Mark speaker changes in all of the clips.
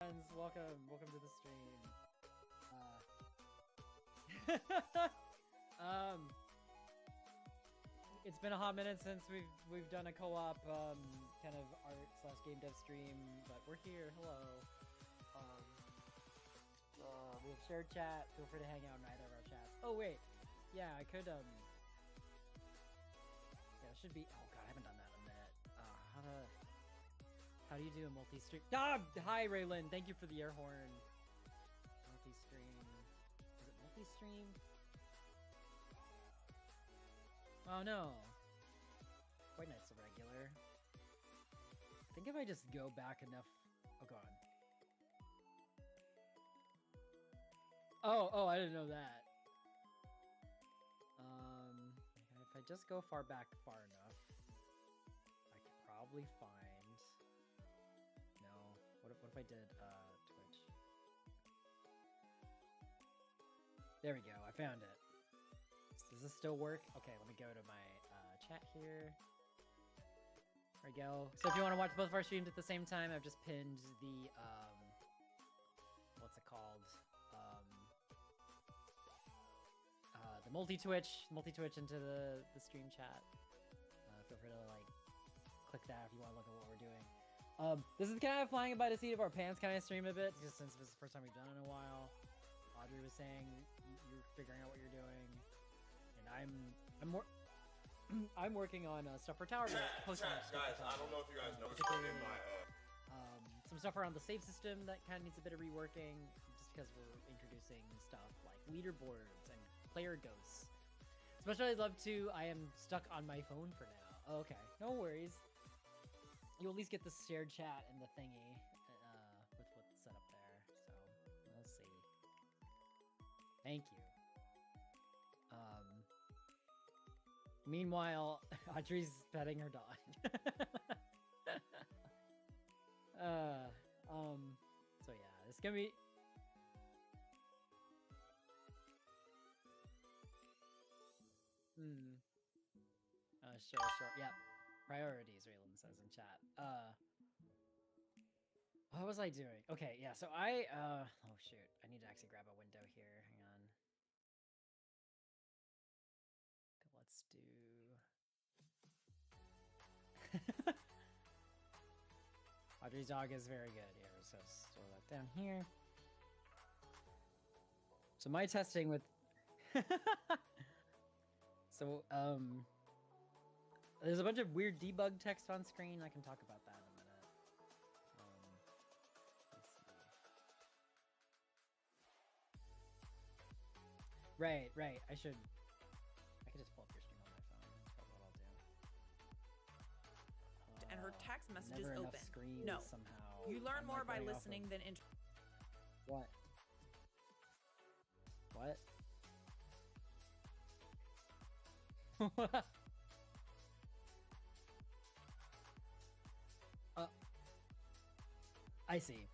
Speaker 1: friends, welcome to the stream. It's been a hot minute since we've done a co-op kind of art / game dev stream, but we're here. Hello. We have shared chat. Feel free to hang out in either of our chats. Oh wait, yeah, I could yeah, it should be. Oh god, I haven't done that in a minute. How do you do a multi-stream? Ah, hi Raylan, thank you for the air horn. Multi-stream. Is it multi-stream? Oh no. White Knight's a regular. I think if I just go back enough. Oh god. Oh, I didn't know that. If I just go far enough, I could probably find. No. What if I did Twitch? There we go. I found it. Does this still work? Okay, let me go to my chat here. There we go. So if you want to watch both of our streams at the same time, I've just pinned the what's it called? The multi-twitch into the stream chat. Feel free to like click that if you want to look at what we're doing. This is kind of flying by the seat of our pants kind of stream a bit, just since this is the first time we've done it in a while. Audrey was saying you're figuring out what you're doing, and I'm working on stuff for Tower.
Speaker 2: Guys, I don't know if you guys know in my
Speaker 1: some stuff around the save system that kind of needs a bit of reworking, just because we're introducing stuff like leaderboards and player ghosts. Especially I'd love to. I am stuck on my phone for now. Oh, okay, no worries. You'll at least get the shared chat and the thingy with what's set up there. So we'll see. Thank you. Meanwhile, Audrey's petting her dog. So yeah, it's gonna be. Sure. Yeah. Priorities, Raylan says in chat. What was I doing? Okay, yeah, so oh shoot. I need to actually grab a window here. Hang on. Let's do... Audrey's dog is very good here, so store that down here. So my testing with... So, there's a bunch of weird debug text on screen. I can talk about that in a minute. Let's see. Right. I could just pull up your stream on my phone. That's what I'll do.
Speaker 3: And her text message is
Speaker 1: open.
Speaker 3: No.
Speaker 1: Somehow.
Speaker 3: You learn more by listening than
Speaker 1: What? What? I see.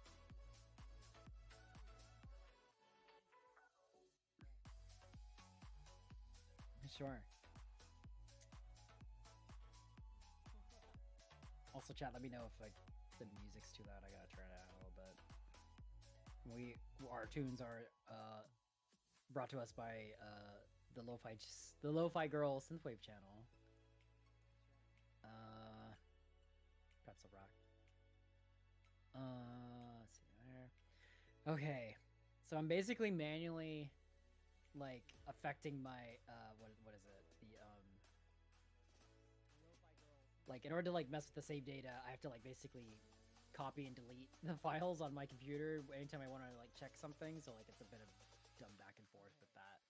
Speaker 1: Sure. Also, chat, let me know if like the music's too loud. I gotta turn it down a little bit. Our tunes are brought to us by the Lo-Fi Girl Synthwave channel. Pretzel Rock. Let's see there. Okay, so I'm basically manually like affecting my what is it? The like in order to like mess with the save data, I have to like basically copy and delete the files on my computer anytime I want to like check something. So like it's a bit of dumb back and forth with that.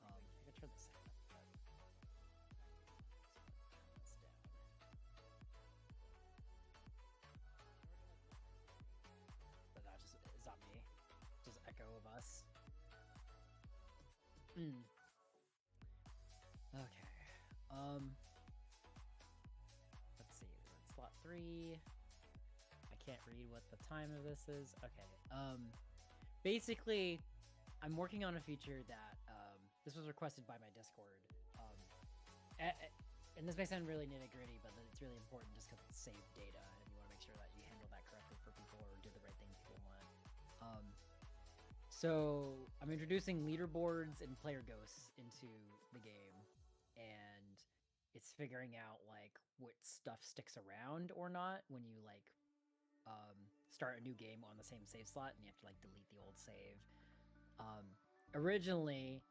Speaker 1: I can turn this up, but that just is not me. Just echo of us. Okay. Let's see. We're in slot 3. I can't read what the time of this is. Okay. Basically, I'm working on a feature that this was requested by my Discord. And this may sound really nitty-gritty, but it's really important just because it's saved data, and you want to make sure that you handle that correctly for people or do the right thing people want. So I'm introducing leaderboards and player ghosts into the game, and it's figuring out like what stuff sticks around or not when you like start a new game on the same save slot, and you have to like delete the old save. Originally,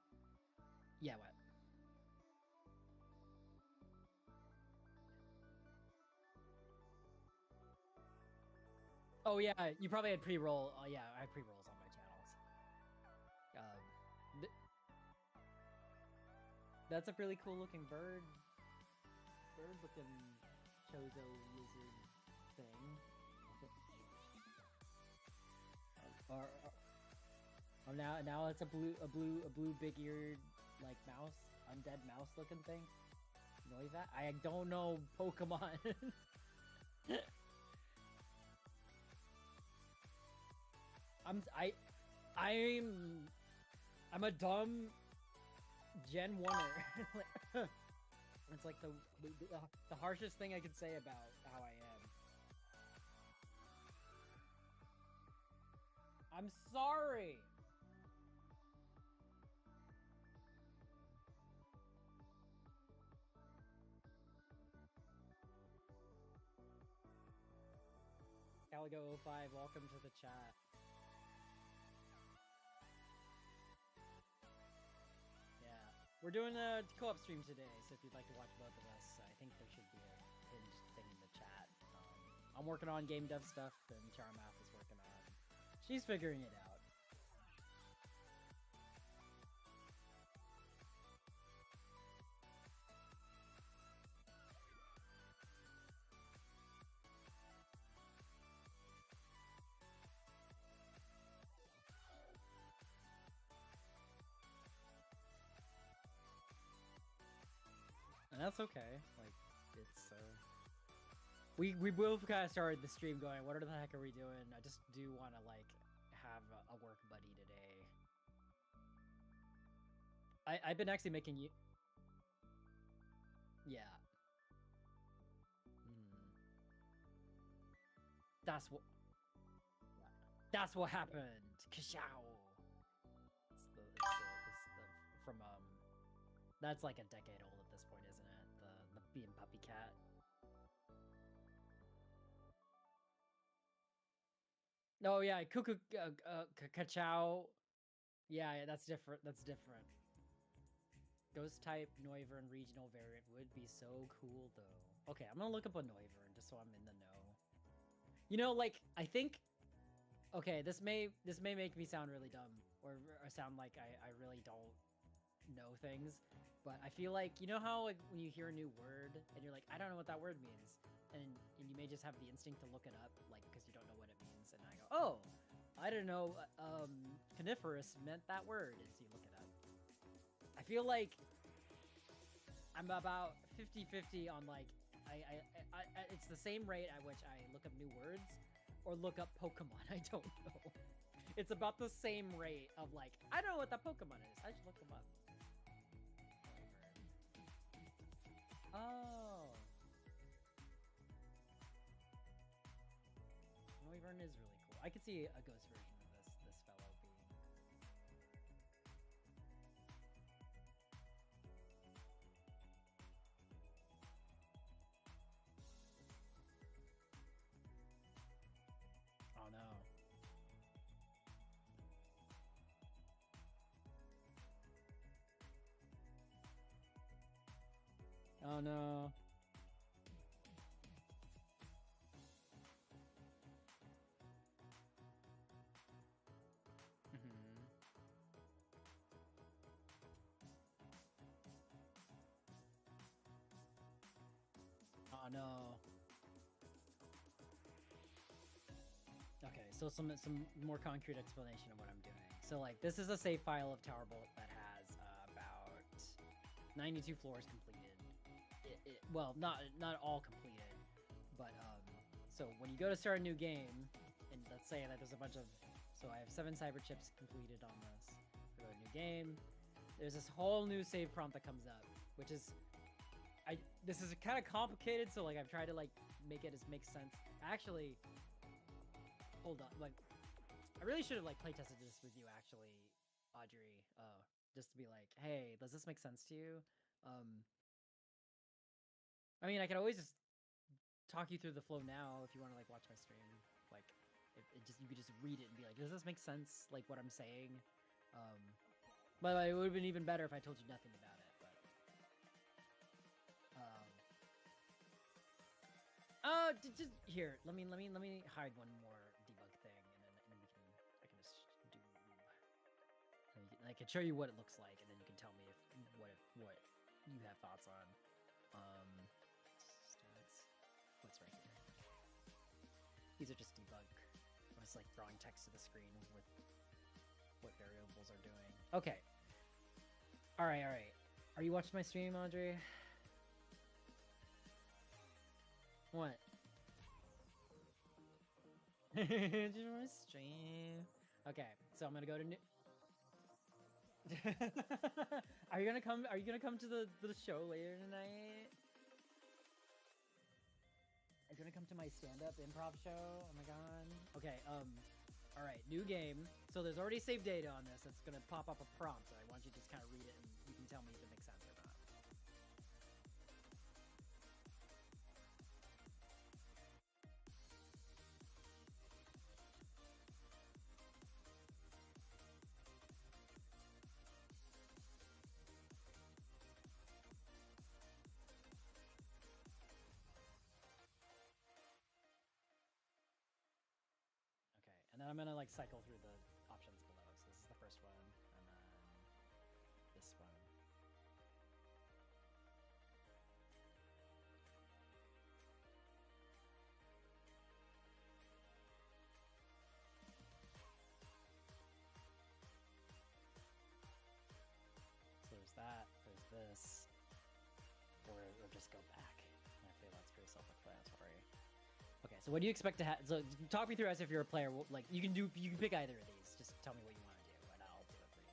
Speaker 1: yeah, what? Oh yeah, you probably had pre-roll. Oh yeah, I have pre-rolls on my channels. That's a really cool looking bird. Bird looking Chozo lizard thing. Or now it's a blue big eared like mouse, undead mouse looking thing. Noiva? I don't know Pokemon. I'm a dumb Gen 1er. It's like the harshest thing I could say about how I am. I'm sorry. Caligo05, welcome to the chat. Yeah, we're doing a co-op stream today, so if you'd like to watch both of us, I think there should be a pinned thing in the chat. I'm working on game dev stuff, and Charmath is working on. She's figuring it out. And that's okay. Like, it's we both kind of started the stream going, what the heck are we doing? I just do want to like have a work buddy today. I've been actually making you. Yeah. That's what. That's what happened. Kashow. It's the from That's like a decade old at this point, isn't it? The being puppy cat. Oh yeah, cuckoo, Kachow. Yeah, that's different. That's different. Ghost type Noivern regional variant would be so cool though. Okay, I'm gonna look up a Noivern just so I'm in the know. You know, like I think. Okay, this may make me sound really dumb or sound like I really don't know things, but I feel like, you know how like when you hear a new word and you're like, I don't know what that word means, and you may just have the instinct to look it up, like because you don't know what it means, and I go, oh, I didn't know coniferous meant that word, and so you look it up. I feel like I'm about 50-50 on like I it's the same rate at which I look up new words or look up Pokemon. I don't know. It's about the same rate of like, I don't know what that Pokemon is. I should look them up. Oh. Noivern is really cool. I could see a ghost version of this fellow being. Oh no. Oh no. Oh no. Okay, so some more concrete explanation of what I'm doing. So like, this is a save file of Tower Bolt that has about 92 floors completed. Well, not all completed, but so when you go to start a new game, and let's say that there's a bunch of, so I have 7 cyber chips completed on this for a new game. There's this whole new save prompt that comes up, which is, this is kind of complicated, so like I've tried to like make it make sense. Actually, hold on, like I really should have like play tested this with you actually, Audrey. Just to be like, hey, does this make sense to you? I mean, I could always just talk you through the flow now if you want to like watch my stream. Like, you could just read it and be like, does this make sense? Like what I'm saying. But it would have been even better if I told you nothing about it. But just here. Let me hide one more debug thing, and then I can just do. I can show you what it looks like, and then you can tell me if what you have thoughts on. Stats. What's right here? These are just debug. I'm just like drawing text to the screen with what variables are doing. Okay. All right. Are you watching my stream, Audrey? What? Just my stream. Okay, so I'm gonna go to new. Are you gonna come? Are you gonna come to the show later tonight? Are you gonna come to my stand-up improv show? Oh my god. Okay. All right. New game. So there's already saved data on this. That's gonna pop up a prompt. I want you to just kind of read it, and you can tell me if it makes sense or not. Okay, and then I'm gonna like cycle through the options below. So this is the first one, and then this one. So there's that, there's this, or just go back. And I feel that's pretty self-explanatory. Okay, so what do you expect to have? So talk me through as if you're a player. Like you can pick either of these. Just tell me what you want to do, and I'll do it for you.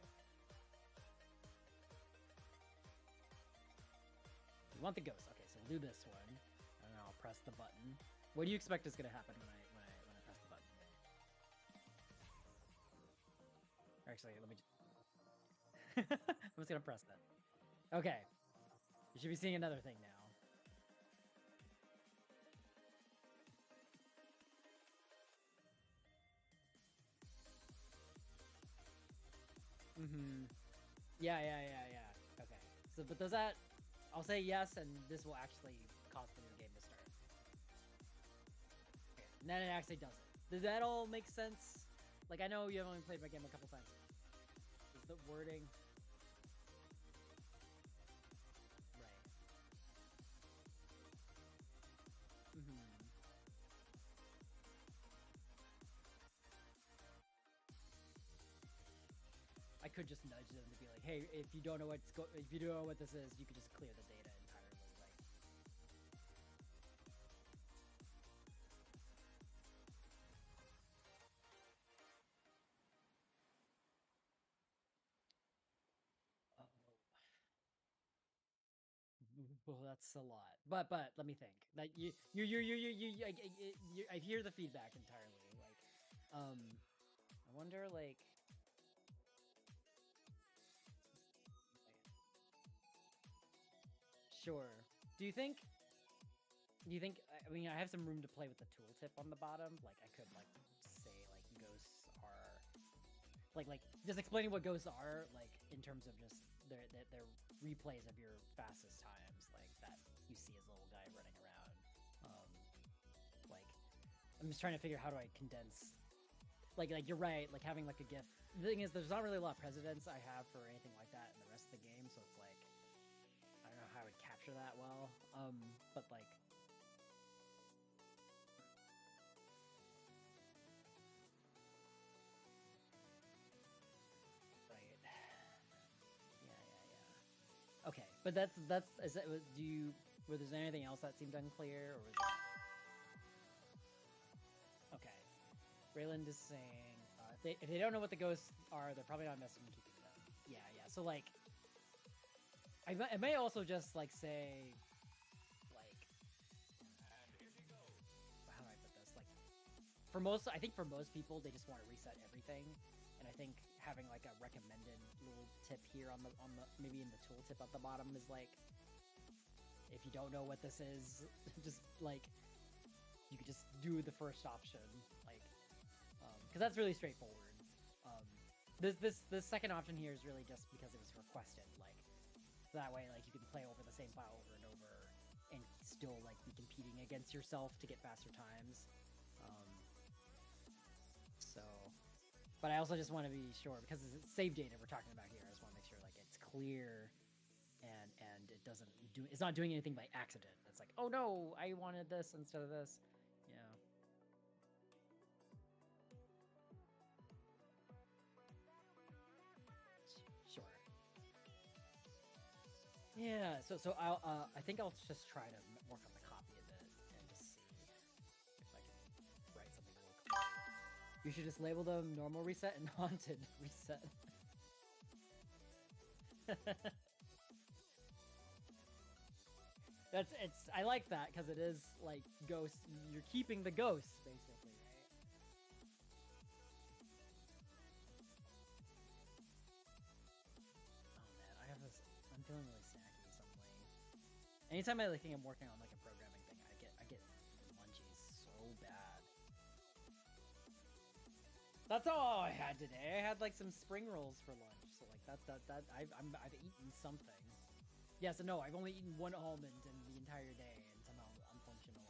Speaker 1: You want the ghost? Okay, so we'll do this one, and then I'll press the button. What do you expect is gonna happen when I press the button? Actually, let me. I'm just gonna press that. Okay, you should be seeing another thing now. Yeah. Okay. So, but does that? I'll say yes, and this will actually cause the new game to start. Okay. And then it actually does it. Does that all make sense? Like, I know you have only played my game a couple times. Is the wording right? I could just nudge them to be like, "Hey, if you don't know what this is, you could just clear the data entirely." Like, well, that's a lot. But let me think. That I hear the feedback entirely. Like, I wonder like. Sure. Do you think? I mean, I have some room to play with the tooltip on the bottom. Like, I could like say like ghosts are, like just explaining what ghosts are, like in terms of just their replays of your fastest times, like that you see as a little guy running around. Like, I'm just trying to figure how do I condense. Like you're right. Like having like a GIF. The thing is, there's not really a lot of precedents I have for anything like that in the rest of the game, so it's like. I don't know how I would capture that well, but like, right, yeah. Okay, but is that, was there anything else that seemed unclear, or was that... Okay, Rayland is saying, if they don't know what the ghosts are, they're probably not invested in keeping them. Yeah, so like, I may also just like say, like, how do I put this? Like, for most, I think for most people, they just want to reset everything, and I think having like a recommended little tip here on the maybe in the tooltip at the bottom is like, if you don't know what this is, just like you could just do the first option, like, because that's really straightforward. This second option here is really just because it was requested, like, so that way, like, you can play over the same file over and over, and still, like, be competing against yourself to get faster times. So, but I also just want to be sure, because it's save data we're talking about here, I just want to make sure, like, it's clear, and it doesn't do, it's not doing anything by accident. It's like, oh no, I wanted this instead of this. Yeah. Sure. Yeah, so I'll I think I'll just try to work on the copy a bit and just see if I can write something a little clear. You should just label them normal reset and haunted reset. I like that because it is like ghost. You're keeping the ghosts basically, right? Oh man, I'm feeling really snacky suddenly. Anytime I think I'm working on like a programming thing, I get munchies so bad. That's all I had today. I had like some spring rolls for lunch, so like I've eaten something. Yes, no, I've only eaten one almond in the entire day, and somehow I'm functional.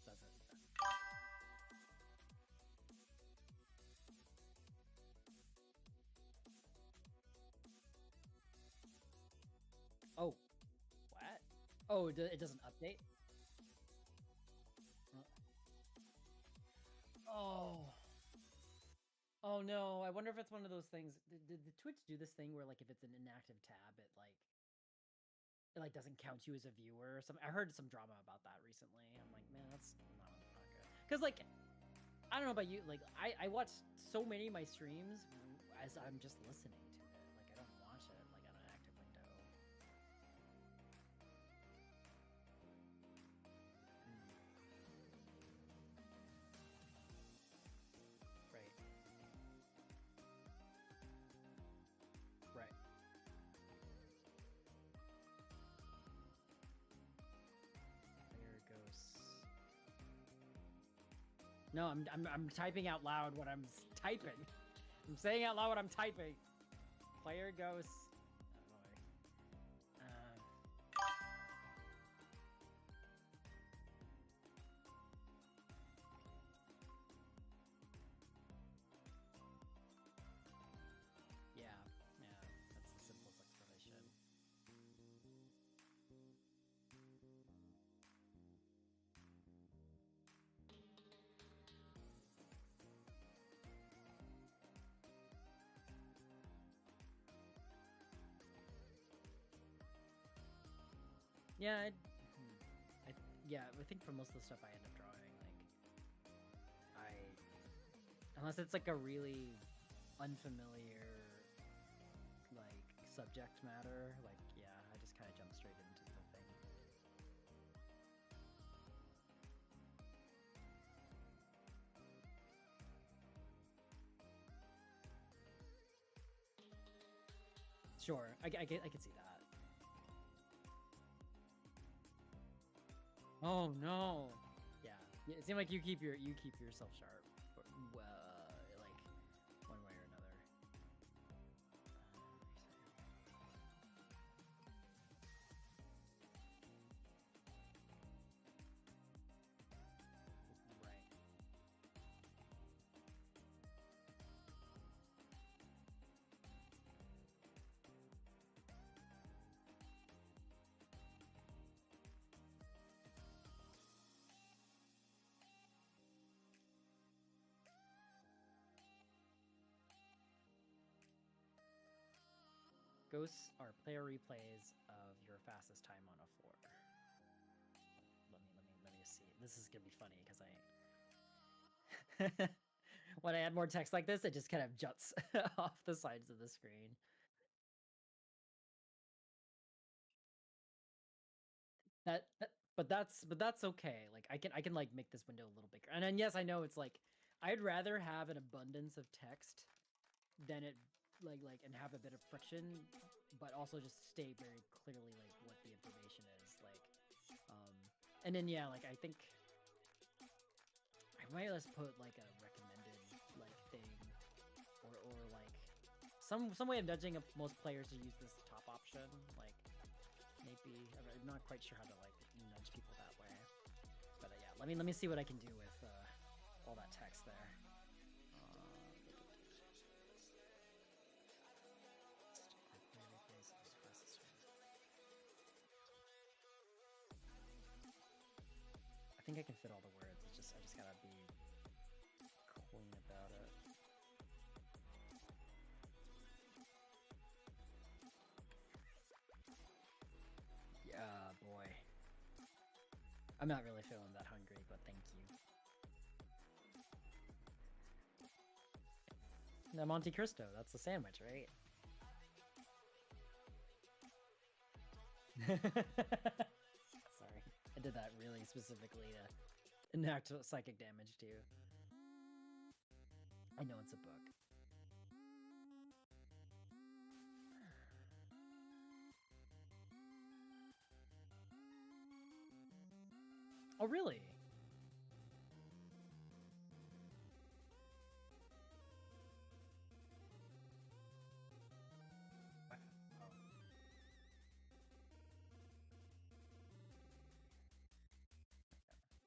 Speaker 1: That's it. Oh, what? Oh, it doesn't update? Oh. Oh no, I wonder if it's one of those things. Did the Twitch do this thing where like if it's an inactive tab, it like doesn't count you as a viewer or something? I heard some drama about that recently. I'm like, man, that's not good. Cause like, I don't know about you, like I watch so many of my streams as I'm just listening to it. Like I don't watch it like on an active window. Right. Right. There goes. No, I'm typing out loud what I'm typing. I'm saying out loud what I'm typing. Player ghosts. Oh boy. Yeah, that's the simplest explanation. Yeah, yeah, I think for most of the stuff I end up drawing, like, unless it's like a really unfamiliar, like, subject matter, like, yeah, I just kind of jump straight into the thing. Sure, I can see that. Oh no. Yeah, it seemed like you keep yourself sharp, but, like one way or another. Right. Ghosts are player replays of your fastest time on a floor. Let me just see. This is gonna be funny because I when I add more text like this, it just kind of juts off the sides of the screen. but that's okay. Like I can like make this window a little bigger. And then yes, I know it's like I'd rather have an abundance of text than it like and have a bit of friction, but also just state very clearly like what the information is. Like and then yeah, like I think I might just put like a recommended like thing or like some way of nudging most players to use this top option. Like maybe I'm not quite sure how to like nudge people that way. But yeah, let me see what I can do with all that text there. I think I can fit all the words. It's just I just gotta be clean about it. Yeah, boy. I'm not really feeling that hungry, but thank you. No, Monte Cristo, that's a sandwich, right? Sorry, I did that really specifically to enact psychic damage to you. I know it's a book. Oh, really?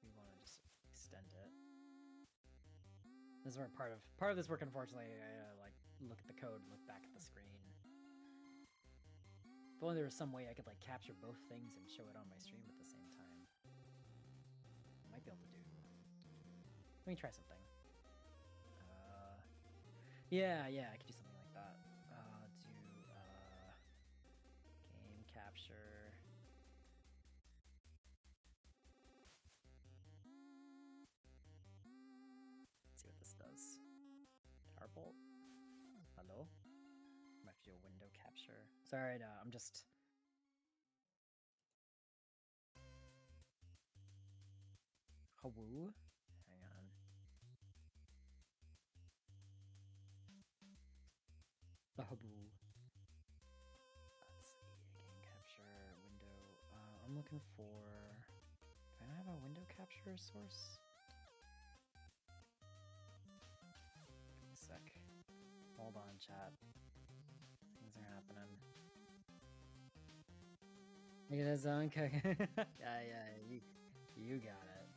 Speaker 1: We want to just extend it. This is where part of this work, unfortunately, I like look at the code, look back at the screen. If only there was some way I could like capture both things and show it on my stream at the same time. Might be able to do. Let me try something. Yeah, I could do something like that. Do game capture. Let's see what this does. Tarbolt. Hello. Might do a window capture. Sorry, no, I'm just. Hawoo. Hang on. The Haboo. Let's see, game capture window. I'm looking for. Do I have a window capture source? Give me a sec. Hold on, chat. Things are happening. Look at his own cook. yeah, you got it.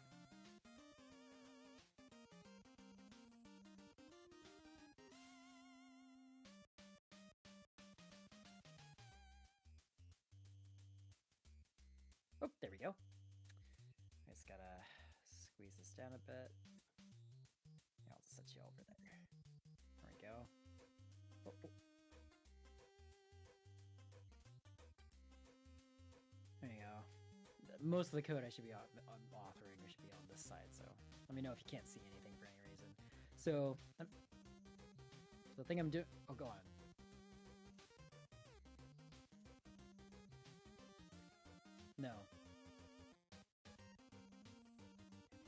Speaker 1: Oh, there we go. I just gotta squeeze this down a bit. Yeah, I'll just set you over there. There we go. Oh. There you go. Most of the code I should be authoring should be on this side, so let me know if you can't see anything for any reason. So, the thing I'm doing. Oh, go on. No.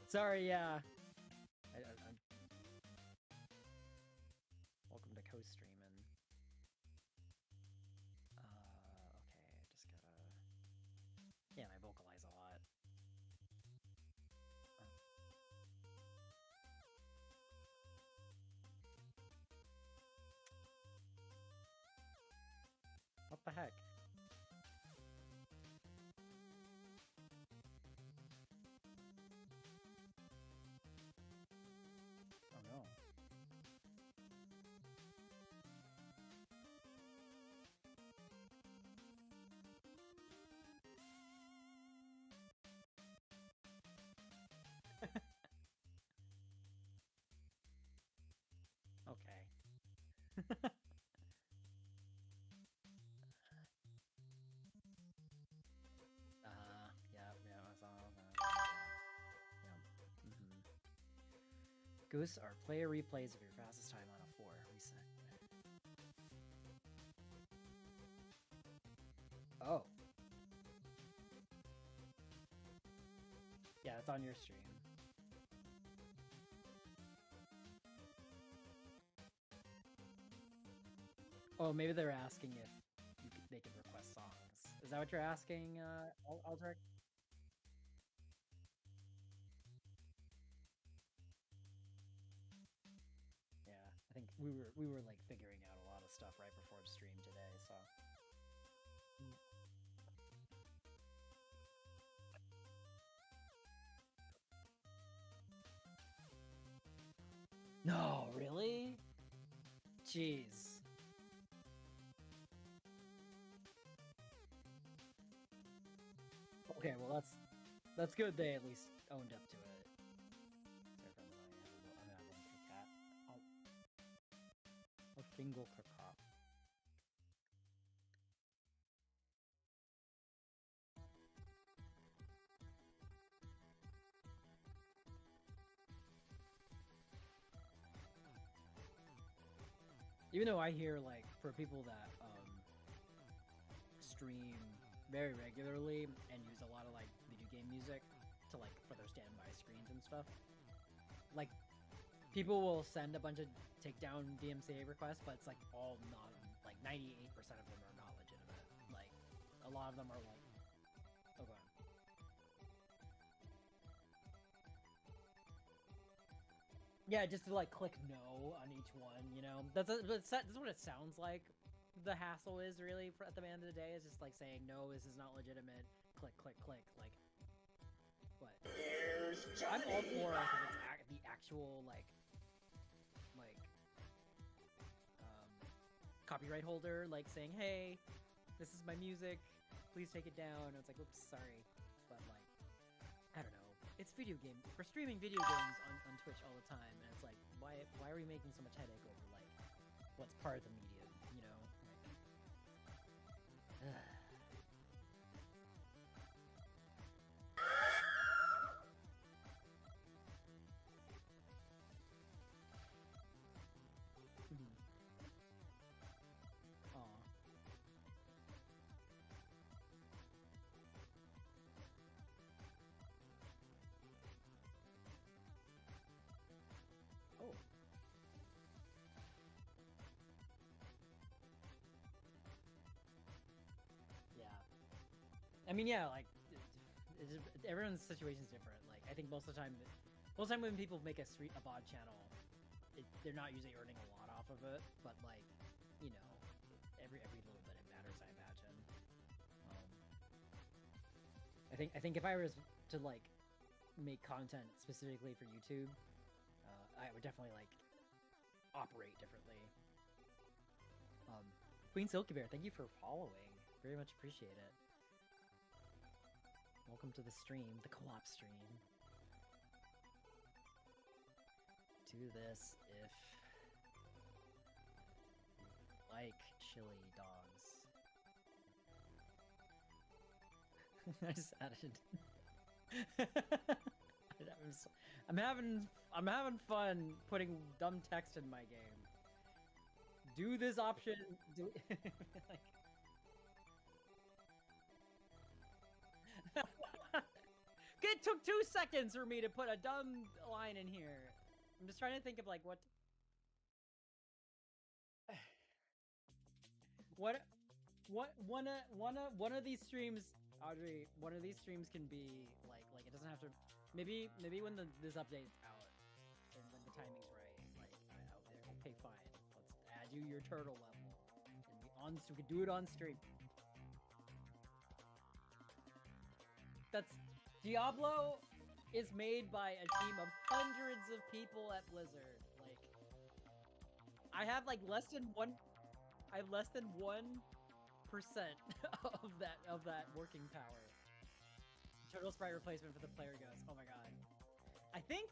Speaker 1: Sorry, yeah. I'm... Welcome to co-streaming. Okay, I just gotta... Yeah, and I vocalize a lot. What the heck? Oh no. Okay. Yeah, I saw that. Yeah. Goose are player replays of your fastest time on a 4. Reset. Oh. it's on your stream. Oh, maybe they're asking if they can request songs. Is that what you're asking, Aldrich? Yeah, I think we were like figuring out a lot of stuff right before stream today, so. No, really? Jeez. Okay, well that's good they at least owned up to it. Bingo Kakak. Even though I hear, like, for people that stream very regularly and use a lot of, like, video game music to, like, for their standby screens and stuff, like, people will send a bunch of takedown DMCA requests, but it's, like, all not, like, 98% of them are not legitimate. Like, a lot of them are, like, oh, go ahead. Yeah, just to, like, click no on each one, you know? That's what it sounds like the hassle is, really, at the end of the day, is just, like, saying, no, this is not legitimate, click, click, click, like, what? I'm all for, I think it's the actual, like, copyright holder, like, saying, hey, this is my music, please take it down, and it's like, oops, sorry, but, like, I don't know. It's video game. We're streaming video games on Twitch all the time, and it's like, why are we making so much headache over, like, what's part of the medium, you know? Like, oh. Yeah. I mean, yeah, like, everyone's situation is different. Like, I think most of the time when people make a VOD channel, they're not usually earning a lot off of it, but, like, you know, every little bit it matters, I imagine. I think if I was to, like, make content specifically for YouTube, I would definitely, like, operate differently. Queen Silky Bear, thank you for following. Very much appreciate it. Welcome to the stream, the co-op stream. Do this if you like chili dogs. I just added. I'm having fun putting dumb text in my game. Do this option. Like... It took 2 seconds for me to put a dumb line in here. I'm just trying to think of, like, what one of these streams, Audrey, one of these streams can be like it doesn't have to. Maybe when this update's out and when the timing's right, like, okay, fine, let's add you your turtle level, and we can do it on stream. That's Diablo is made by a team of hundreds of people at Blizzard. Like, I have like less than 1% of that working power. Turtle sprite replacement for the player ghosts. Oh my god. I think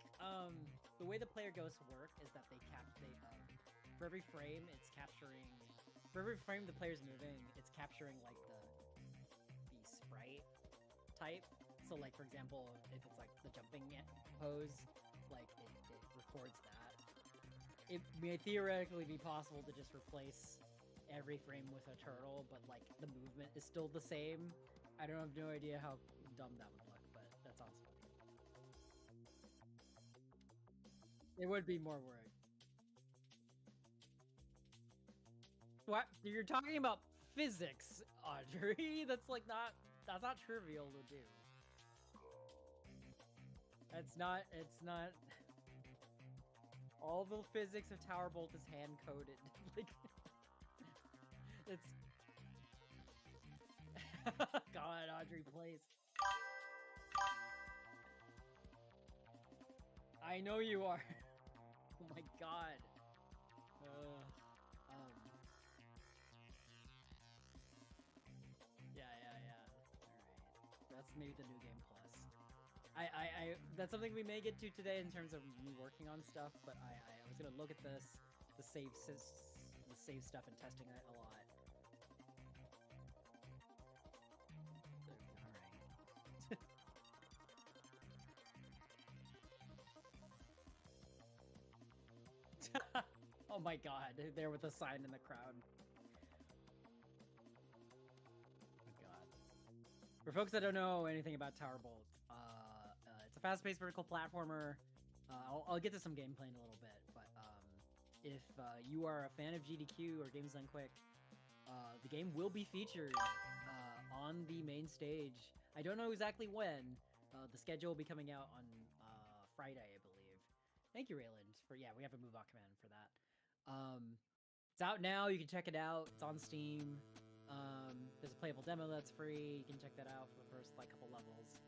Speaker 1: the way the player ghosts work is that for every frame for every frame the player's moving, it's capturing like the sprite type. So, like, for example, if it's like the jumping pose, like it records that. It may theoretically be possible to just replace every frame with a turtle, but like the movement is still the same. I don't have no idea how dumb that would look, but that's awesome. It would be more work. What? You're talking about physics, Audrey? That's like that's not trivial to do. It's not all the physics of Tower Bolt is hand coded. Like it's God, Audrey, please. I know you are. Oh my God. Yeah. Alright. That's maybe the new game plus. That's something we may get to today in terms of me working on stuff, but I was gonna look at the save stuff and testing it a lot. Alright. Oh my God, there with a sign in the crowd. Oh my God. For folks that don't know anything about Tower Bolt, it's a fast-paced vertical platformer. I'll get to some gameplay in a little bit, but if you are a fan of GDQ or Games Done Quick, the game will be featured on the main stage. I don't know exactly when. The schedule will be coming out on Friday, I believe. Thank you, Rayland, for we have a move out command for that. It's out now. You can check it out. It's on Steam. There's a playable demo that's free. You can check that out for the first couple levels.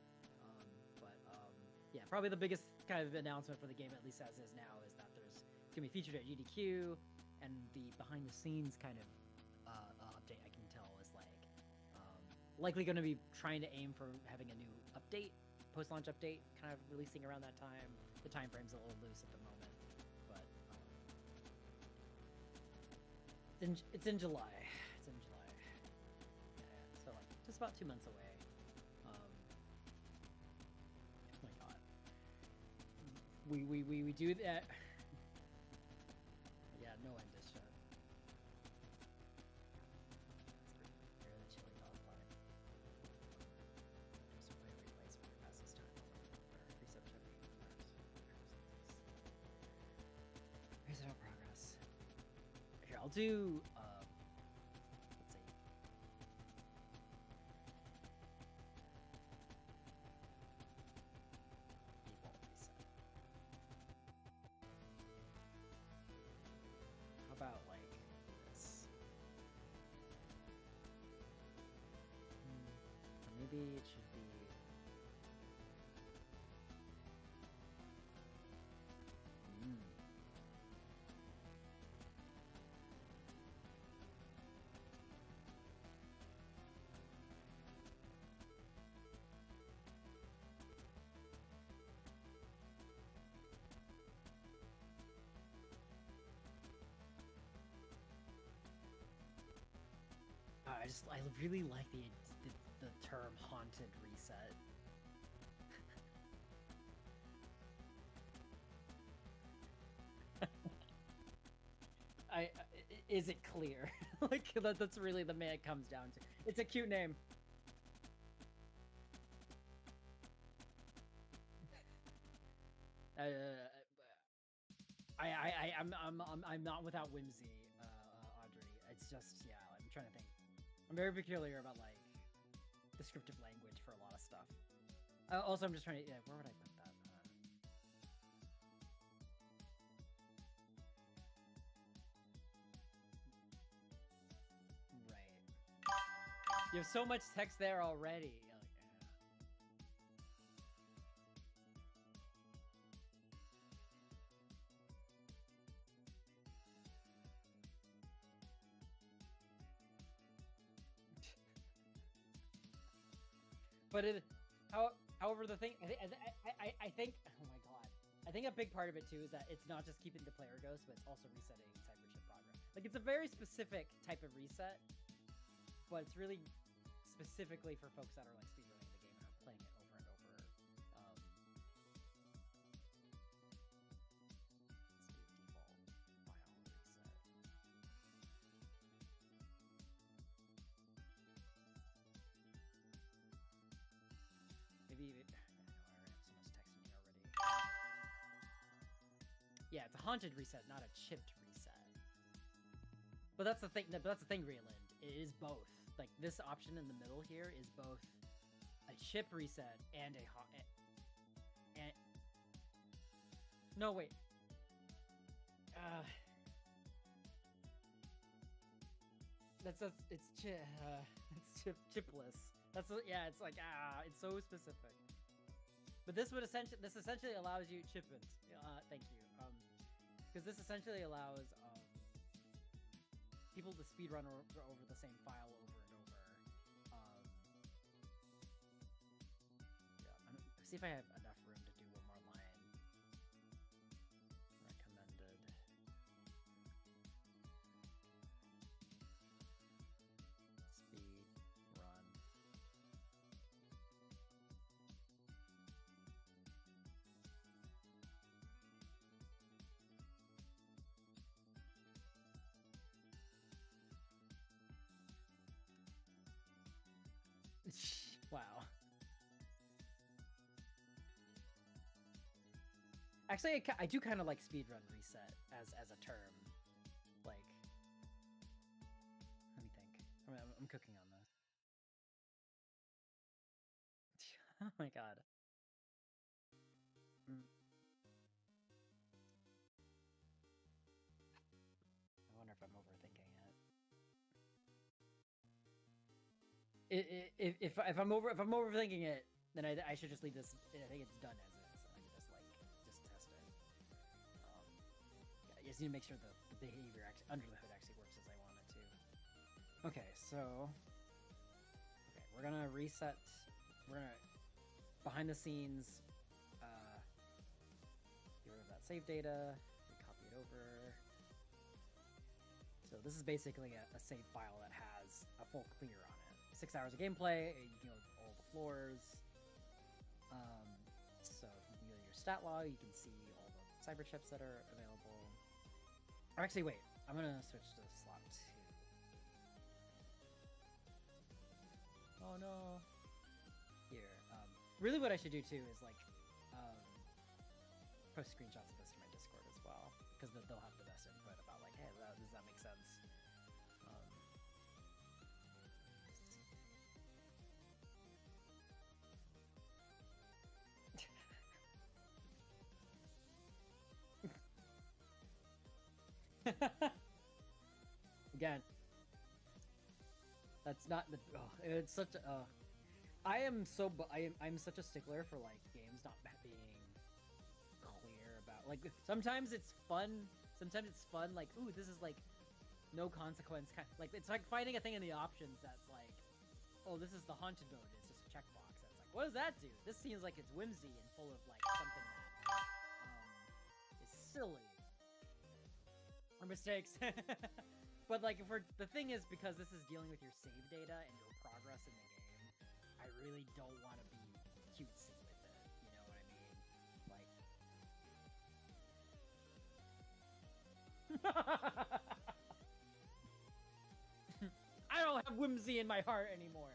Speaker 1: Yeah, probably the biggest kind of announcement for the game, at least as is now, is that it's gonna be featured at GDQ, and the behind-the-scenes kind of update I can tell is likely going to be trying to aim for having a new update, post-launch update, kind of releasing around that time. The time frame's a little loose at the moment, but it's in July. It's in July, yeah, so just about 2 months away. We do that. Yeah, no end is shut. You're the chili dog party. Also play replays for the fastest time. Reset our progress. Here, I'll do let's see. Default reset. How about this? Or maybe it should be. I really like the term haunted reset. Is it clear? That's really the man it comes down to. It's a cute name. I'm not without whimsy, Audrey. It's just I'm trying to think. I'm very peculiar about descriptive language for a lot of stuff. Also, I'm just trying to where would I put that? Right. You have so much text there already. But however, the thing I think, oh my God, I think a big part of it too is that it's not just keeping the player ghost, but it's also resetting Cybership progress. It's a very specific type of reset, but it's really specifically for folks that are speedrunning the game and are playing it over and over. Let's do default file reset. Maybe I know I have so much text in here already. it's a haunted reset, not a chipped reset. But that's the thing. That's the thing, Reland. It is both. Like this option in the middle here is both a chip reset and a and no wait. It's chipless. Yeah. It's like it's so specific. But this essentially allows you chipins. Thank you. Because this essentially allows people to speedrun over the same file over and over. Yeah, see if I have enough room to do one more line. Recommended. Speed run. Wow. Actually, I do kind of like speedrun reset as a term. Like, let me think. I'm cooking on this. Oh my god. I wonder if I'm overthinking it. If I'm overthinking it, then I should just leave this. I think it's done as is. I can just test it. I just need to make sure the behavior under the hood actually works as I want it to. Okay, so we're gonna reset. We're gonna behind the scenes. Get rid of that save data. Copy it over. So this is basically a save file that has a full clear on it. 6 hours of gameplay, all the floors. So if you go to your stat log, you can see all the cyber chips that are available. Or actually, wait, I'm gonna switch to slot 2. Oh no. Here, really what I should do too is post screenshots of this to my Discord as well, because they'll have the best input about like, hey, does that make sense? Again, that's not the. It's such a. I'm such a stickler for like games not being clear about like. Sometimes it's fun. Like, ooh, this is like no consequence. Like it's like finding a thing in the options that's like, oh, this is the haunted mode. It's just a checkbox. That's like, what does that do? This seems like it's whimsy and full of like something that is silly. Or mistakes. But like the thing is, because this is dealing with your save data and your progress in the game, I really don't want to be cutesy with it. You know what I mean? Like, I don't have whimsy in my heart anymore.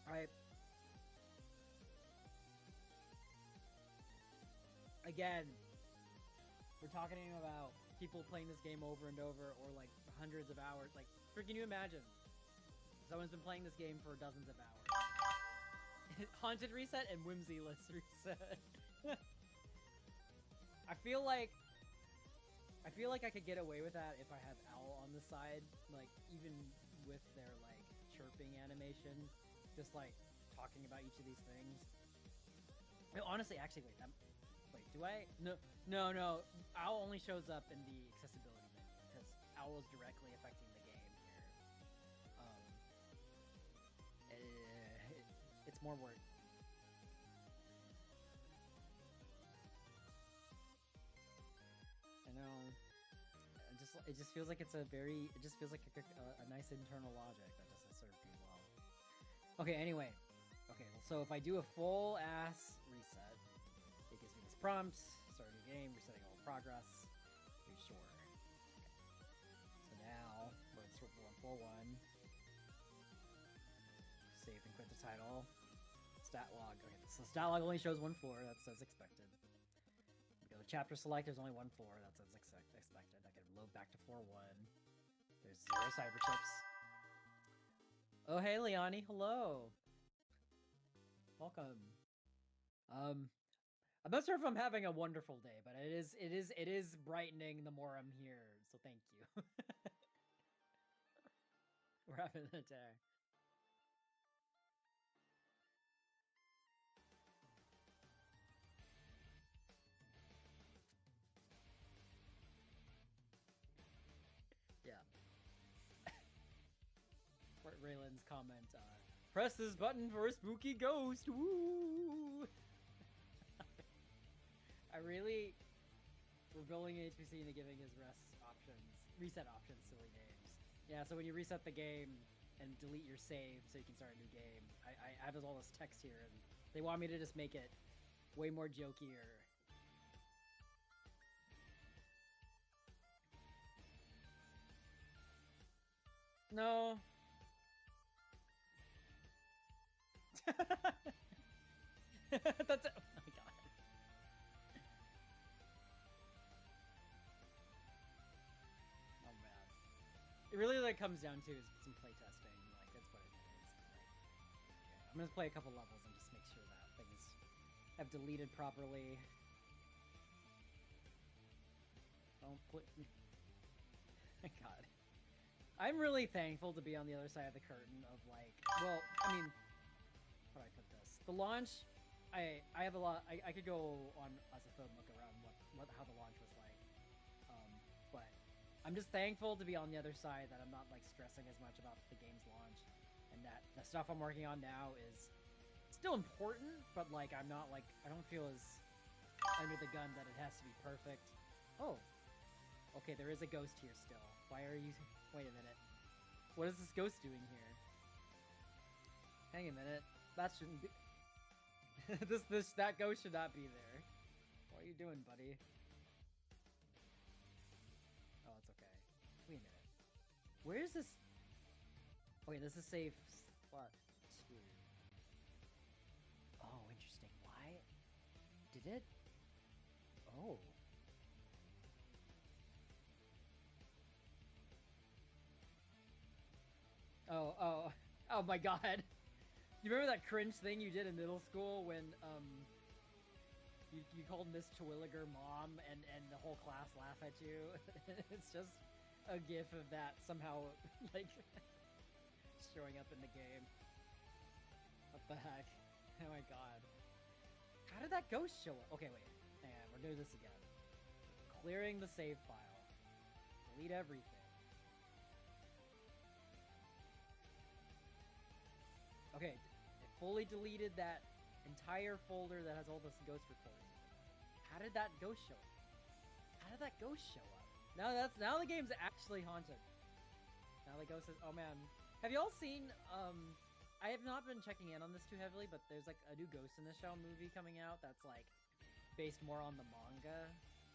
Speaker 1: Alright. Again, we're talking about people playing this game over and over, or like hundreds of hours. Like, freaking you imagine? Someone's been playing this game for dozens of hours. Haunted reset and whimsy-less reset. I feel like I could get away with that if I had Owl on the side, like even with their like chirping animation, just like talking about each of these things. No, honestly, actually, wait, do I? No. Owl only shows up in the accessibility menu because Owl is directly affecting the game here. It's more work. I know. It just feels like it's a nice internal logic that doesn't serve me well. Okay. Anyway. Okay. So if I do a full ass reset, it gives me this prompt: start a new game, resetting all progress. Are you sure? Okay. So now we're in full one. Save and quit the title. stat log. Okay, so stat log only shows 1 4. That's as expected. We go to chapter select. There's only 1 4. That's as expected. I can load back to 4 1. There's 0 cyber chips. Oh hey, Leonie. Hello. Welcome. I'm not sure if I'm having a wonderful day, but it is brightening the more I'm here. So thank you. We're having a day. Yeah. Raylan's comment, press this button for a spooky ghost, woo! I really... We're building HPC into giving his reset options, silly names. Yeah, so when you reset the game and delete your save so you can start a new game, I have all this text here, and they want me to just make it way more jokier. No. That's it. Oh my god. Oh man. It really comes down to is some playtesting. Like that's what it is. I'm gonna play a couple levels and just make sure that things have deleted properly. Don't put. God. I'm really thankful to be on the other side of the curtain of like, well, I mean, how do I put this? The launch, I have a lot. I could go on as a film look around how the launch was like, but I'm just thankful to be on the other side, that I'm not like stressing as much about the game's launch, and that the stuff I'm working on now is still important, but like I'm not like, I don't feel as under the gun that it has to be perfect. Oh, okay, there is a ghost here still. Why are you? Wait a minute. What is this ghost doing here? Hang a minute. That shouldn't be. That ghost should not be there. What are you doing, buddy? Oh, it's okay. Wait a minute. Where is this? Wait, this is save spot 2. Oh, interesting. Why? Did it? Oh. Oh my god. You remember that cringe thing you did in middle school when, you called Miss Terwilliger mom and the whole class laugh at you? It's just a gif of that somehow, like, showing up in the game. What the heck? Oh my god. How did that ghost show up? Okay, wait. Hang on, we're doing this again. Clearing the save file. Delete everything. Okay, it fully deleted that entire folder that has all this ghost recording. How did that ghost show up? How did that ghost show up? Now the game's actually haunted. Now the ghost is, oh man. Have y'all seen, I have not been checking in on this too heavily, but there's like a new Ghost in the Shell movie coming out that's like based more on the manga.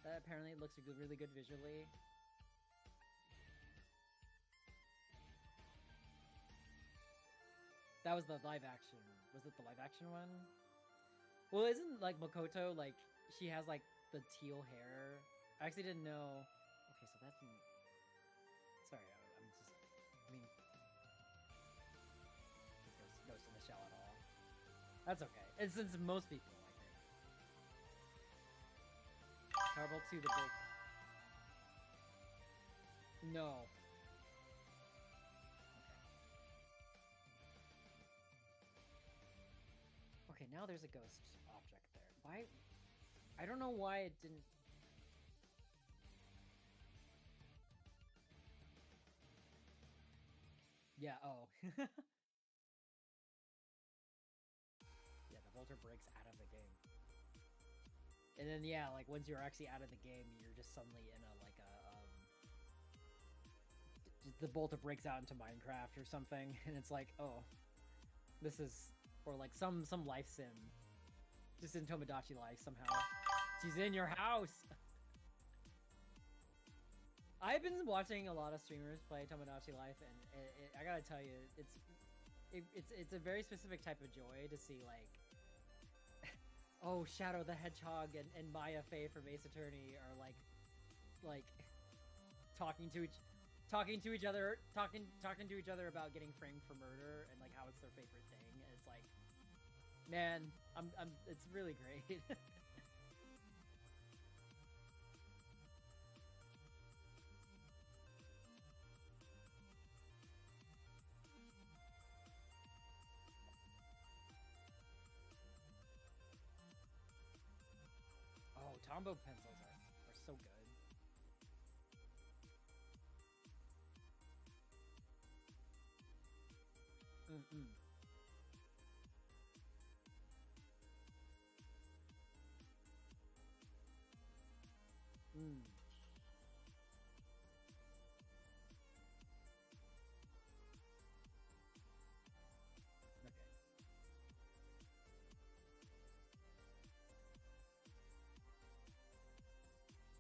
Speaker 1: That apparently looks really good visually. That was the live action. Was it the live action one? Well, isn't like Makoto, like, she has like the teal hair? I actually didn't know. Okay, so that's... Sorry, I'm just... I mean... This Ghost in the Shell at all. That's okay. And since most people, I think. How about 2 the big... No. Okay, now there's a ghost object there. Why? I don't know why it didn't... Yeah, oh. Yeah, the Volter breaks out of the game. And then, yeah, like, once you're actually out of the game, you're just suddenly in a, like, the Bolter breaks out into Minecraft or something, and it's like, oh, this is... Or like some life sim. Just in Tomodachi Life somehow. She's in your house! I've been watching a lot of streamers play Tomodachi Life, and I gotta tell you, it's a very specific type of joy to see like Oh, Shadow the Hedgehog and Maya Fey from Ace Attorney are like talking to each other about getting framed for murder and like how it's their favorite thing. And it's like, man, it's really great. Oh, Tombow pencils are so good. Mm-mm. Mm. Okay.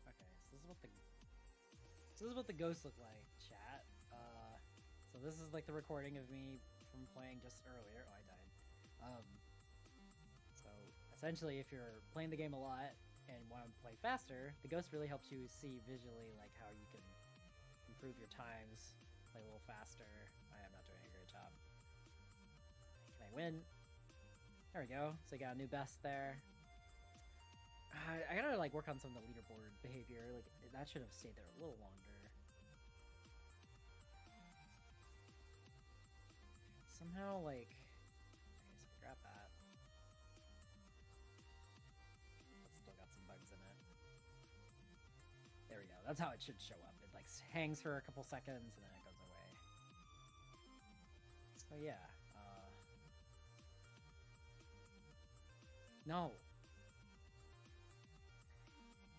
Speaker 1: Okay, so this is what the ghosts look like, chat. So this is like the recording of me from playing just earlier. Oh, I died. So essentially, if you're playing the game a lot and want to play faster, the ghost really helps you see visually like how you can improve your times, play a little faster. I am not doing a great job. Can I win? There we go. So I got a new best there. I gotta like work on some of the leaderboard behavior. Like that should have stayed there a little longer. Somehow, like, okay, so grab that. It's still got some bugs in it. There we go. That's how it should show up. It like hangs for a couple seconds and then it goes away. So yeah. No.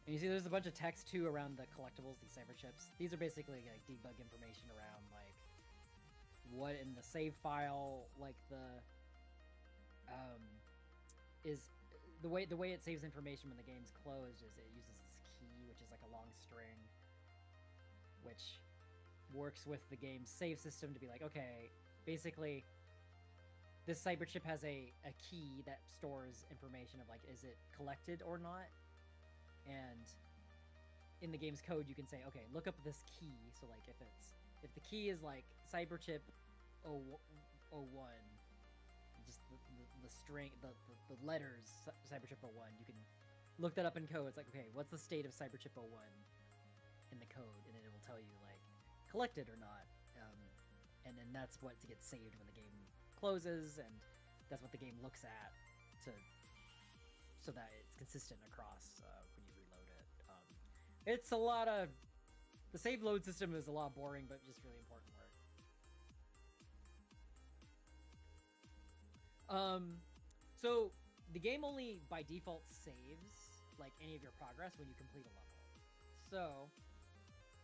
Speaker 1: And you see there's a bunch of text too around the collectibles, these cyber chips. These are basically like debug information around like what in the save file, like the is the way it saves information when the game's closed is it uses this key, which is like a long string, which works with the game's save system to be like, okay, basically this cyber chip has a key that stores information of like, is it collected or not? And in the game's code, you can say, okay, look up this key. So like if the key is like cyberchip 01, just the string, the letters cyberchip 01, you can look that up in code. It's like, okay, what's the state of cyberchip 01 in the code? And then it will tell you like collected or not. And then that's what gets saved when the game closes, and that's what the game looks at so that it's consistent across when you reload it. It's a lot of... The save load system is a lot boring, but just really important work. So the game only by default saves like any of your progress when you complete a level. So,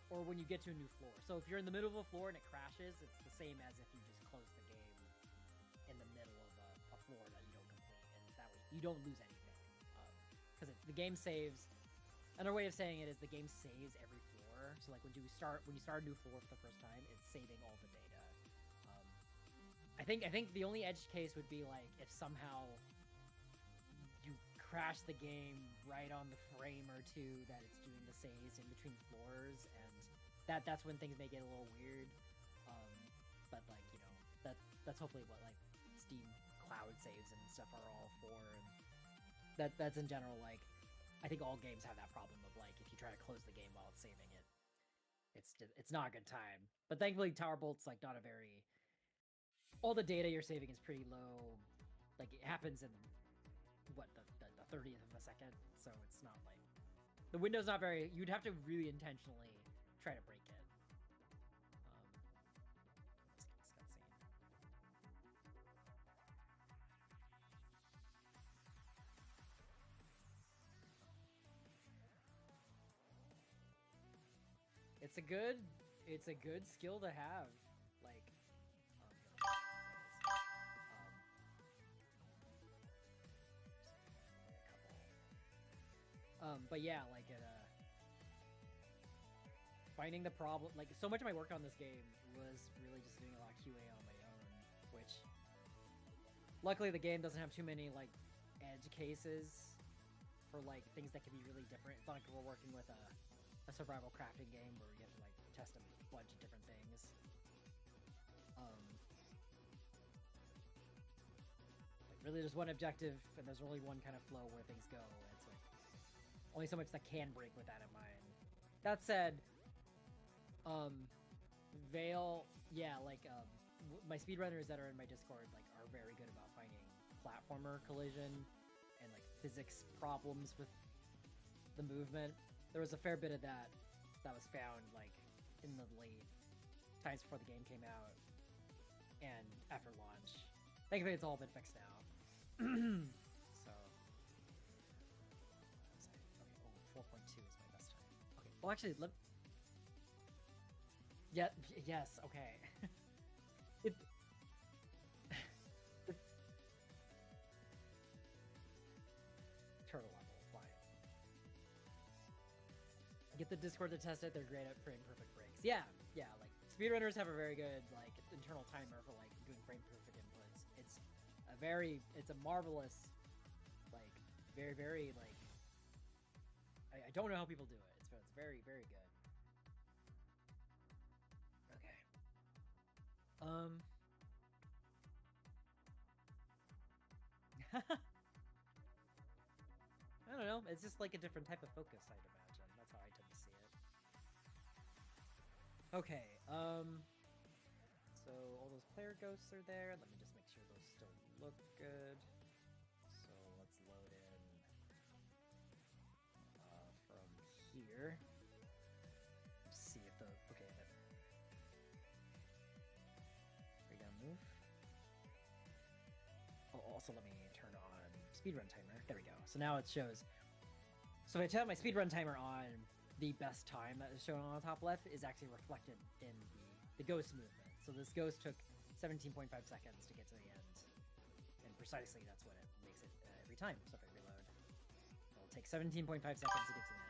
Speaker 1: or when you get to a new floor. So if you're in the middle of a floor and it crashes, it's the same as if you just close the game in the middle of a floor that you don't complete, and that way you don't lose anything. Because the game saves. Another way of saying it is the game saves every floor. So like when you start a new floor for the first time, it's saving all the data. I think the only edge case would be like if somehow you crash the game right on the frame or two that it's doing the saves in between floors, and that's when things may get a little weird. But like, you know, that's hopefully what like Steam cloud saves and stuff are all for, and that's in general like. I think all games have that problem of like if you try to close the game while it's saving it, it's not a good time. But thankfully, Tower Bolt's like not a very... All the data you're saving is pretty low. Like it happens in what the 30th of a second, so it's not like the window's not very. You'd have to really intentionally try to break it. It's a good skill to have. Like, but yeah, like finding the problem. Like, so much of my work on this game was really just doing a lot of QA on my own, which luckily the game doesn't have too many like edge cases for like things that can be really different. It's not like we're working with a survival crafting game where you have to like test a bunch of different things. Like really, there's one objective, and there's only one kind of flow where things go. It's like only so much that can break with that in mind. That said, Veil, yeah, like my speedrunners that are in my Discord like are very good about finding platformer collision and like physics problems with the movement. There was a fair bit of that was found like in the late times before the game came out and after launch. Thankfully, it's all been fixed now. So, okay, 4.2 is my best time. Okay, well actually, yes, okay. Turtle level, fine. Get the Discord to test it. They're great at frame perfect breaks. Yeah, like speedrunners have a very good like internal timer for like doing frame perfect inputs. It's a marvelous, like very like. I don't know how people do it. It's very very good. Okay. I don't know. It's just like a different type of focus, I'd imagine. That's how I tend to see it. Okay. So all those player ghosts are there. Let me just make sure those still look good. So let's load in from here. Just see if the okay. Are you gonna move? Oh, also let me turn on speedrun timer. There we go. So now it shows. So if I turn my speedrun timer on, the best time that is shown on the top left is actually reflected in the ghost movement. So this ghost took 17.5 seconds to get to the end. And precisely that's what it makes it every time. So if I reload, it'll take 17.5 seconds to get to the end.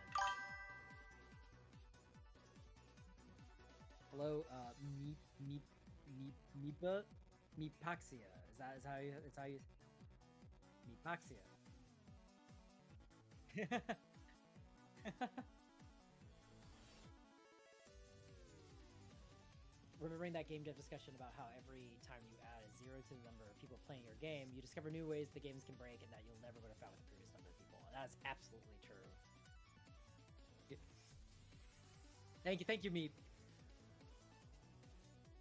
Speaker 1: Hello, Meepaxia. Is how you Meepaxia. Remembering that game dev discussion about how every time you add a 0 to the number of people playing your game, you discover new ways the games can break and that you'll never would have found with the previous number of people. And that's absolutely true. Thank you, Meep.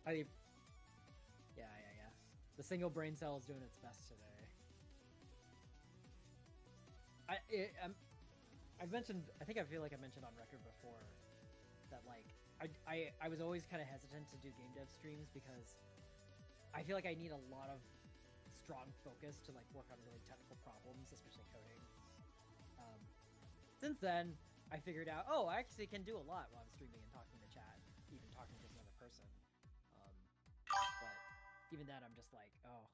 Speaker 1: Yeah. The single brain cell is doing its best today. I've mentioned, I feel like I mentioned on record before that like I was always kind of hesitant to do game dev streams because I feel like I need a lot of strong focus to like work on really technical problems, especially coding. Since then, I figured out, oh, I actually can do a lot while I'm streaming and talking to chat, even talking to another person. But even then, I'm just like, oh,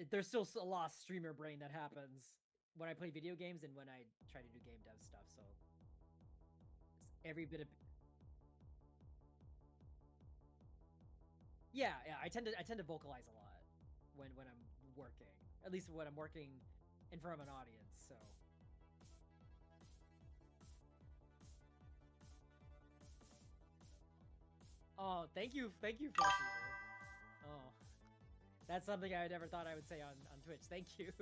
Speaker 1: there's still a lot of streamer brain that happens when I play video games and when I try to do game dev stuff. So every bit of yeah, I tend to vocalize a lot when I'm working, at least when I'm working in front of an audience. So oh, thank you, Flesh Eater. Oh, that's something I never thought I would say on Twitch. Thank you.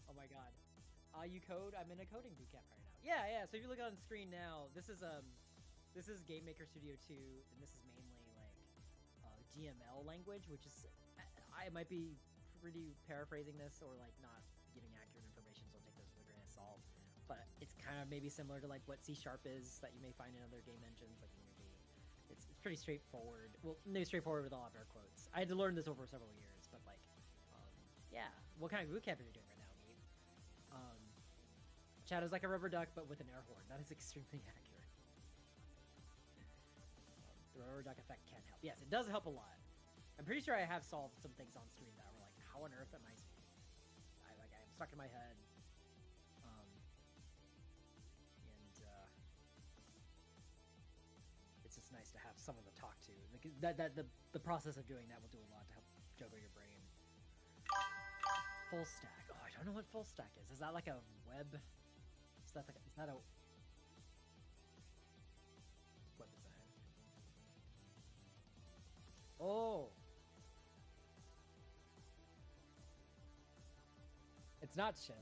Speaker 1: Oh my god. You code? I'm in a coding bootcamp right now. Yeah. So if you look on screen now, this is Game Maker Studio 2, and this is mainly like GML language, which is I might be pretty paraphrasing this or like not giving accurate information, so take this with a grain of salt. But it's kind of maybe similar to like what C# is that you may find in other game engines like Unity. It's pretty straightforward. Well, maybe straightforward with a lot of air quotes. I had to learn this over several years, but like, yeah. What kind of bootcamp are you doing right now, Meep? Chat is like a rubber duck, but with an air horn. That is extremely accurate. The rubber duck effect can help. Yes, it does help a lot. I'm pretty sure I have solved some things on stream that were like, how on earth am I'm stuck in my head. It's just nice to have someone to talk to. Because the process of doing that will do a lot to help juggle your brain. Full stack. Oh, I don't know what full stack is. Is that like a web? Is that a web design? Oh. It's not shit.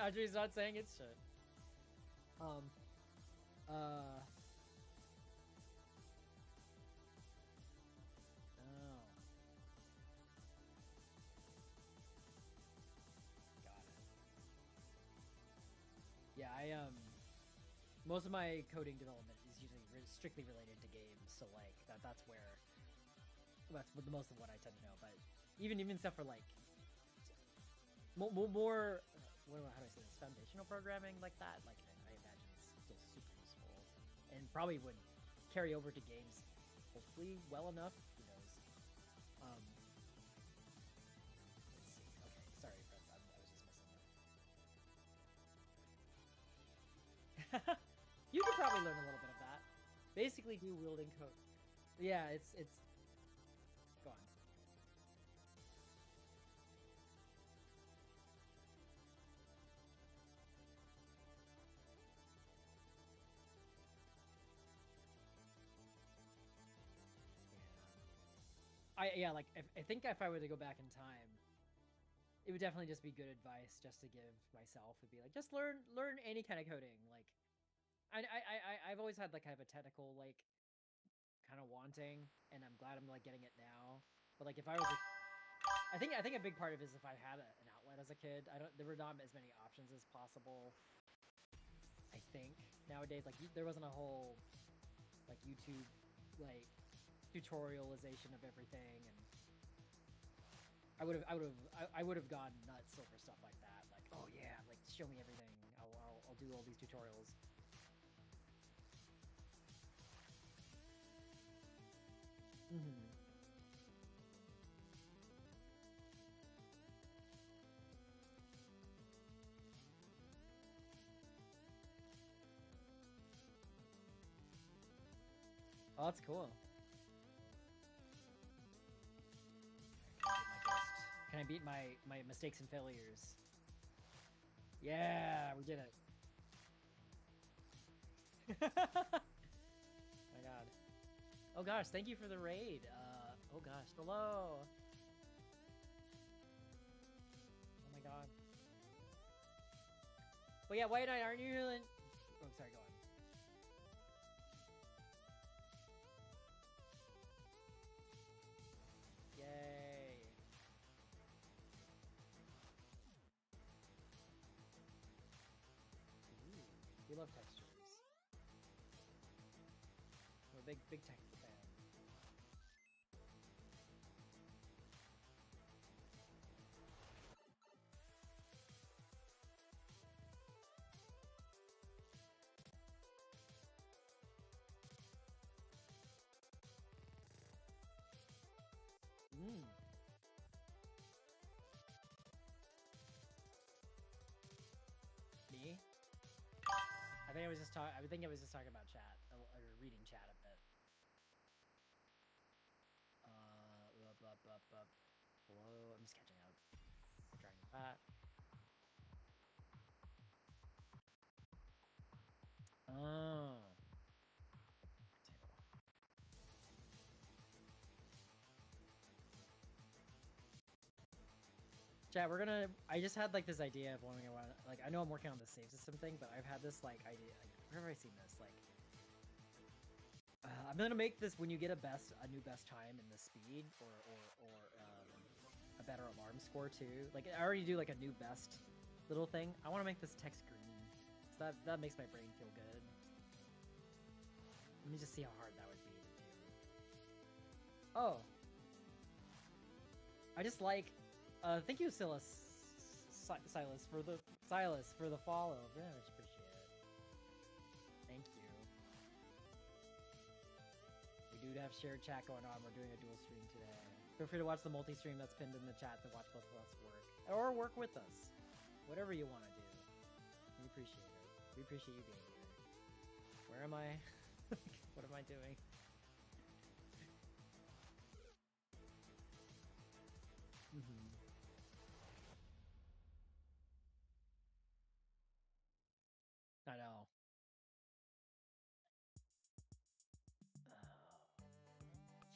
Speaker 1: Audrey's not saying it's shit. Oh. Got it. Yeah, most of my coding development is usually strictly related to games, so like that's the most of what I tend to know. But even stuff for like more how do I say this, foundational programming like that, like I imagine it's still super useful and probably would carry over to games hopefully well enough. Who knows? Let's see. Okay, sorry friends, I was just messing with. You could probably learn a little bit of that. Basically do wielding code. Yeah, it's go on. Like I think if I were to go back in time, it would definitely just be good advice just to give myself. Would be like just learn any kind of coding. Like I've always had like kind of a technical like kind of wanting, and I'm glad I'm like getting it now. But like if I was, I think a big part of it is if I had an outlet as a kid. There were not as many options as possible. I think nowadays like there wasn't a whole like YouTube like tutorialization of everything, and I would have gone nuts over stuff like that. Like, oh yeah, like show me everything. I'll do all these tutorials. Mm-hmm. Oh, that's cool. Can I beat my mistakes and failures? Yeah, we did it. My god. Oh gosh, thank you for the raid. Oh gosh, hello. Oh my god. Well, yeah, White Knight, aren't you? Oh, sorry, go on. Yay. Ooh, we love textures. We're a big texture fan. Me? I think I was just talking about chat or reading chat a bit. Hello, I'm just catching up. Trying that. Oh. Chat, I just had like this idea of wanting to like, I know I'm working on the save system thing, but I've had this like idea, like, where have I seen this? Like, I'm gonna make this when you get a new best time in the speed or a better alarm score too. Like I already do like a new best little thing. I want to make this text green, so that makes my brain feel good. Let me just see how hard that would be to do. Oh, I just like. Thank you, Silas for the follow. Very much appreciate it. Thank you. We do have shared chat going on. We're doing a dual stream today. Feel free to watch the multi-stream that's pinned in the chat to watch both of us work. Or work with us. Whatever you want to do. We appreciate it. We appreciate you being here. Where am I? What am I doing? I know.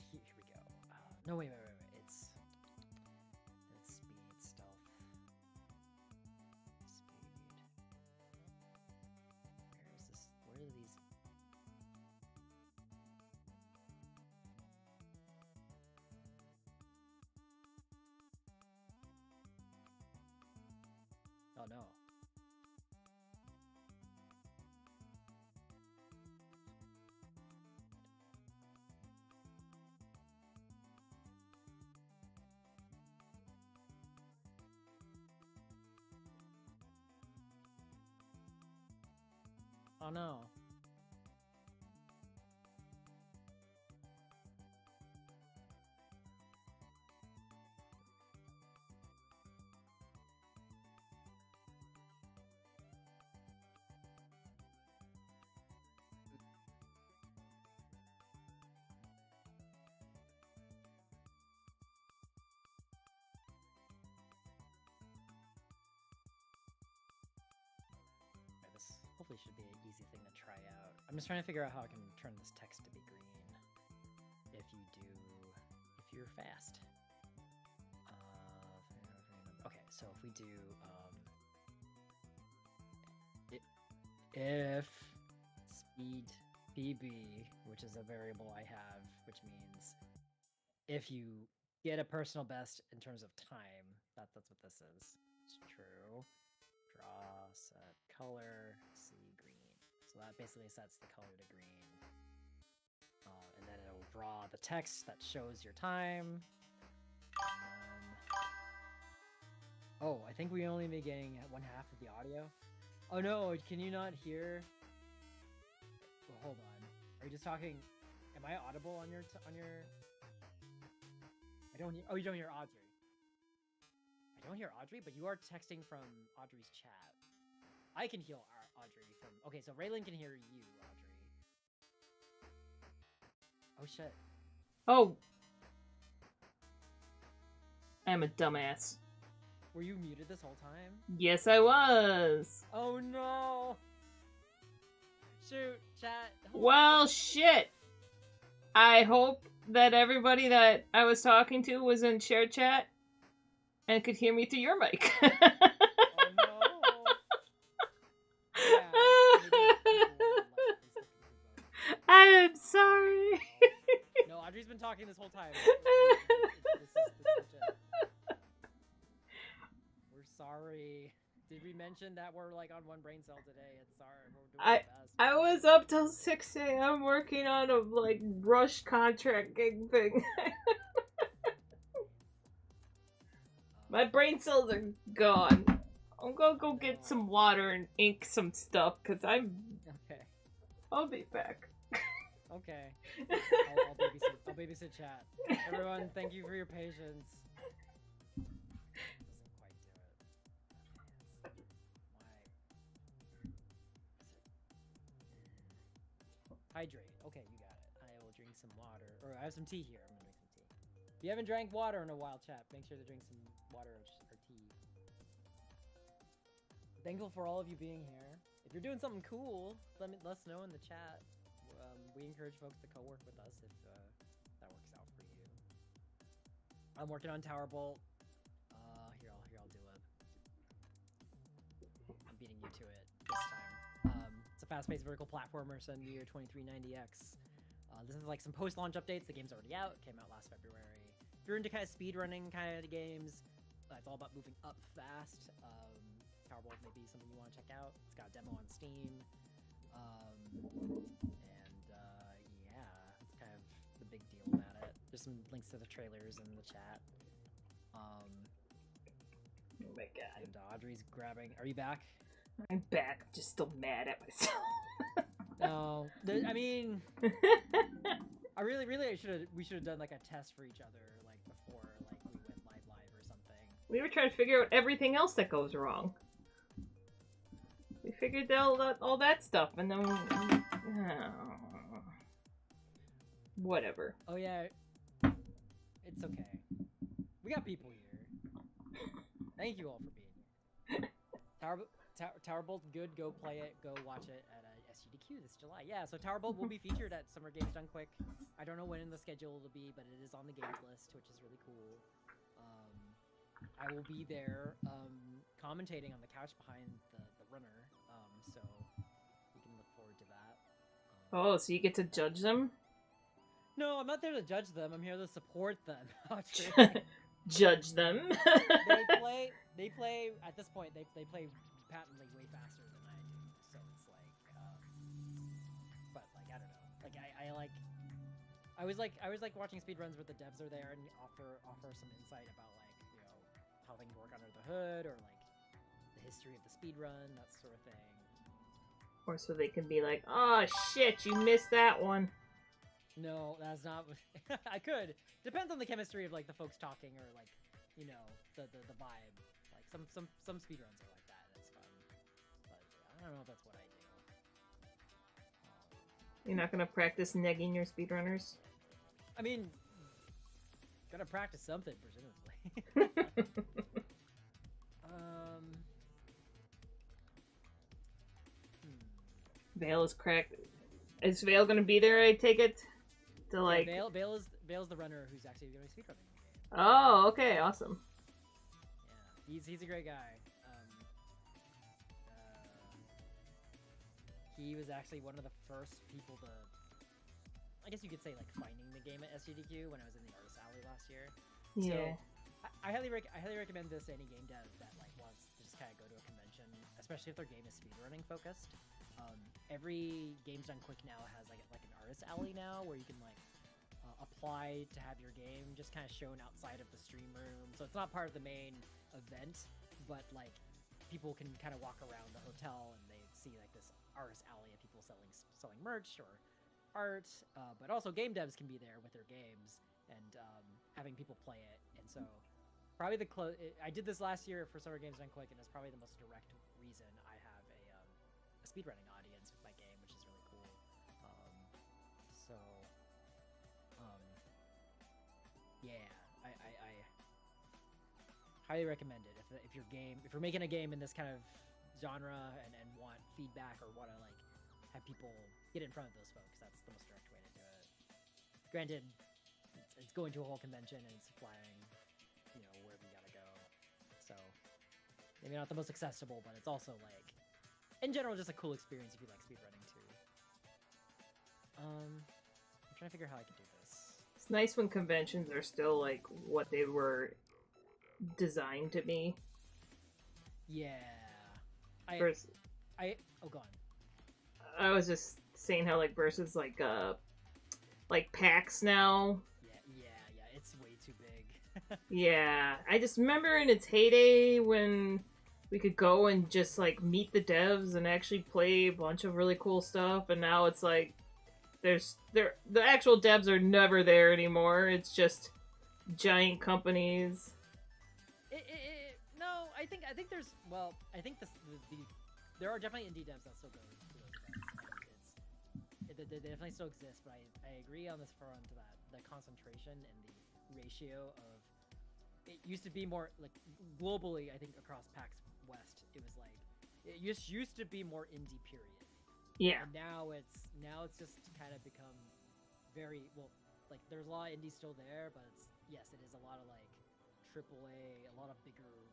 Speaker 1: Here we go. No, wait. It's speed, stealth. Speed. Where is this? Where are these? Oh no. Oh no. This hopefully should be an easy thing to try out. I'm just trying to figure out how I can turn this text to be green. If you're fast. Okay, so if we do if speed PB, which is a variable I have, which means if you get a personal best in terms of time, that's what this is. It's true. Draw, set color, see green. So that basically sets the color to green. And then it'll draw the text that shows your time. Oh, I think we only be getting 1/2 of the audio. Oh no, can you not hear? Well, hold on. Are you just talking? Am I audible on your? I don't hear. Oh, you don't hear Audrey. I don't hear Audrey, but you are texting from Audrey's chat. I can hear Audrey from. Okay, so Raylan can hear you, Audrey. Oh shit.
Speaker 4: Oh. I'm a dumbass.
Speaker 1: Were you muted this whole time?
Speaker 4: Yes, I was.
Speaker 1: Oh no! Shoot, chat.
Speaker 4: Well, shit. I hope that everybody that I was talking to was in share chat and could hear me through your mic.
Speaker 1: Oh no!
Speaker 4: I'm sorry.
Speaker 1: No, Audrey's been talking this whole time. We're sorry. Did we mention that we're like on one brain cell today? It's sorry. We're doing our best.
Speaker 4: I was up till 6 a.m. working on a like rush contract gig thing. My brain cells are gone. I'm gonna go get some water and ink some stuff because I'm.
Speaker 1: Okay.
Speaker 4: I'll be back.
Speaker 1: Okay. I'll babysit chat. Everyone, thank you for your patience. Hydrate. Okay, you got it. I will drink some water. Or I have some tea here. I'm gonna drink some tea. If you haven't drank water in a while, chat, make sure to drink some water or tea. Thankful for all of you being here. If you're doing something cool, let us know in the chat. We encourage folks to co-work with us if that works out for you. I'm working on Tower Bolt. Here I'll do it. I'm beating you to it this time. It's a fast-paced vertical platformer set in the year 2390X. This is like some post-launch updates. The game's already out. It came out last February. If you're into kind of speedrunning kind of games, it's all about moving up fast. Tower Bolt may be something you want to check out. It's got a demo on Steam. Yeah, that's kind of the big deal about it. There's some links to the trailers in the chat.
Speaker 4: Oh my god.
Speaker 1: And Audrey's grabbing. Are you back?
Speaker 4: I'm back. I'm just still mad at myself.
Speaker 1: No, I mean, we should have done like a test for each other, like before, like we went live or something.
Speaker 4: We were trying to figure out everything else that goes wrong. We figured out all that stuff, and then Whatever.
Speaker 1: Oh yeah, it's okay. We got people here. Thank you all for being here. Tower Bolt, good. Go play it. Go watch it at SGDQ this July. Yeah, so Tower Bolt will be featured at Summer Games Done Quick. I don't know when in the schedule it'll be, but it is on the games list, which is really cool. I will be there commentating on the couch behind the runner, so we can look forward to that.
Speaker 4: Oh, so you get to judge them?
Speaker 1: No, I'm not there to judge them. I'm here to support them.
Speaker 4: Judge them.
Speaker 1: They play at this point. They play patently way faster than I do. So it's like, but like I don't know. Like I always like watching speedruns where the devs are there and offer some insight about like how things work under the hood or like the history of the speedrun, that sort of thing.
Speaker 4: Or so they can be like, oh shit, you missed that one.
Speaker 1: No, that's not. I could. Depends on the chemistry of like the folks talking or like, the vibe. Like some speedruns are like that. It's fun. But I don't know if that's what I do.
Speaker 4: You're not gonna practice negging your speedrunners?
Speaker 1: I mean, gotta practice something, presumably.
Speaker 4: Vale is cracked. Is Vale gonna be there? I take it. To like.
Speaker 1: Yeah, Vale's the runner who's actually going to be speedrunning the game.
Speaker 4: Oh, okay, awesome.
Speaker 1: Yeah, he's a great guy. He was actually one of the first people to, I guess you could say, like finding the game at SGDQ when I was in the Artist Alley last year.
Speaker 4: Yeah.
Speaker 1: So I highly recommend this to any game dev that like wants to just kind of go to a convention, especially if their game is speedrunning focused. Every Games Done Quick now has like an Artist Alley now where you can like apply to have your game just kind of shown outside of the stream room. So it's not part of the main event, but like people can kind of walk around the hotel and they see like this Artist Alley of people selling merch or art, but also game devs can be there with their games and having people play it. And so probably I did this last year for Summer Games Done Quick, and it's probably the most direct reason I have a speedrunning audience with my game, which is really cool. Yeah, I highly recommend it if you're making a game in this kind of genre and want feedback or want to like have people get in front of those folks. That's the most direct way to do it. Granted, it's going to a whole convention and it's flying, wherever you gotta go. So maybe not the most accessible, but it's also like, in general, just a cool experience if you like speedrunning too. I'm trying to figure out how I can do this.
Speaker 4: It's nice when conventions are still like what they were designed to be.
Speaker 1: Yeah. Oh, go on.
Speaker 4: I was just saying how like versus like PAX now.
Speaker 1: Yeah, it's way too big.
Speaker 4: Yeah, I just remember in its heyday when we could go and just like meet the devs and actually play a bunch of really cool stuff, and now it's like the actual devs are never there anymore. It's just giant companies.
Speaker 1: No, I think there's there are definitely indie devs that still go to those events. They definitely still exist, but I agree on this front that the concentration and the ratio of it used to be more like globally. I think across PAX West, it was like it used to be more indie period.
Speaker 4: Yeah.
Speaker 1: And now it's just kind of become very well. Like there's a lot of indies still there, but it is a lot of like AAA, a lot of bigger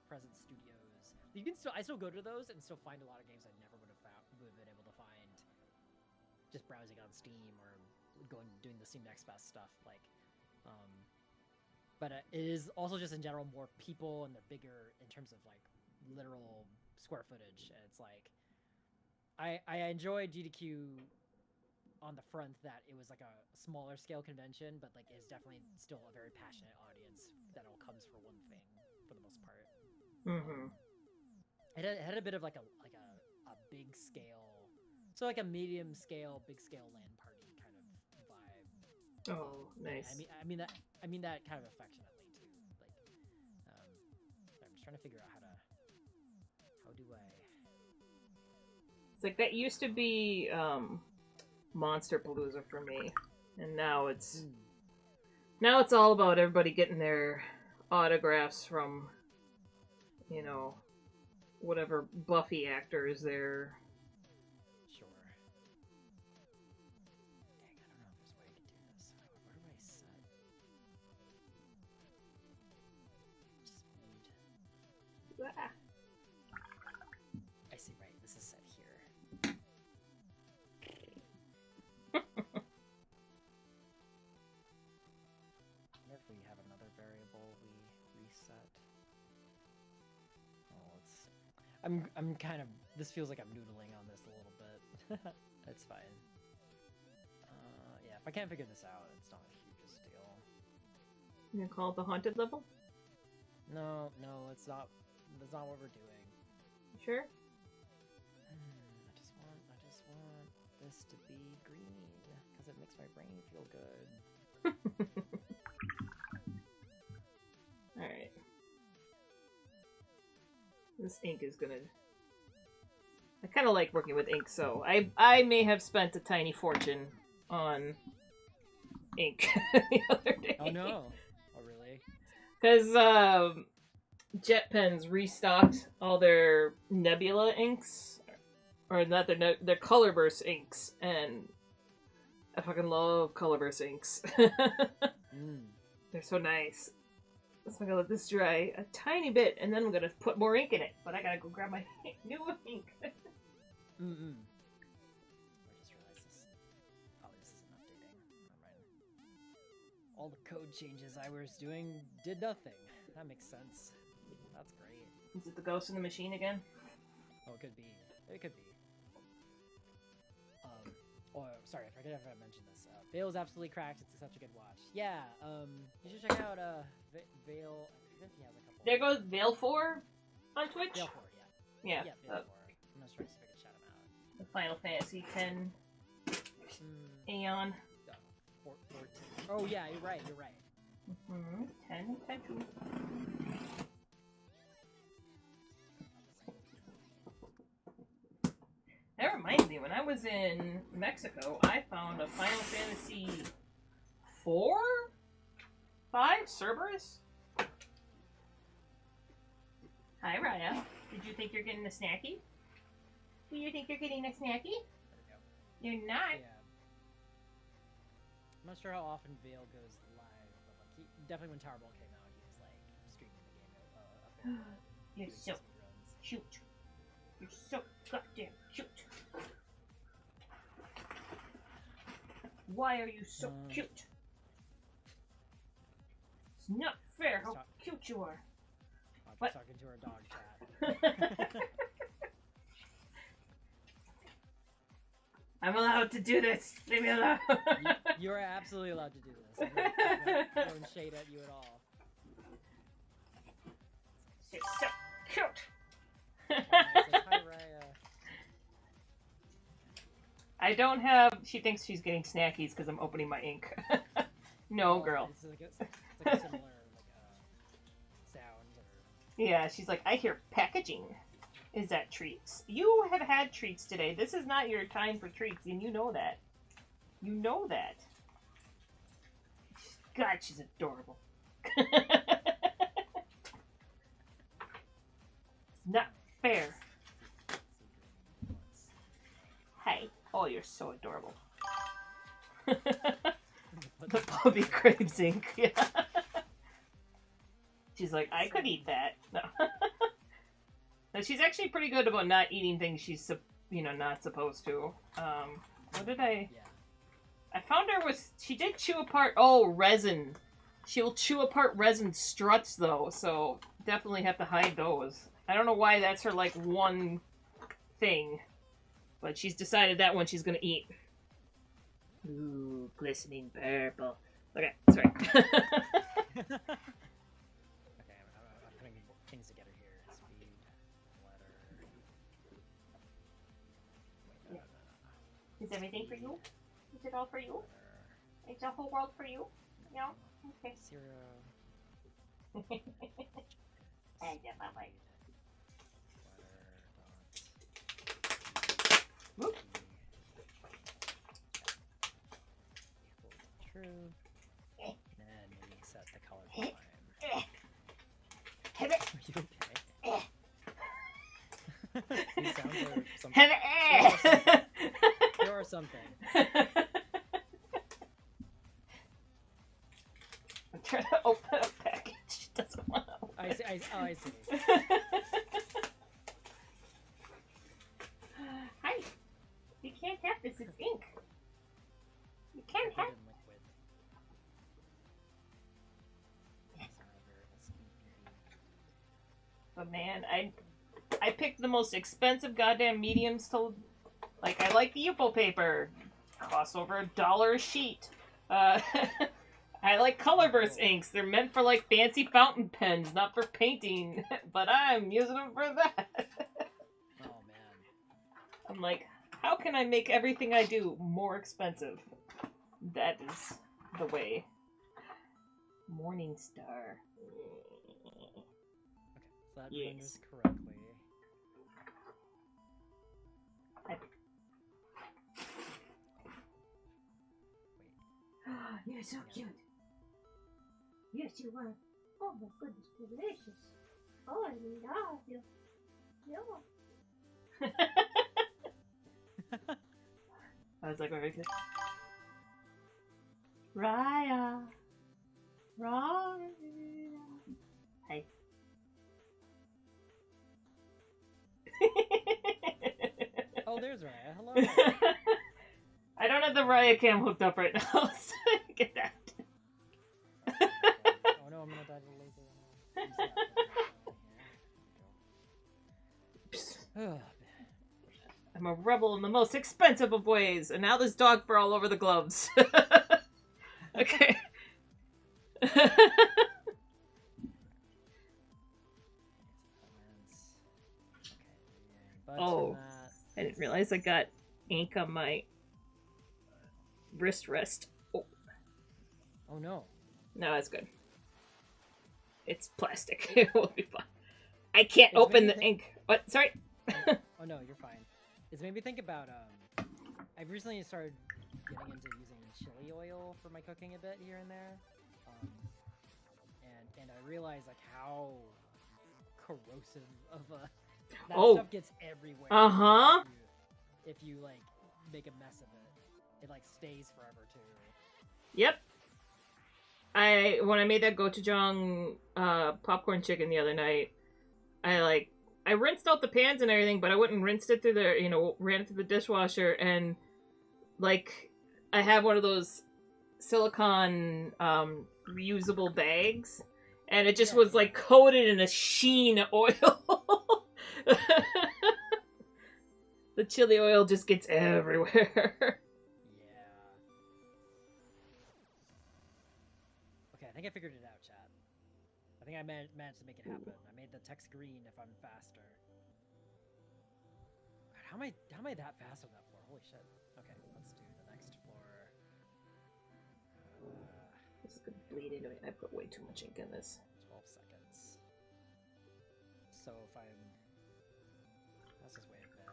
Speaker 1: present studios. I still go to those and still find a lot of games I never would have been able to find just browsing on Steam or doing the Steam Next Fest stuff. Like, but it is also just in general more people and they're bigger in terms of like literal square footage. And it's like I enjoy GDQ on the front that it was like a smaller scale convention, but like it's definitely still a very passionate audience that all comes for one thing for the most part.
Speaker 4: Mm-hmm.
Speaker 1: It had a bit of like a big scale, so like a medium scale, big scale LAN party kind of vibe.
Speaker 4: Oh, nice.
Speaker 1: I mean that kind of affectionately too. Like, I'm just trying to figure out how do I.
Speaker 4: It's like that used to be Monster Palooza for me. And now it's all about everybody getting their autographs from, you know, whatever Buffy actor is there.
Speaker 1: Sure. Dang, I don't know if there's a way I can do this. Where do I set? Speed.
Speaker 4: Ah.
Speaker 1: I see, right. This is set here. I wonder if we have another variable we reset. Oh, let's. I'm kind of. This feels like I'm noodling on this a little bit. That's fine. Yeah, if I can't figure this out, it's not the hugest deal.
Speaker 4: You gonna call it the haunted level?
Speaker 1: No, it's not. That's not what we're doing.
Speaker 4: Sure.
Speaker 1: I just want this to be green because it makes my brain feel good.
Speaker 4: Alright. This ink is gonna... I kind of like working with ink, so I may have spent a tiny fortune on ink the other day.
Speaker 1: Oh no! Oh really?
Speaker 4: Because Jet Pens restocked all their Nebula inks, or not their Colorburst inks, and I fucking love Colorburst inks. They're so nice. So I'm gonna let this dry a tiny bit, and then I'm gonna put more ink in it. But I gotta go grab my new ink.
Speaker 1: I just realized this. Oh, this isn't updating. Never mind. All the code changes I was doing did nothing. That makes sense. That's great.
Speaker 4: Is it the ghost in the machine again?
Speaker 1: Oh, it could be. It could be. Oh, sorry, I forget if I mentioned this. Vale's absolutely cracked. It's such a good watch. Yeah, you should check out Vale. I forget if he has a couple.
Speaker 4: There goes Vale 4 on Twitch.
Speaker 1: Vale 4, yeah.
Speaker 4: Yeah.
Speaker 1: Vale 4. I'm gonna try to see if I can shout him out.
Speaker 4: The Final Fantasy 10 Aeon.
Speaker 1: 14. Oh yeah, you're right.
Speaker 4: 10 Tenku. That reminds me, when I was in Mexico, I found a Final Fantasy 5 Cerberus. Hi, Raya. Did you think you're getting a snacky? Do you think you're getting a snacky?
Speaker 1: There we go.
Speaker 4: You're not.
Speaker 1: Yeah. I'm not sure how often Vale goes live, but like definitely when Tower Ball came out, he was like streaming the game up there.
Speaker 4: You're so cute. You're so goddamn cute. Why are you so cute? It's not fair how cute you are.
Speaker 1: What? Talking to our dog chat.
Speaker 4: I'm allowed to do this. Leave me alone.
Speaker 1: You are absolutely allowed to do this. I'm not throwing shade at you at all.
Speaker 4: You're so cute.
Speaker 1: It says, hi, Raya.
Speaker 4: I don't have... She thinks she's getting snackies because I'm opening my ink. No, girl.
Speaker 1: It's like a similar sound. Or...
Speaker 4: Yeah, she's like, I hear packaging. Is that treats? You have had treats today. This is not your time for treats, and you know that. You know that. God, she's adorable. It's not fair. Hey. Oh, you're so adorable. The puppy craves ink. Yeah. She's like, I could eat that. No. No, she's actually pretty good about not eating things she's, not supposed to. What did I...
Speaker 1: Yeah.
Speaker 4: I found her with... She did chew apart... resin. She'll chew apart resin struts, though, so definitely have to hide those. I don't know why that's her, one thing. But she's decided that one she's gonna eat. Ooh, glistening purple. Okay, sorry.
Speaker 1: Okay, I'm putting things together here. Speed, letter. Wait, no.
Speaker 4: Is everything for you? Is it all for you?
Speaker 1: Letter.
Speaker 4: Is the whole world for you? Yeah? Okay.
Speaker 1: 0.
Speaker 4: I get my life.
Speaker 1: Letter.
Speaker 4: Whoop.
Speaker 1: These sounds are something. Sure or something.
Speaker 4: I'm trying to open a package. It doesn't want to open.
Speaker 1: I see. I see.
Speaker 4: Hi. You can't have this. It's ink. You can't have.
Speaker 1: Liquid in liquid.
Speaker 4: But man, I picked the most expensive goddamn mediums to, like, I like the Yupo paper. Costs over $1 a sheet. I like Colorburst inks. They're meant for, like, fancy fountain pens, not for painting. But I'm using them for that.
Speaker 1: Oh man.
Speaker 4: I'm like, how can I make everything I do more expensive? That is the way. Morningstar.
Speaker 1: So that
Speaker 4: Yes.
Speaker 1: renders correctly.
Speaker 4: You're so cute. Yes, you are. Oh my goodness, delicious. Oh, I love you. Yeah. I was like, very good. Raya. Raya. Hi.
Speaker 1: Oh, there's Raya. Hello.
Speaker 4: I don't have the Raya cam hooked up right now, so I can get that.
Speaker 1: Oh no, I'm gonna die to the laser. Oh,
Speaker 4: I'm a rebel in the most expensive of ways, and now there's dog fur all over the gloves. Okay. Oh. I didn't realize I got ink on my wrist rest. Oh.
Speaker 1: Oh no.
Speaker 4: No, that's good. It's plastic. It will be fine. I can't
Speaker 1: It's
Speaker 4: open
Speaker 1: maybe
Speaker 4: the ink. What? Sorry.
Speaker 1: Oh no, you're fine. It's made me think about I've recently started getting into using chili oil for my cooking a bit here and there, and I realize like how corrosive of a that stuff gets everywhere.
Speaker 4: Uh-huh.
Speaker 1: If you like make a mess of it, it like stays forever too.
Speaker 4: Yep. When I made that gochujang popcorn chicken the other night, I rinsed out the pans and everything, but I wouldn't rinsed it through ran it through the dishwasher, and like I have one of those silicone reusable bags, and it just was like coated in a sheen of oil. The chili oil just gets everywhere.
Speaker 1: Okay, I think I figured it out, chat. I think I managed to make it happen. I made the text green if I'm faster. God, how am I that fast on that floor? Holy shit. Okay, let's do the next floor.
Speaker 4: This is gonna bleed into it. I put way too much ink in this.
Speaker 1: 12 seconds. So if I'm... Let's just wait a bit.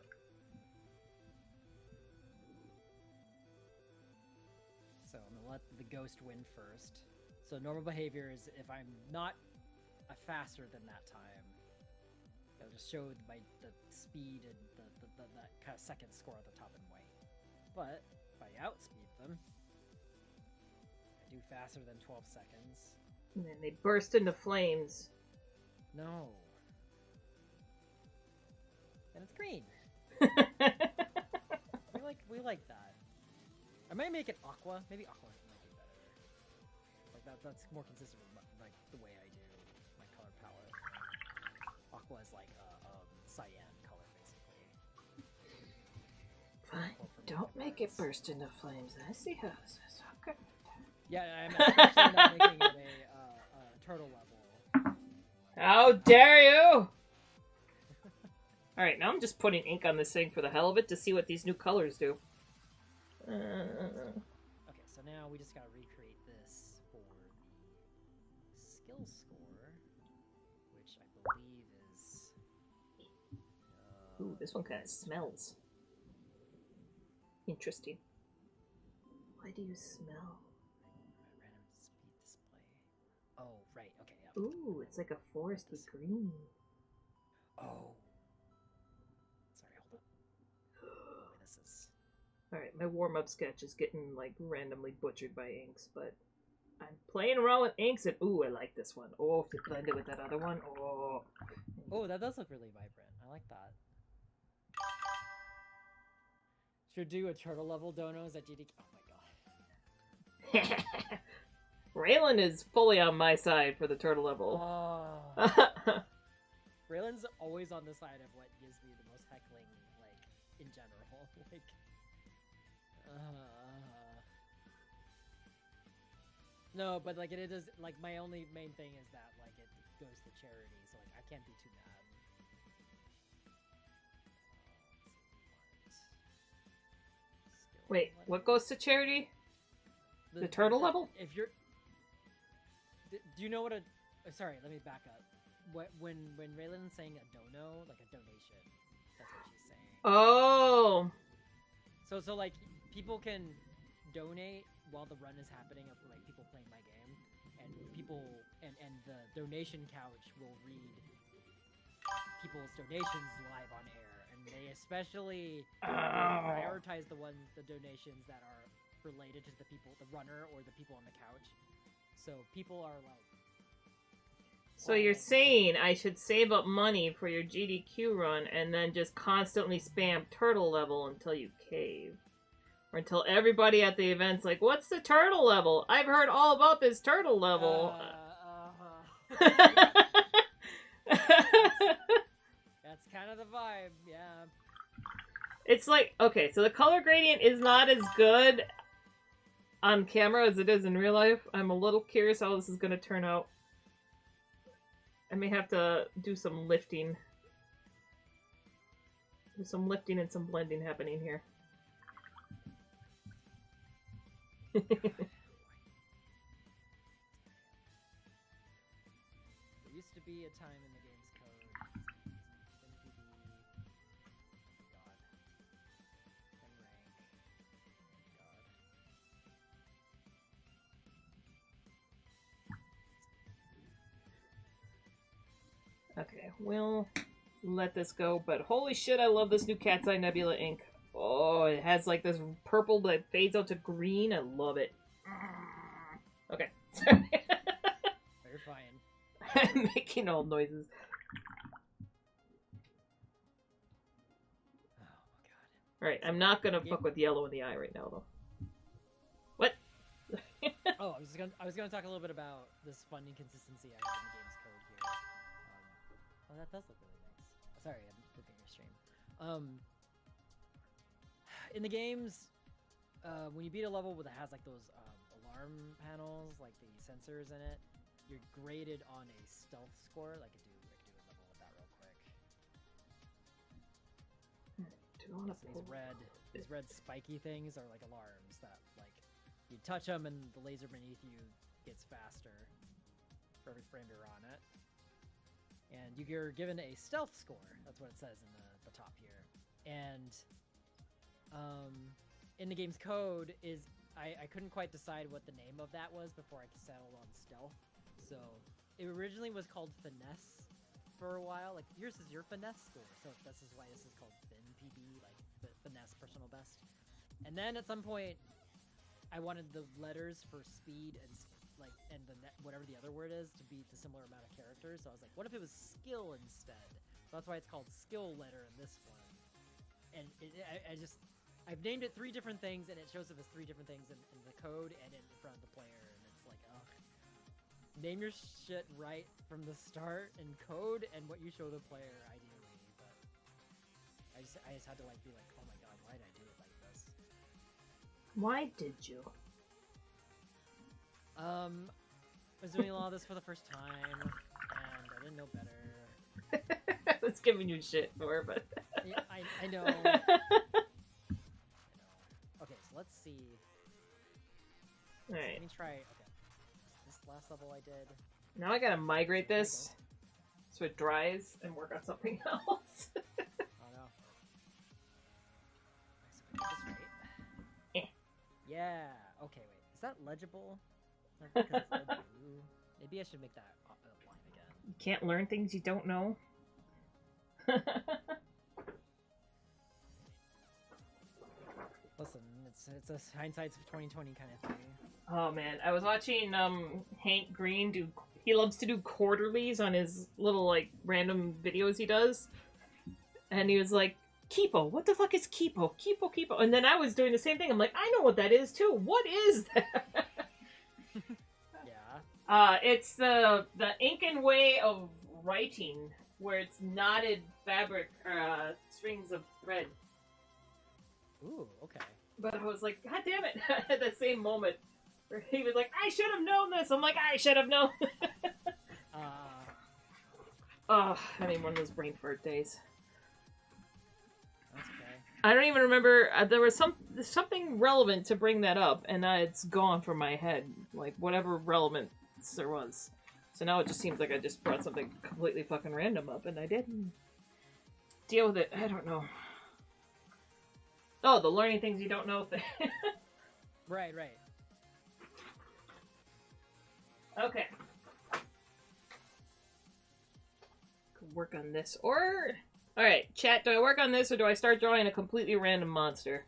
Speaker 1: So I'm gonna let the ghost win first. So normal behavior is if I'm not faster than that time, it'll just show the speed and that kind of second score at the top in white. But if I outspeed them, I do faster than 12 seconds.
Speaker 4: And then they burst into flames.
Speaker 1: No. And it's green. we like that. I might make it aqua. Maybe aqua might be better. Like that's more consistent with like the way I do my color palette. Aqua is like a cyan color, basically.
Speaker 4: Fine. Don't make it burst into flames. I see how this is. Okay.
Speaker 1: Yeah, I'm especially not making it a turtle level.
Speaker 4: How dare you! Alright, now I'm just putting ink on this thing for the hell of it to see what these new colors do.
Speaker 1: Okay, so now we just gotta recreate this for the skill score, which I believe is...
Speaker 4: Ooh, this one kind of smells. Interesting. Why do you smell?
Speaker 1: Random speed display. Oh, right, okay, yeah.
Speaker 4: Ooh, it's like a foresty green.
Speaker 1: Oh. So
Speaker 4: Alright, my warm-up sketch is getting, like, randomly butchered by inks, but I'm playing around with inks, and ooh, I like this one. Oh, if you blend it with that other one, oh.
Speaker 1: Oh, that does look really vibrant. I like that. Should do a turtle level donos at GDQ. Oh my god.
Speaker 4: Raylan is fully on my side for the turtle level.
Speaker 1: Oh. Raylan's always on the side of what gives me the most heckling, like, in general. Like, no, but like it is like my only main thing is that like it goes to charity, so like I can't be too mad.
Speaker 4: Wait, what goes to charity? The turtle level?
Speaker 1: If you're, do you know what a? Sorry, let me back up. When Raylan's saying a dono, like a donation, that's what she's saying.
Speaker 4: Oh.
Speaker 1: So like people can donate while the run is happening of like people playing my game, and people and the donation couch will read people's donations live on air, and they especially prioritize the donations that are related to the people, the runner or the people on the couch. So people are like.
Speaker 4: So you're saying I should save up money for your GDQ run and then just constantly spam turtle level until you cave. Or until everybody at the event's like, what's the turtle level? I've heard all about this turtle level.
Speaker 1: That's kind of the vibe, yeah.
Speaker 4: It's like, okay, so the color gradient is not as good on camera as it is in real life. I'm a little curious how this is going to turn out. I may have to do some lifting. There's some lifting and some blending happening here.
Speaker 1: There used to be a time in the game's code.
Speaker 4: Okay, we'll let this go, but holy shit, I love this new Cat's Eye Nebula ink. Oh, it has like this purple that fades out to green. I love it. Okay, sorry.
Speaker 1: You're fine.
Speaker 4: I'm making all noises.
Speaker 1: Oh my god.
Speaker 4: Alright, I'm not gonna fuck with yellow in the eye right now, though. What?
Speaker 1: Oh, I was gonna talk a little bit about this fun inconsistency I have in the game's code here. Oh, that does look really nice. Sorry, I'm looking at your stream. In the games, when you beat a level that has like those alarm panels, like the sensors in it, you're graded on a stealth score. I could do a level with that real quick. These red spiky things are like alarms that like you touch them and the laser beneath you gets faster for every frame you're on it. And you're given a stealth score. That's what it says in the top here. And in the game's code is I couldn't quite decide what the name of that was before I settled on stealth. So it originally was called finesse for a while. Like yours is your finesse score, so this is why this is called FinPB, like the finesse personal best. And then at some point, I wanted the letters for speed and whatever the other word is to be the similar amount of characters. So I was like, what if it was skill instead? So that's why it's called skill letter in this one. And I've named it 3 different things, and it shows up as 3 different things in the code and in front of the player. And it's like, oh, name your shit right from the start in code and what you show the player ideally. But I just had to like be like, oh my god, why did I do it like this?
Speaker 4: Why did you?
Speaker 1: I was doing a lot of this for the first time, and I didn't know better.
Speaker 4: I was giving you shit for, but...
Speaker 1: Yeah, I know. Okay, so let's see.
Speaker 4: Alright.
Speaker 1: Let me try, okay. This last level I did.
Speaker 4: Now I gotta migrate this so it dries and work on something else.
Speaker 1: Oh no. So I did this right. Yeah, okay, wait. Is that legible? Because it's all blue. Maybe I should make that line again.
Speaker 4: You can't learn things you don't know.
Speaker 1: Listen, it's a hindsight's 2020 kind of thing.
Speaker 4: Oh man, I was watching Hank Green do. He loves to do quarterlies on his little like random videos he does, and he was like, "Kipo, what the fuck is Kipo? Kipo, Kipo." And then I was doing the same thing. I'm like, I know what that is too. What is that?
Speaker 1: Yeah.
Speaker 4: It's the Incan way of writing, where it's knotted fabric, strings of thread.
Speaker 1: Ooh, okay.
Speaker 4: But I was like, God damn it! At the same moment, where he was like, I should have known this. I'm like, I should have known. Oh, having one of those brain fart days.
Speaker 1: That's okay.
Speaker 4: I don't even remember. There was something relevant to bring that up, and it's gone from my head. Like whatever relevance there was. So now it just seems like I just brought something completely fucking random up, and I didn't deal with it. I don't know. Oh, the learning things you don't know thing.
Speaker 1: Right.
Speaker 4: Okay. Could work on this, or... Alright, chat, do I work on this, or do I start drawing a completely random monster?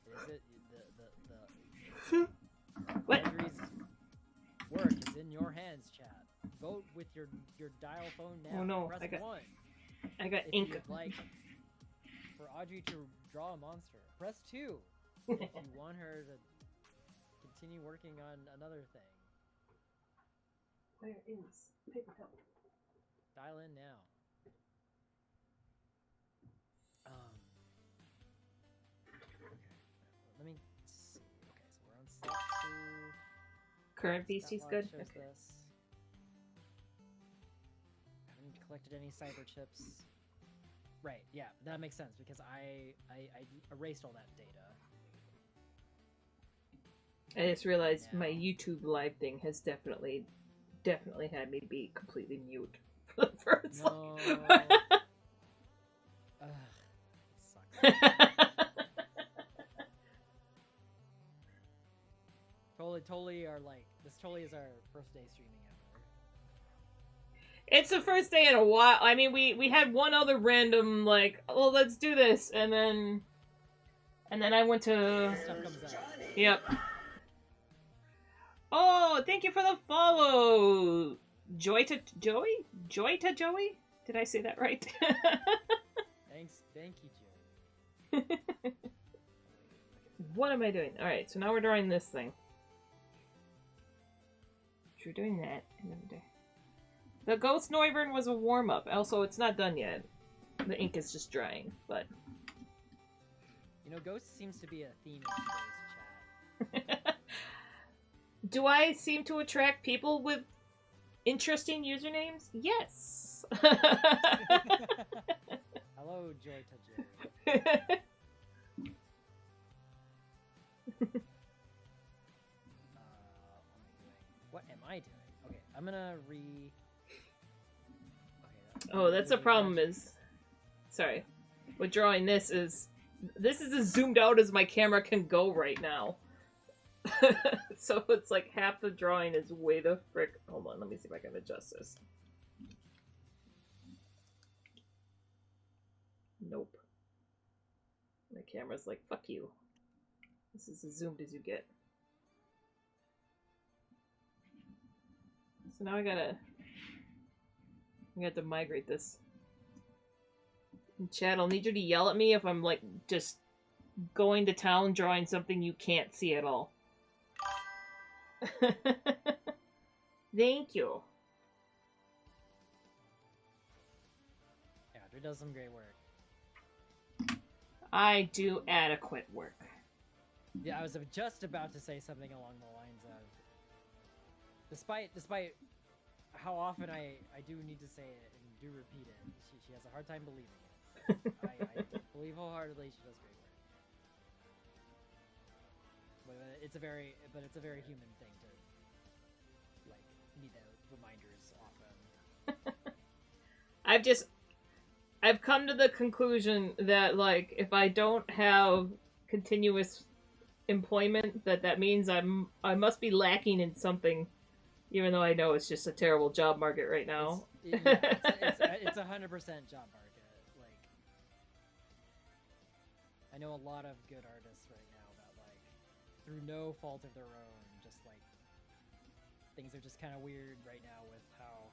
Speaker 1: Is it the
Speaker 4: What?
Speaker 1: Audrey's work is in your hands, chat. Vote with your dial phone now.
Speaker 4: Oh no,
Speaker 1: Press
Speaker 4: I got
Speaker 1: 1
Speaker 4: ink.
Speaker 1: if you'd like for Audrey to draw a monster. Press 2 if you want her to continue working on another thing.
Speaker 4: Where is paper towel?
Speaker 1: Dial in now. Okay. Let me see. Okay, so we're on step 2.
Speaker 4: Current beastie's good?
Speaker 1: Shows
Speaker 4: Okay.
Speaker 1: this. Haven't collected any cyber chips. Right, yeah, that makes sense because I erased all that data.
Speaker 4: I just realized
Speaker 1: Now.
Speaker 4: my YouTube live thing has definitely had me be completely mute for the first
Speaker 1: No. Ugh, it sucks. Totally are like, this totally is our first day streaming ever.
Speaker 4: It's the first day in a while. I mean, we had one other random, like, oh, let's do this, and then I went to...
Speaker 1: Stuff comes out.
Speaker 4: Yep. Oh, thank you for the follow! Joy to Joey? Did I say that right?
Speaker 1: Thank you, Joe.
Speaker 4: What am I doing? Alright, so now we're drawing this thing. So we're doing that. The Ghost Noivern was a warm-up. Also, it's not done yet. The ink is just drying, but...
Speaker 1: You know, Ghost seems to be a theme in today's chat.
Speaker 4: Do I seem to attract people with interesting usernames? Yes!
Speaker 1: Hello, Joy to Joy. What am I doing? Okay, I'm gonna re... Okay,
Speaker 4: Oh, that's the problem is... Sorry. With drawing this is as zoomed out as my camera can go right now. So it's like half the drawing is way the frick... Hold on, let me see if I can adjust this. Nope. My camera's like, fuck you. This is as zoomed as you get. So now I have to migrate this. And Chad, I'll need you to yell at me if I'm like just going to town drawing something you can't see at all. Thank you.
Speaker 1: Yeah, Audrey does some great work.
Speaker 4: I do adequate work.
Speaker 1: Yeah, I was just about to say something along the lines of, despite how often I do need to say it and do repeat it, she has a hard time believing it. I believe wholeheartedly she does great work. But it's a very human thing to like need the reminders often.
Speaker 4: I've come to the conclusion that like if I don't have continuous employment, that means I must be lacking in something, even though I know it's just a terrible job market right now.
Speaker 1: It's 100% job market. I know a lot of good artists right now that, like, through no fault of their own, just like things are just kind of weird right now with how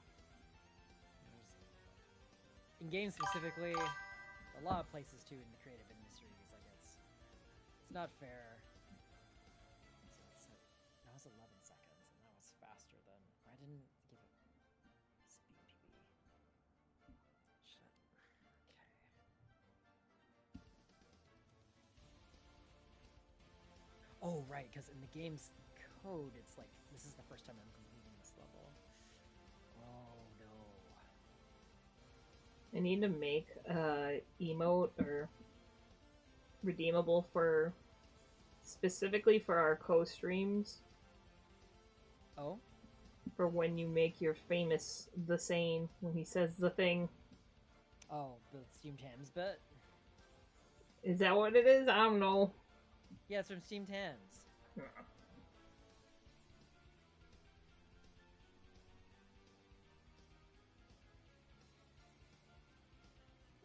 Speaker 1: in games specifically, a lot of places too in the creative industries, like it's not fair. So that was 11 seconds, and that was faster than I didn't give it speed PB. Shit. Okay. Oh right, because in the game's code, it's like this is the first time I'm completing this level. Oh no.
Speaker 4: I need to make emote or redeemable for specifically for our co-streams
Speaker 1: Oh?
Speaker 4: for when you make your famous the same when he says the thing.
Speaker 1: Oh, the Steam Tams bit?
Speaker 4: Is that what it is? I don't know.
Speaker 1: Yeah, it's from Steam Tams.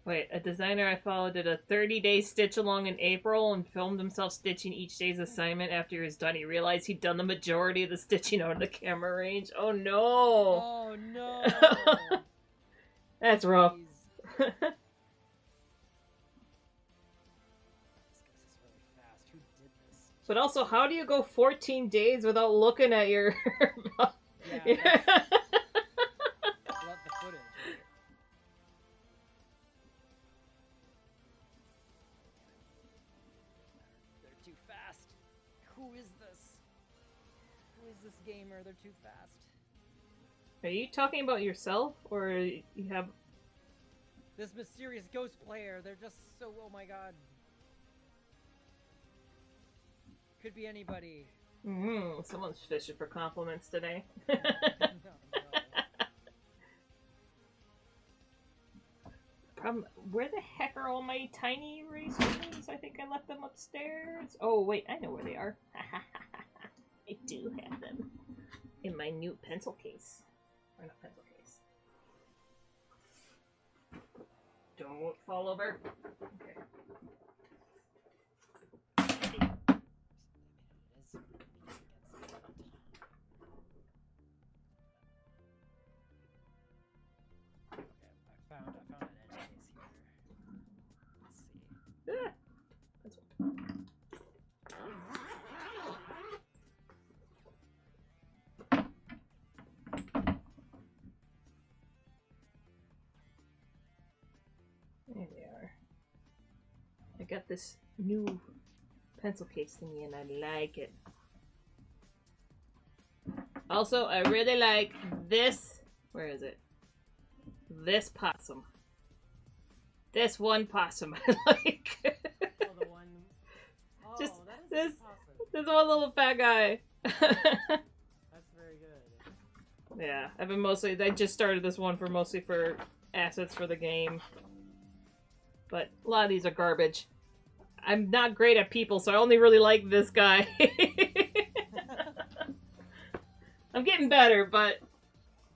Speaker 4: Wait, a designer I follow did a 30-day stitch along in April and filmed himself stitching each day's assignment. After he was done, he realized he'd done the majority of the stitching out of the camera range. Oh no!
Speaker 1: Oh no!
Speaker 4: That's rough.
Speaker 1: Jeez. This is really fast. Who did this?
Speaker 4: But also, how do you go 14 days without looking at your...
Speaker 1: Yeah, let the footage. Right? They're too fast. Who is this? Who is this gamer? They're too fast.
Speaker 4: Are you talking about yourself, or you have...
Speaker 1: This mysterious ghost player. They're just so... Oh my god. Could be anybody.
Speaker 4: Someone's fishing for compliments today.
Speaker 1: No, no.
Speaker 4: Where the heck are all my tiny erasers? I think I left them upstairs. Oh, wait, I know where they are. I do have them in my new pencil case. Or not pencil case. Don't fall over. Okay.
Speaker 1: I found an edge case here. Let's see.
Speaker 4: Ah, that's one. There they are. I got this new pencil case thingy and I like it. Also, I really like this. Where is it? This possum. This one possum I like.
Speaker 1: Oh, the one. Oh,
Speaker 4: Just
Speaker 1: that is
Speaker 4: this-
Speaker 1: awesome.
Speaker 4: This one little fat guy.
Speaker 1: That's very good.
Speaker 4: Yeah, I just started this one mostly for assets for the game. But a lot of these are garbage. I'm not great at people, so I only really like this guy. I'm getting better, but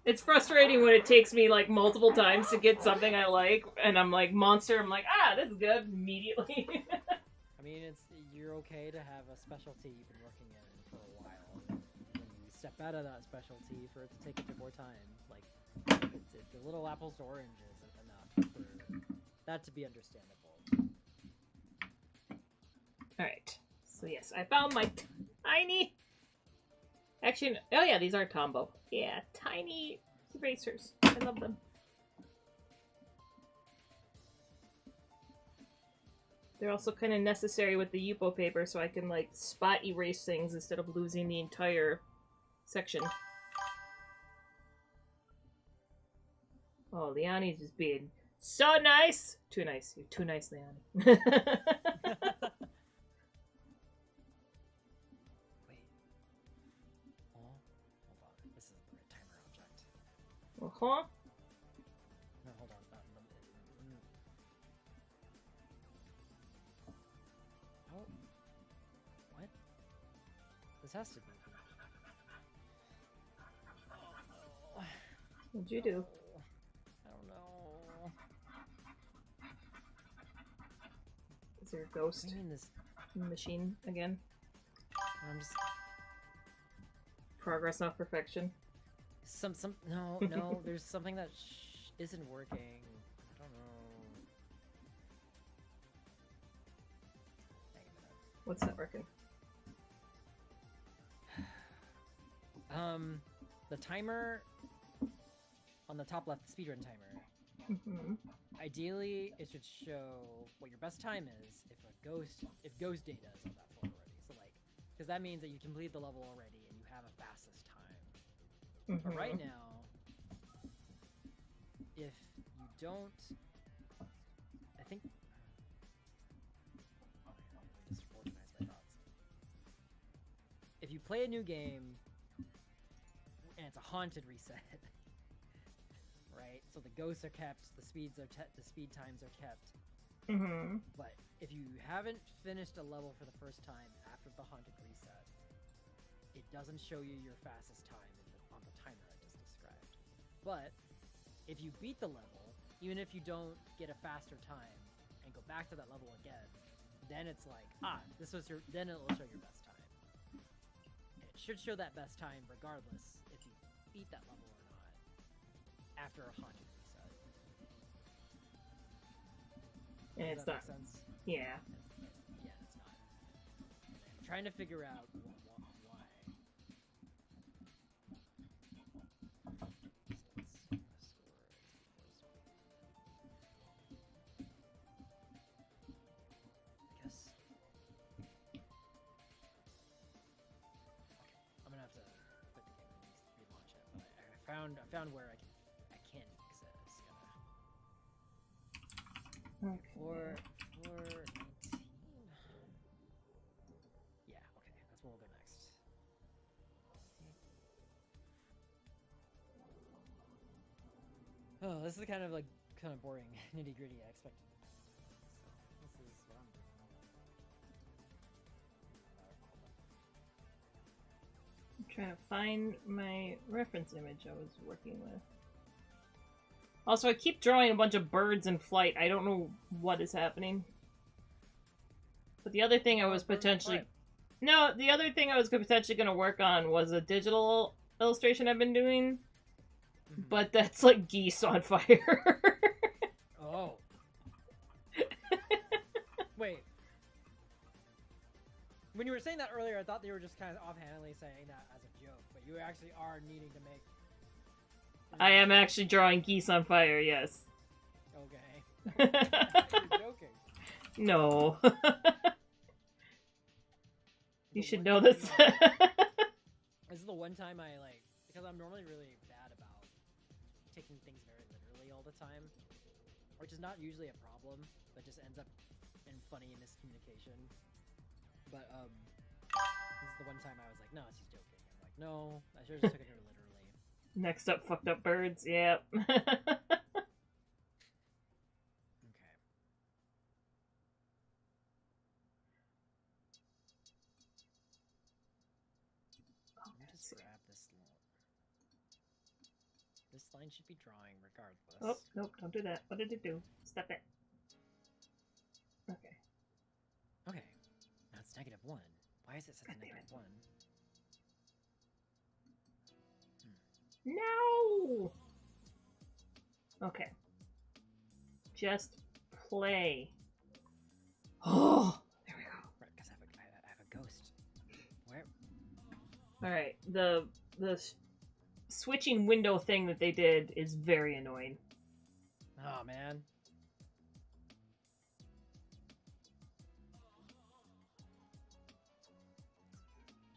Speaker 4: it's frustrating when it takes me like multiple times to get something I like, and I'm like, Monster, I'm like, this is good immediately.
Speaker 1: I mean, you're okay to have a specialty you've been working in for a while. When you step out of that specialty, for it to take a bit more time, like it's the little apples to oranges enough for that to be understandable.
Speaker 4: Alright, so yes, I found my tiny... Actually, oh yeah, these are Tombow. Yeah, tiny erasers. I love them. They're also kind of necessary with the Yupo paper, so I can, like, spot erase things instead of losing the entire section. Oh, Leonie's just being so nice! Too nice. You're too nice, Leonie.
Speaker 1: Wait. Oh, hold on. This isn't the right timer object.
Speaker 4: Uh-huh.
Speaker 1: No, hold on. Oh. What? This has to be. Oh, no.
Speaker 4: What'd you do?
Speaker 1: I don't know.
Speaker 4: Is there a
Speaker 1: What
Speaker 4: ghost
Speaker 1: do you mean this?
Speaker 4: machine again?
Speaker 1: I'm just
Speaker 4: Progress, not perfection.
Speaker 1: no. There's something that isn't working. I don't know. Hang a minute.
Speaker 4: What's not working?
Speaker 1: The timer on the top left, the speedrun timer.
Speaker 4: Mm-hmm.
Speaker 1: Ideally, it should show what your best time is if ghost data is on that floor already. So like, because that means that you complete the level already and you have a fastest time. But right now, if you don't, I think. Just organize my thoughts. If you play a new game and it's a haunted reset, right? So the ghosts are kept, the speed times are kept.
Speaker 4: Mm-hmm.
Speaker 1: But if you haven't finished a level for the first time after the haunted reset, it doesn't show you your fastest time on the timer I just described. But if you beat the level, even if you don't get a faster time and go back to that level again, then it's like, then it'll show your best time. And it should show that best time regardless if you beat that level or not after a haunted reset.
Speaker 4: And
Speaker 1: Does
Speaker 4: it's
Speaker 1: that
Speaker 4: not.
Speaker 1: make sense?
Speaker 4: Yeah.
Speaker 1: Yeah, it's not. I'm trying to figure out why. I guess. I'm gonna have to quit the game and relaunch it. But I found where I can fix it. It's gonna.
Speaker 4: Okay.
Speaker 1: Floor 19. Yeah, okay, that's where we'll go next. Oh, this is kind of boring, nitty gritty. I expected. So this is what I'm doing.
Speaker 4: I'm trying to find my reference image I was working with. Also, I keep drawing a bunch of birds in flight. I don't know what is happening. But the other thing I was potentially... No, the other thing I was potentially going to work on was a digital illustration I've been doing. But that's like geese on fire.
Speaker 1: Oh. Wait. When you were saying that earlier, I thought you were just kind of offhandedly saying that as a joke, but you actually are needing to make...
Speaker 4: I am actually drawing geese on fire, yes.
Speaker 1: Okay. You're joking.
Speaker 4: No. You should know
Speaker 1: one
Speaker 4: this.
Speaker 1: time This is the one time because I'm normally really bad about taking things very literally all the time, which is not usually a problem, but just ends up in funny miscommunication. But this is the one time I was like, no, she's joking. I'm like, no, I should have just took it literally.
Speaker 4: Next up, fucked up birds. Yep.
Speaker 1: Okay. Let me just grab this line. This line should be drawing regardless.
Speaker 4: Oh, nope, don't do that. What did it do? Stop it. Okay.
Speaker 1: Okay. Now it's -1. Why is it set to -1?
Speaker 4: No! Okay. Just play. Oh! There we go.
Speaker 1: Right, because I have a ghost. Where?
Speaker 4: Alright, the switching window thing that they did is very annoying.
Speaker 1: Oh, man.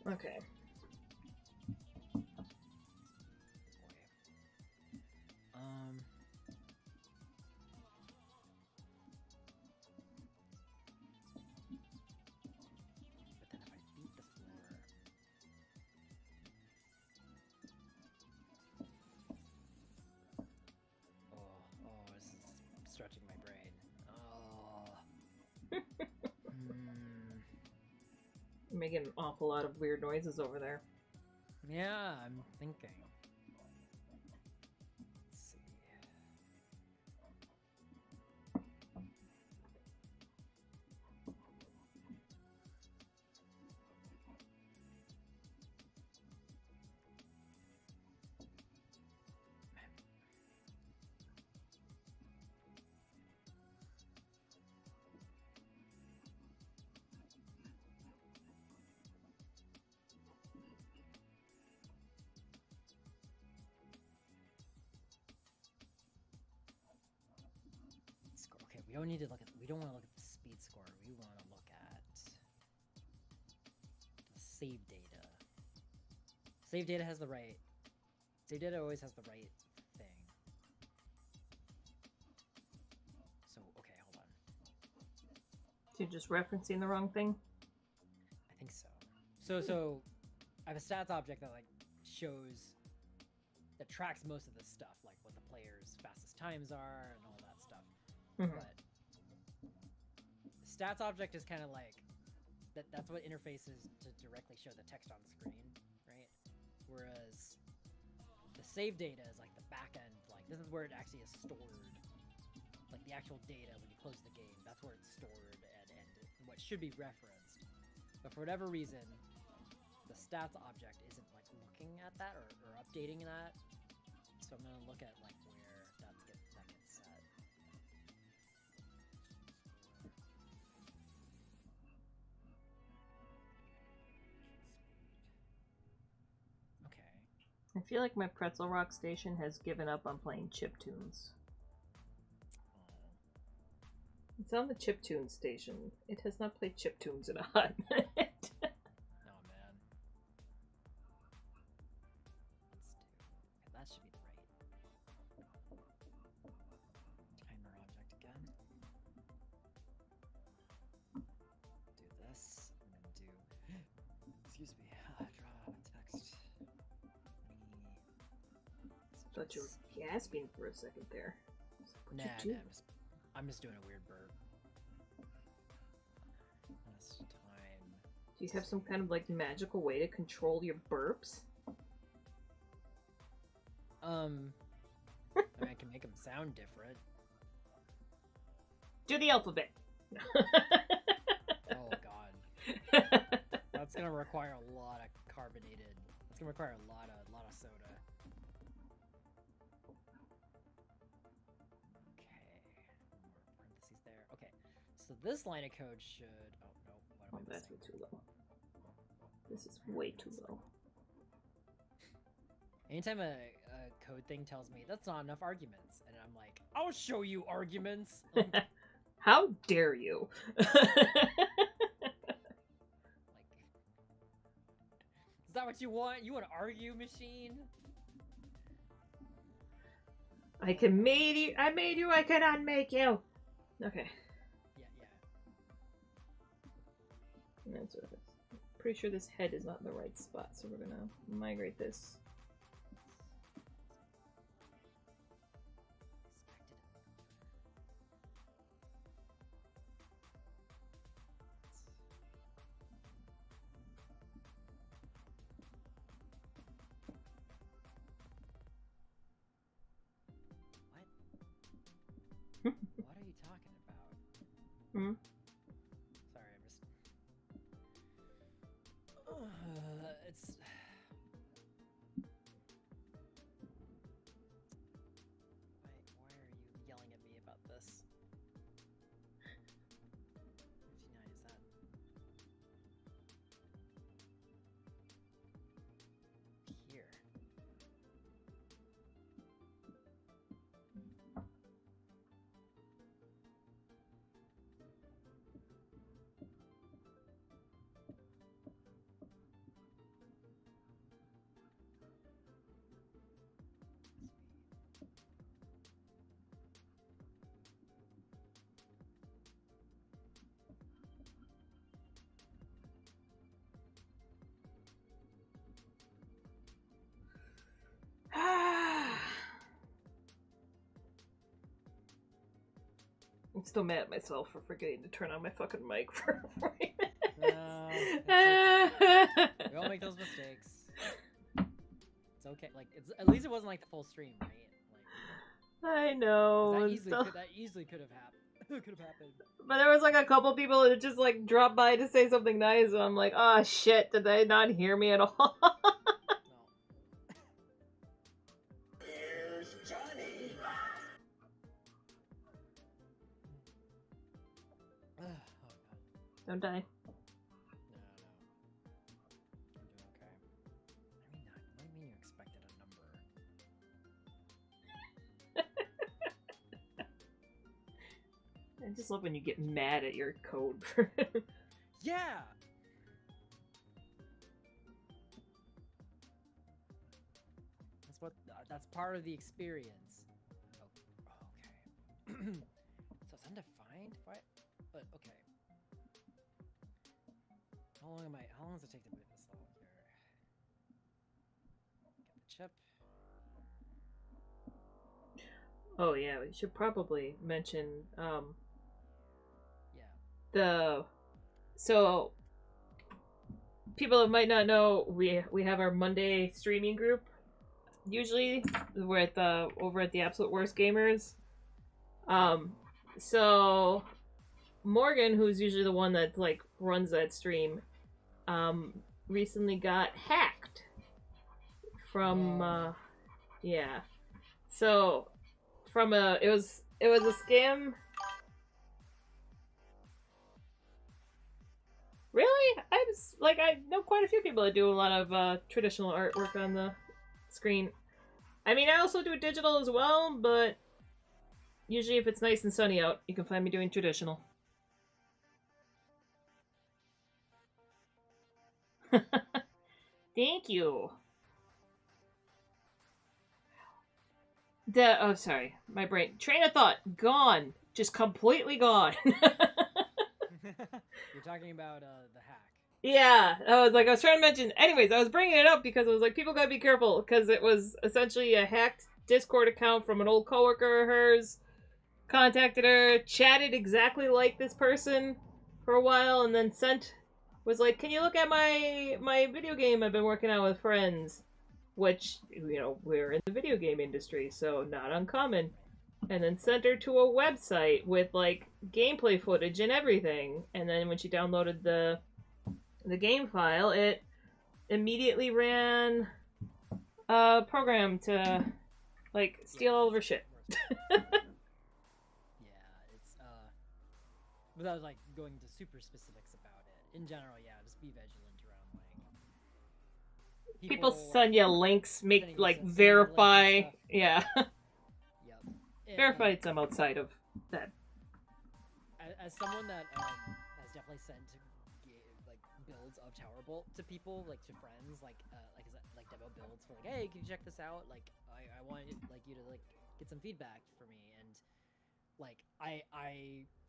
Speaker 4: Okay.
Speaker 1: But then if I beat the floor... Oh, this is stretching my brain. Oh.
Speaker 4: You're making an awful lot of weird noises over there.
Speaker 1: Yeah, I'm thinking. Let's see. We don't need to look at. We don't want to look at the speed score. We want to look at the save data. Save data has the right. Save data always has the right thing. So okay, hold on.
Speaker 4: You're just referencing the wrong thing?
Speaker 1: I think so. So I have a stats object that like shows that tracks most of this stuff, like what the player's fastest times are and all that stuff.
Speaker 4: Mhm.
Speaker 1: But the stats object is kind of like that's what interfaces to directly show the text on screen, right? Whereas the save data is like the back end, like this is where it actually is stored. Like the actual data when you close the game, that's where it's stored and what should be referenced. But for whatever reason, the stats object isn't like looking at that or updating that. So I'm gonna look at like where that gets set. Okay.
Speaker 4: I feel like my Pretzel Rock station has given up on playing chiptunes. It's on the chiptune station. It has not played chiptunes in a hot minute.
Speaker 1: Oh man. Let's do. Okay, that should be the right timer object again. Do this and then do. Excuse me. Draw text.
Speaker 4: Thought you were gasping for a second there.
Speaker 1: Nah,
Speaker 4: What you do?
Speaker 1: I'm just doing a weird burp. Last time.
Speaker 4: Do you have some kind of like magical way to control your burps?
Speaker 1: I mean, I can make them sound different.
Speaker 4: Do the alphabet.
Speaker 1: Oh god, that's gonna require a lot of carbonated. It's gonna require a lot of soda. Parentheses there. Okay, so this line of code should. Oh no,
Speaker 4: Oh,
Speaker 1: what am I
Speaker 4: that's way
Speaker 1: missing?
Speaker 4: too low. This is way too low.
Speaker 1: Anytime a code thing tells me that's not enough arguments, and I'm like, I'll show you arguments.
Speaker 4: How dare you?
Speaker 1: Like, is that what you want? You want to argue, machine?
Speaker 4: I made you, I can unmake you. Okay.
Speaker 1: Yeah.
Speaker 4: That's what it is. Pretty sure this head is not in the right spot, so we're gonna migrate this.
Speaker 1: What? What are you talking about?
Speaker 4: Hmm?
Speaker 1: Sorry, I'm just. It's. Why are you yelling at me about this? 59 is that? Here.
Speaker 4: I'm still mad at myself for forgetting to turn on my fucking mic for 40
Speaker 1: No,
Speaker 4: minutes.
Speaker 1: it's okay. We all make those mistakes. It's okay. Like, it's at least it wasn't like the full stream, right? Like,
Speaker 4: I know.
Speaker 1: 'cause
Speaker 4: it's still-
Speaker 1: that easily could have happened. Could have happened.
Speaker 4: But there was like a couple people that just like dropped by to say something nice, and I'm like, oh shit, did they not hear me at all?
Speaker 1: No.
Speaker 2: Here's Johnny.
Speaker 1: Oh god.
Speaker 4: Don't die.
Speaker 1: No. I'm doing okay. I mean, what do you mean you expected a number?
Speaker 4: I just love when you get mad at your code.
Speaker 1: Yeah. That's part of the experience. Oh, okay. So it's undefined? What? But okay. How long does it take to boot this level here? Get the chip.
Speaker 4: Oh yeah, we should probably mention
Speaker 1: Yeah.
Speaker 4: So people that might not know, we have our Monday streaming group. Usually we're at over at the Absolute Worst Gamers. So Morgan, who's usually the one that like runs that stream, recently got hacked from yeah. So from it was a scam. Really? I know quite a few people that do a lot of traditional artwork on the screen. I mean, I also do digital as well, but usually if it's nice and sunny out, you can find me doing traditional. Thank you. Oh, sorry. My brain. Train of thought. Gone. Just completely gone.
Speaker 1: You're talking about the hack.
Speaker 4: Yeah, I was trying to mention. Anyways, I was bringing it up because I was like, people gotta be careful because it was essentially a hacked Discord account from an old coworker of hers. Contacted her, chatted exactly like this person for a while, and then was like, "Can you look at my video game I've been working on with friends?" Which, you know, we're in the video game industry, so not uncommon. And then sent her to a website with like gameplay footage and everything. And then when she downloaded the game file, it immediately ran a program to like steal all of her shit.
Speaker 1: Yeah, it's without like going into super specifics about it. In general, yeah, just be vigilant around like
Speaker 4: people send you links, make like verify, yeah.
Speaker 1: Yep.
Speaker 4: Verified some outside of that.
Speaker 1: As someone that has definitely sent like builds of Tower Bolt to people, like to friends, like demo builds for like, hey, can you check this out? Like, I want like you to like get some feedback for me, and like I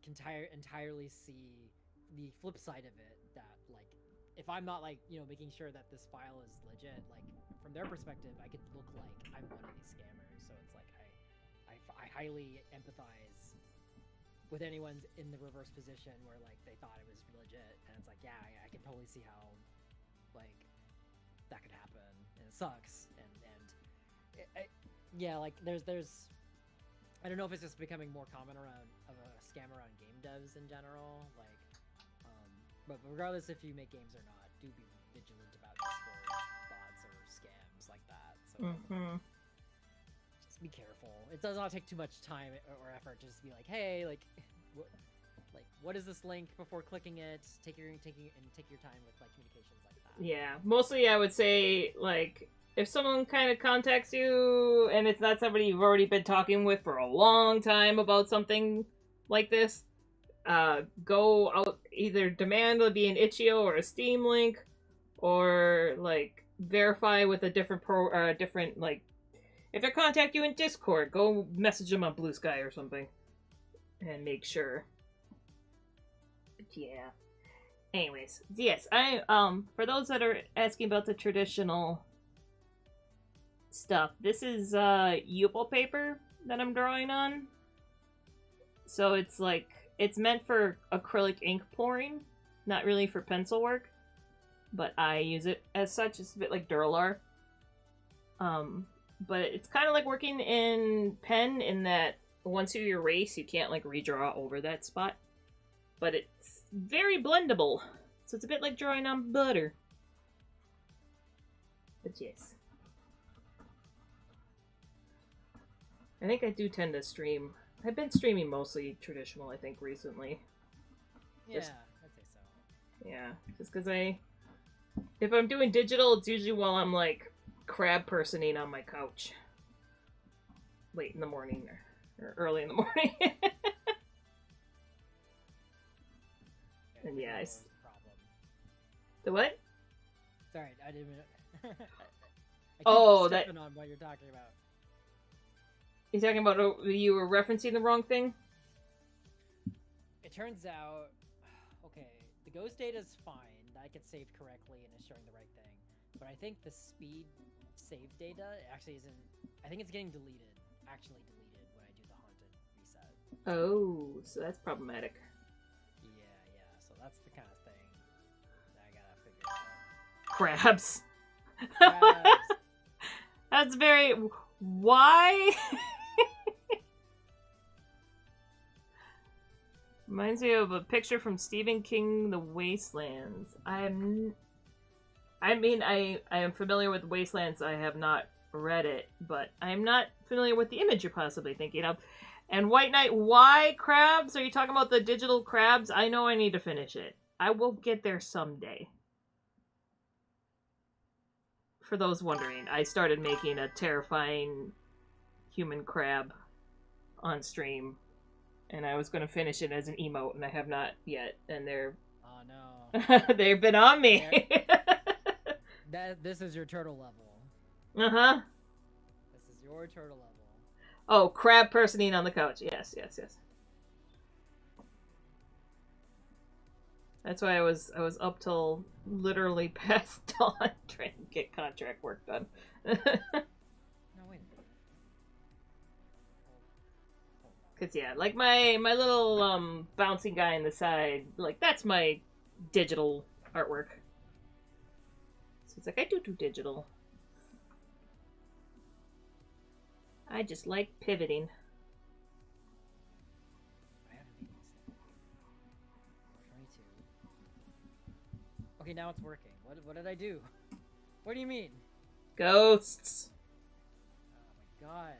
Speaker 1: can entirely see the flip side of it. That like, if I'm not like making sure that this file is legit, like from their perspective, I could look like I'm one of these scammers. So it's like I highly empathize with anyone's in the reverse position where like they thought it was legit, and it's like, yeah, I can totally see how like that could happen, and it sucks, yeah, like there's I don't know if it's just becoming more common around of a scam around game devs in general, like but regardless if you make games or not, do be vigilant about Discord bots or scams like that. So just be careful. It does not take too much time or effort to just be like, hey, like what is this link before clicking it? Take your time with like communications like that.
Speaker 4: Yeah, mostly I would say like if someone kind of contacts you and it's not somebody you've already been talking with for a long time about something like this, go out, either demand to be an itch.io or a Steam link, or like verify with a different different like if they contact you in Discord, go message them on Blue Sky or something and make sure. Yeah. Anyways, yes, I for those that are asking about the traditional stuff, this is Yupo paper that I'm drawing on. So it's like it's meant for acrylic ink pouring, not really for pencil work, but I use it as such. It's a bit like Duralar. But it's kind of like working in pen in that once you erase, you can't like redraw over that spot. But it's very blendable, so it's a bit like drawing on butter. But yes. I think I do tend to stream. I've been streaming mostly traditional, I think, recently.
Speaker 1: Yeah, I'd say so.
Speaker 4: Yeah, just because if I'm doing digital, it's usually while I'm like crab personing on my couch. Late in the morning or early in the morning. Nice.
Speaker 1: Problem.
Speaker 4: The what?
Speaker 1: Sorry, I didn't. I keep
Speaker 4: Oh,
Speaker 1: stepping on what you're talking about.
Speaker 4: You're talking about you were referencing the wrong thing?
Speaker 1: It turns out, okay, the ghost data is fine. That gets saved correctly and is showing the right thing. But I think the speed save data actually isn't. I think it's getting deleted. Actually deleted when I do the haunted reset.
Speaker 4: Oh, so that's problematic.
Speaker 1: Yeah. So that's the kind of thing that I gotta figure out.
Speaker 4: Crabs.
Speaker 1: Crabs.
Speaker 4: That's very. Why? Reminds me of a picture from Stephen King, The Wastelands. I am familiar with Wastelands. I have not read it, but I'm not familiar with the image you're possibly thinking of. And White Knight, why crabs? Are you talking about the digital crabs? I know I need to finish it. I will get there someday. For those wondering, I started making a terrifying human crab on stream. And I was going to finish it as an emote, and I have not yet. And they're...
Speaker 1: Oh no.
Speaker 4: they've been on me.
Speaker 1: This is your turtle level.
Speaker 4: Uh-huh.
Speaker 1: This is your turtle level.
Speaker 4: Oh, crab personing on the couch. Yes. That's why I was up till literally past dawn trying to get contract work done.
Speaker 1: No, wait.
Speaker 4: Cause yeah, like my little bouncing guy on the side, like that's my digital artwork. So it's like I do digital. I just like pivoting.
Speaker 1: I haven't beaten this thing. 422. Okay, now it's working. What did I do? What do you mean?
Speaker 4: Ghosts.
Speaker 1: Oh my god.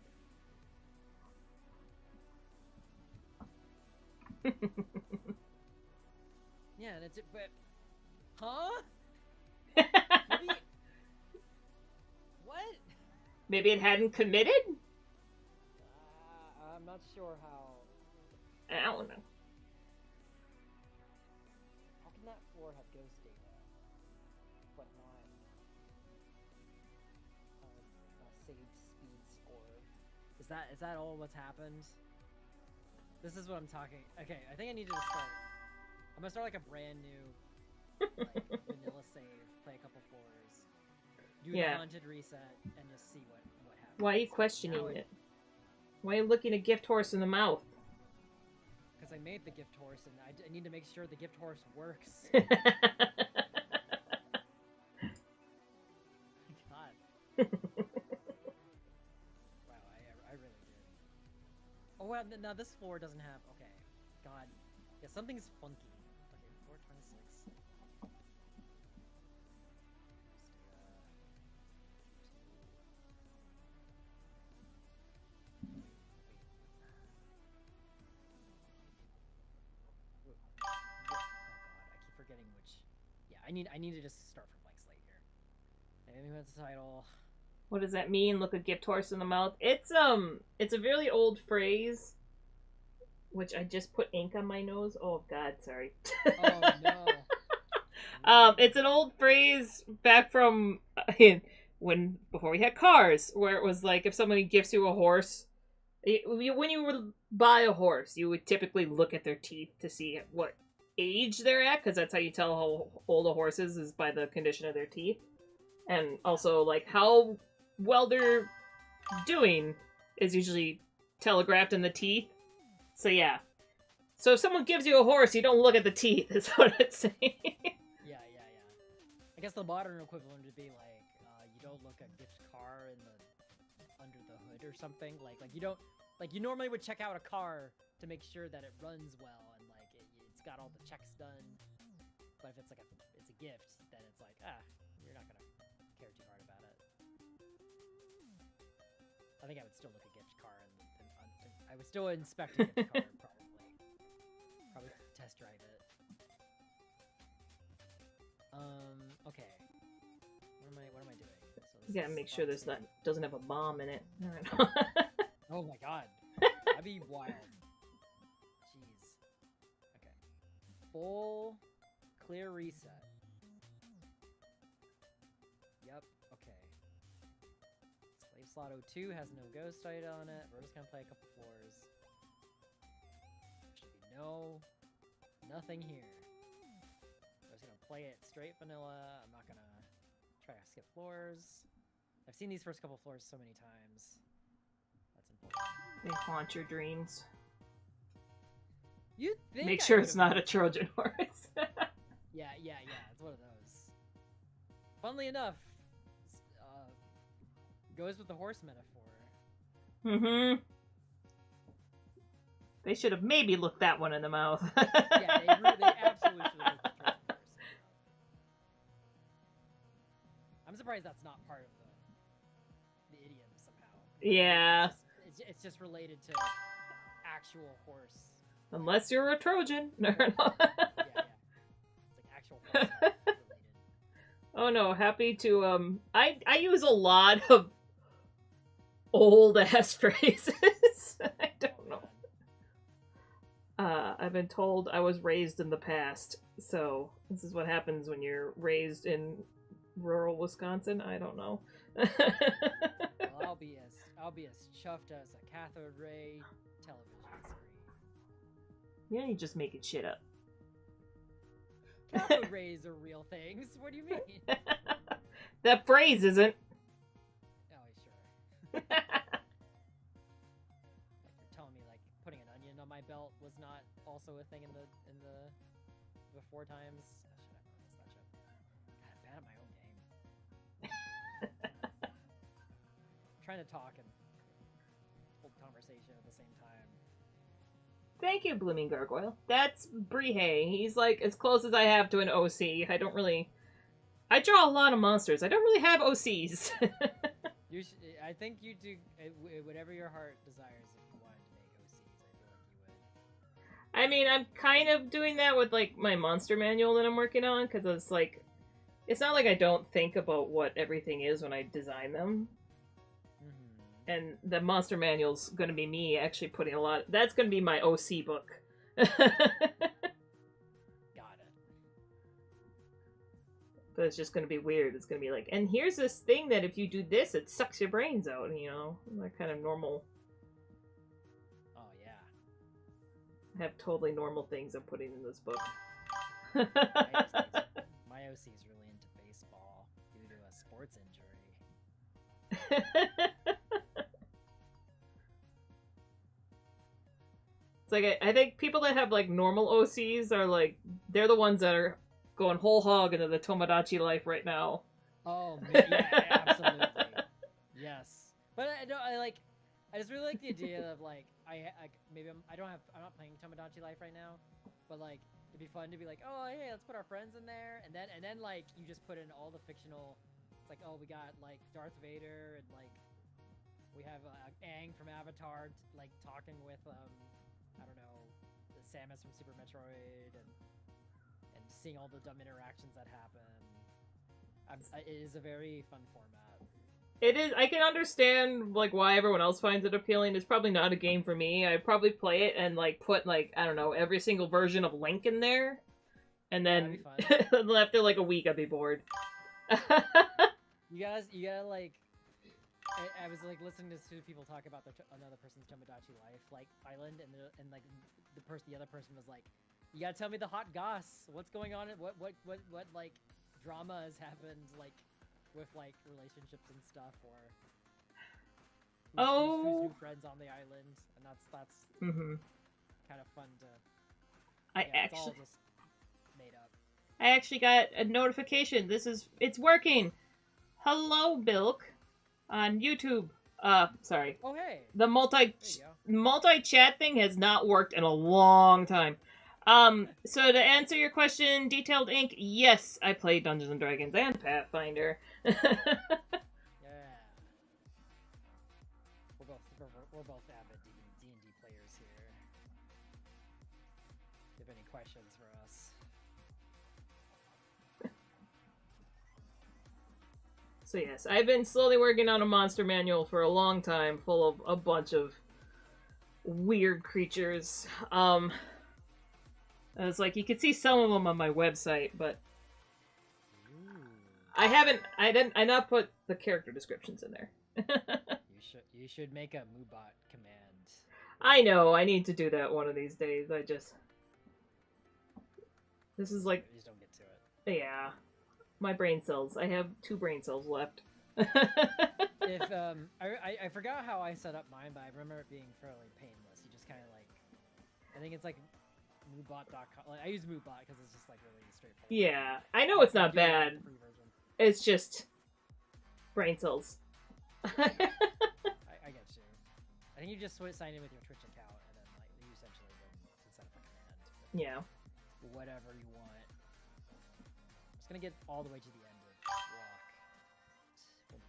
Speaker 1: Yeah, that's it, but... Huh? Maybe... What?
Speaker 4: Maybe it hadn't committed?
Speaker 1: I'm not sure how...
Speaker 4: I don't know.
Speaker 1: How can that floor have ghost data, but not a saved speed score? Is that all what's happened? This is what I'm talking. Okay, I think I need to start. I'm gonna start like a brand new, like vanilla save, play a couple floors, do the haunted reset, and just see what happens.
Speaker 4: Why are you questioning it? Why are you looking a gift horse in the mouth?
Speaker 1: Because I made the gift horse, and I need to make sure the gift horse works. God. Wow, I really did. Oh, well, now this floor doesn't have... Okay. God. Yeah, something's funky. Okay, 426. Oh god, I keep forgetting which... Yeah, I need to just start from blank slate here. Maybe that's the title.
Speaker 4: What does that mean? Look a gift horse in the mouth. It's a really old phrase, which I just put ink on my nose. Oh god, sorry.
Speaker 1: Oh no.
Speaker 4: It's an old phrase back from before we had cars, where it was like if somebody gifts you a horse, when you would buy a horse, you would typically look at their teeth to see what age they're at, because that's how you tell how old a horse is by the condition of their teeth, and also like how well they're doing is usually telegraphed in the teeth. So yeah. So if someone gives you a horse, you don't look at the teeth, is what it's saying.
Speaker 1: Yeah. I guess the modern equivalent would be like, you don't look a gift car under the hood or something. Like you don't, like you normally would check out a car to make sure that it runs well and like it's got all the checks done. But if it's like it's a gift, then it's like, you're not gonna care too hard about it. I think I would still look a gift car and I would still inspect a gift car probably test drive it. Okay. What am I doing? So
Speaker 4: You gotta make sure there's doesn't have a bomb in it.
Speaker 1: Oh my god. That'd be wild. Jeez. Okay. Full clear reset. Yep, okay. Slave slot 02 has no ghost item on it. We're just gonna play a couple floors. Should be nothing here. We're just gonna play it straight vanilla. I'm not gonna try to skip floors. I've seen these first couple floors so many times. That's important.
Speaker 4: They haunt your dreams.
Speaker 1: You think
Speaker 4: Make
Speaker 1: I
Speaker 4: sure
Speaker 1: would've-
Speaker 4: it's not a Trojan horse.
Speaker 1: Yeah, it's one of those. Funnily enough, goes with the horse metaphor.
Speaker 4: Mm-hmm. They should have maybe looked that one in the mouth.
Speaker 1: Yeah, they absolutely should have looked the Trojan horse. I'm surprised that's not part of the idiom somehow.
Speaker 4: Yeah.
Speaker 1: It's just related to actual horse.
Speaker 4: Unless you're a Trojan. No, no.
Speaker 1: Yeah. It's like actual horse related.
Speaker 4: Oh no, happy to I use a lot of old ass phrases. I don't know. I've been told I was raised in the past, so this is what happens when you're raised in rural Wisconsin. I don't know.
Speaker 1: Well, I'll be as chuffed as a cathode ray television screen.
Speaker 4: Yeah, you're just making shit up.
Speaker 1: Cathode rays are real things. What do you mean?
Speaker 4: That phrase isn't.
Speaker 1: Oh, sure. Like you're telling me, like putting an onion on my belt was not also a thing in the before times. Oh, shit, I missed that shit. God, I'm bad at my own game. Trying to talk and hold conversation at the same time.
Speaker 4: Thank you, Blooming Gargoyle. That's Brihei. He's like as close as I have to an OC. I draw a lot of monsters. I don't really have OCs.
Speaker 1: I think you do whatever your heart desires. If you wanted to make OCs, I feel like you would.
Speaker 4: I mean, I'm kind of doing that with like my monster manual that I'm working on because it's like, it's not like I don't think about what everything is when I design them. And the monster manual's going to be me actually putting a lot. That's going to be my OC book.
Speaker 1: Got it.
Speaker 4: But it's just going to be weird. It's going to be like, and here's this thing that if you do this, it sucks your brains out, you know? That kind of normal.
Speaker 1: Oh, yeah.
Speaker 4: I have totally normal things I'm putting in this book.
Speaker 1: My OC's really into baseball due to a sports injury.
Speaker 4: It's like, I think people that have like normal OCs are like, they're the ones that are going whole hog into the Tomodachi life right now.
Speaker 1: Oh, yeah, absolutely. Yes. But I just really like the idea of like, I'm not playing Tomodachi Life right now, but like, it'd be fun to be like, oh, hey, let's put our friends in there, and then like, you just put in all the fictional, it's like, oh, we got like Darth Vader, and like, we have Aang from Avatar, like talking with, I don't know, the Samus from Super Metroid, and seeing all the dumb interactions that happen. It is a very fun format.
Speaker 4: It is. I can understand like why everyone else finds it appealing. It's probably not a game for me. I'd probably play it and like put like, I don't know, every single version of Link in there, and then after like a week I'd be bored.
Speaker 1: You gotta like. I was like listening to two people talk about another person's Tomodachi Life like island, and like the other person was like, "You gotta tell me the hot goss. What's going on? What like drama has happened like with like relationships and stuff, or who's new friends on the island?" And that's kind of fun to. It's all just made up.
Speaker 4: I actually got a notification. It's working. Hello, Bilk. On YouTube. Sorry.
Speaker 1: Oh, hey.
Speaker 4: The multi-chat thing has not worked in a long time. So to answer your question, Detailed Ink, yes, I play Dungeons & Dragons and Pathfinder.
Speaker 1: Yeah. We're both avid D&D players here. If you have any questions for us?
Speaker 4: So yes, I've been slowly working on a monster manual for a long time, full of a bunch of weird creatures. It's like you can see some of them on my website, but
Speaker 1: Ooh.
Speaker 4: I not put the character descriptions in there.
Speaker 1: You should make a Moobot command.
Speaker 4: I know, I need to do that one of these days. This is like,
Speaker 1: You just don't get to it.
Speaker 4: yeah, my brain cells. I have 2 brain cells left.
Speaker 1: If I forgot how I set up mine, but I remember it being fairly painless. You just kind of like, I think it's like Moobot.com. Like, I use Moobot because it's just like really straightforward.
Speaker 4: Yeah, I know it's not
Speaker 1: Do it with
Speaker 4: bad.
Speaker 1: the free version.
Speaker 4: It's just brain cells.
Speaker 1: I get you. I think you just sign in with your Twitch account, and then like you essentially then can set up a command. With
Speaker 4: Yeah.
Speaker 1: whatever you want. I'm just gonna get all the way to the end of block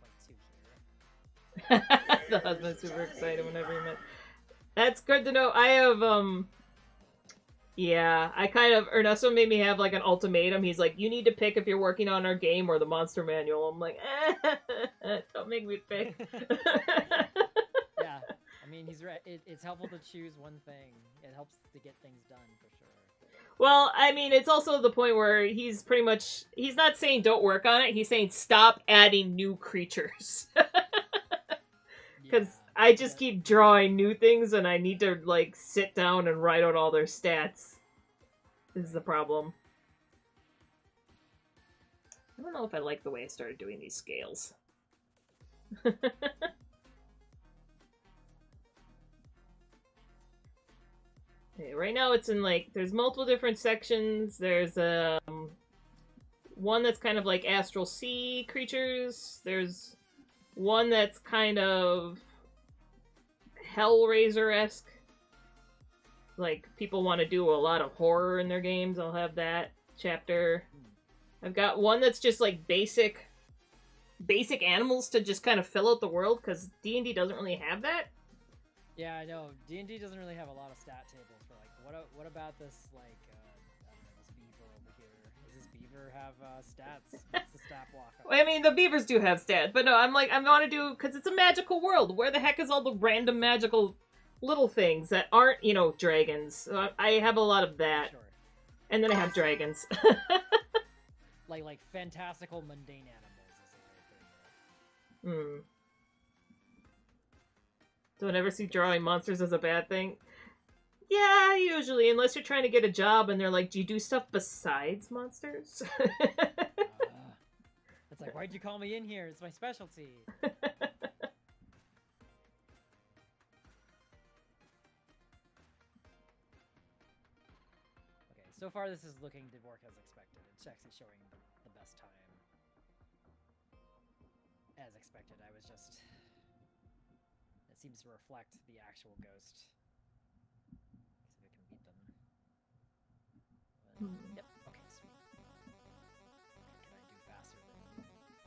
Speaker 1: 1.2 here.
Speaker 4: The husband's super excited whenever he met. That's good to know. I have, yeah, I kind of, Ernesto made me have like an ultimatum. He's like, you need to pick if you're working on our game or the monster manual. I'm like, don't make me pick.
Speaker 1: Yeah, I mean, he's right. It's helpful to choose one thing. It helps to get things done for sure.
Speaker 4: Well, I mean, it's also the point where he's pretty much, he's not saying don't work on it. He's saying stop adding new creatures. Because I just keep drawing new things and I need to, like, sit down and write out all their stats. This is the problem. I don't know if I like the way I started doing these scales. Okay, right now it's in, like, there's multiple different sections. There's, one that's kind of like Astral Sea creatures. There's one that's kind of Hellraiser-esque. Like, people want to do a lot of horror in their games. I'll have that chapter. I've got one that's just like basic animals to just kind of fill out the world, because D&D doesn't really have that.
Speaker 1: Yeah, I know. D&D doesn't really have a lot of stat tables for like, what about this, like, I don't know, this beaver over here? Does this beaver have stats? What's the stat block?
Speaker 4: Well, I mean, the beavers do have stats, but no, I'm like, I want to do, because it's a magical world. Where the heck is all the random magical little things that aren't, you know, dragons? So I have a lot of that.
Speaker 1: Sure.
Speaker 4: And then I have dragons.
Speaker 1: Like fantastical mundane animals is the way of putting it.
Speaker 4: Don't ever see drawing monsters as a bad thing. Yeah, usually, unless you're trying to get a job and they're like, do you do stuff besides monsters?
Speaker 1: It's like, why'd you call me in here? It's my specialty. Okay, so far this is looking to work as expected. It's actually showing the best time. As expected, I was just... It seems to reflect the actual ghost. See if I can beat them. Yep, okay, sweet. Okay, can I do faster than...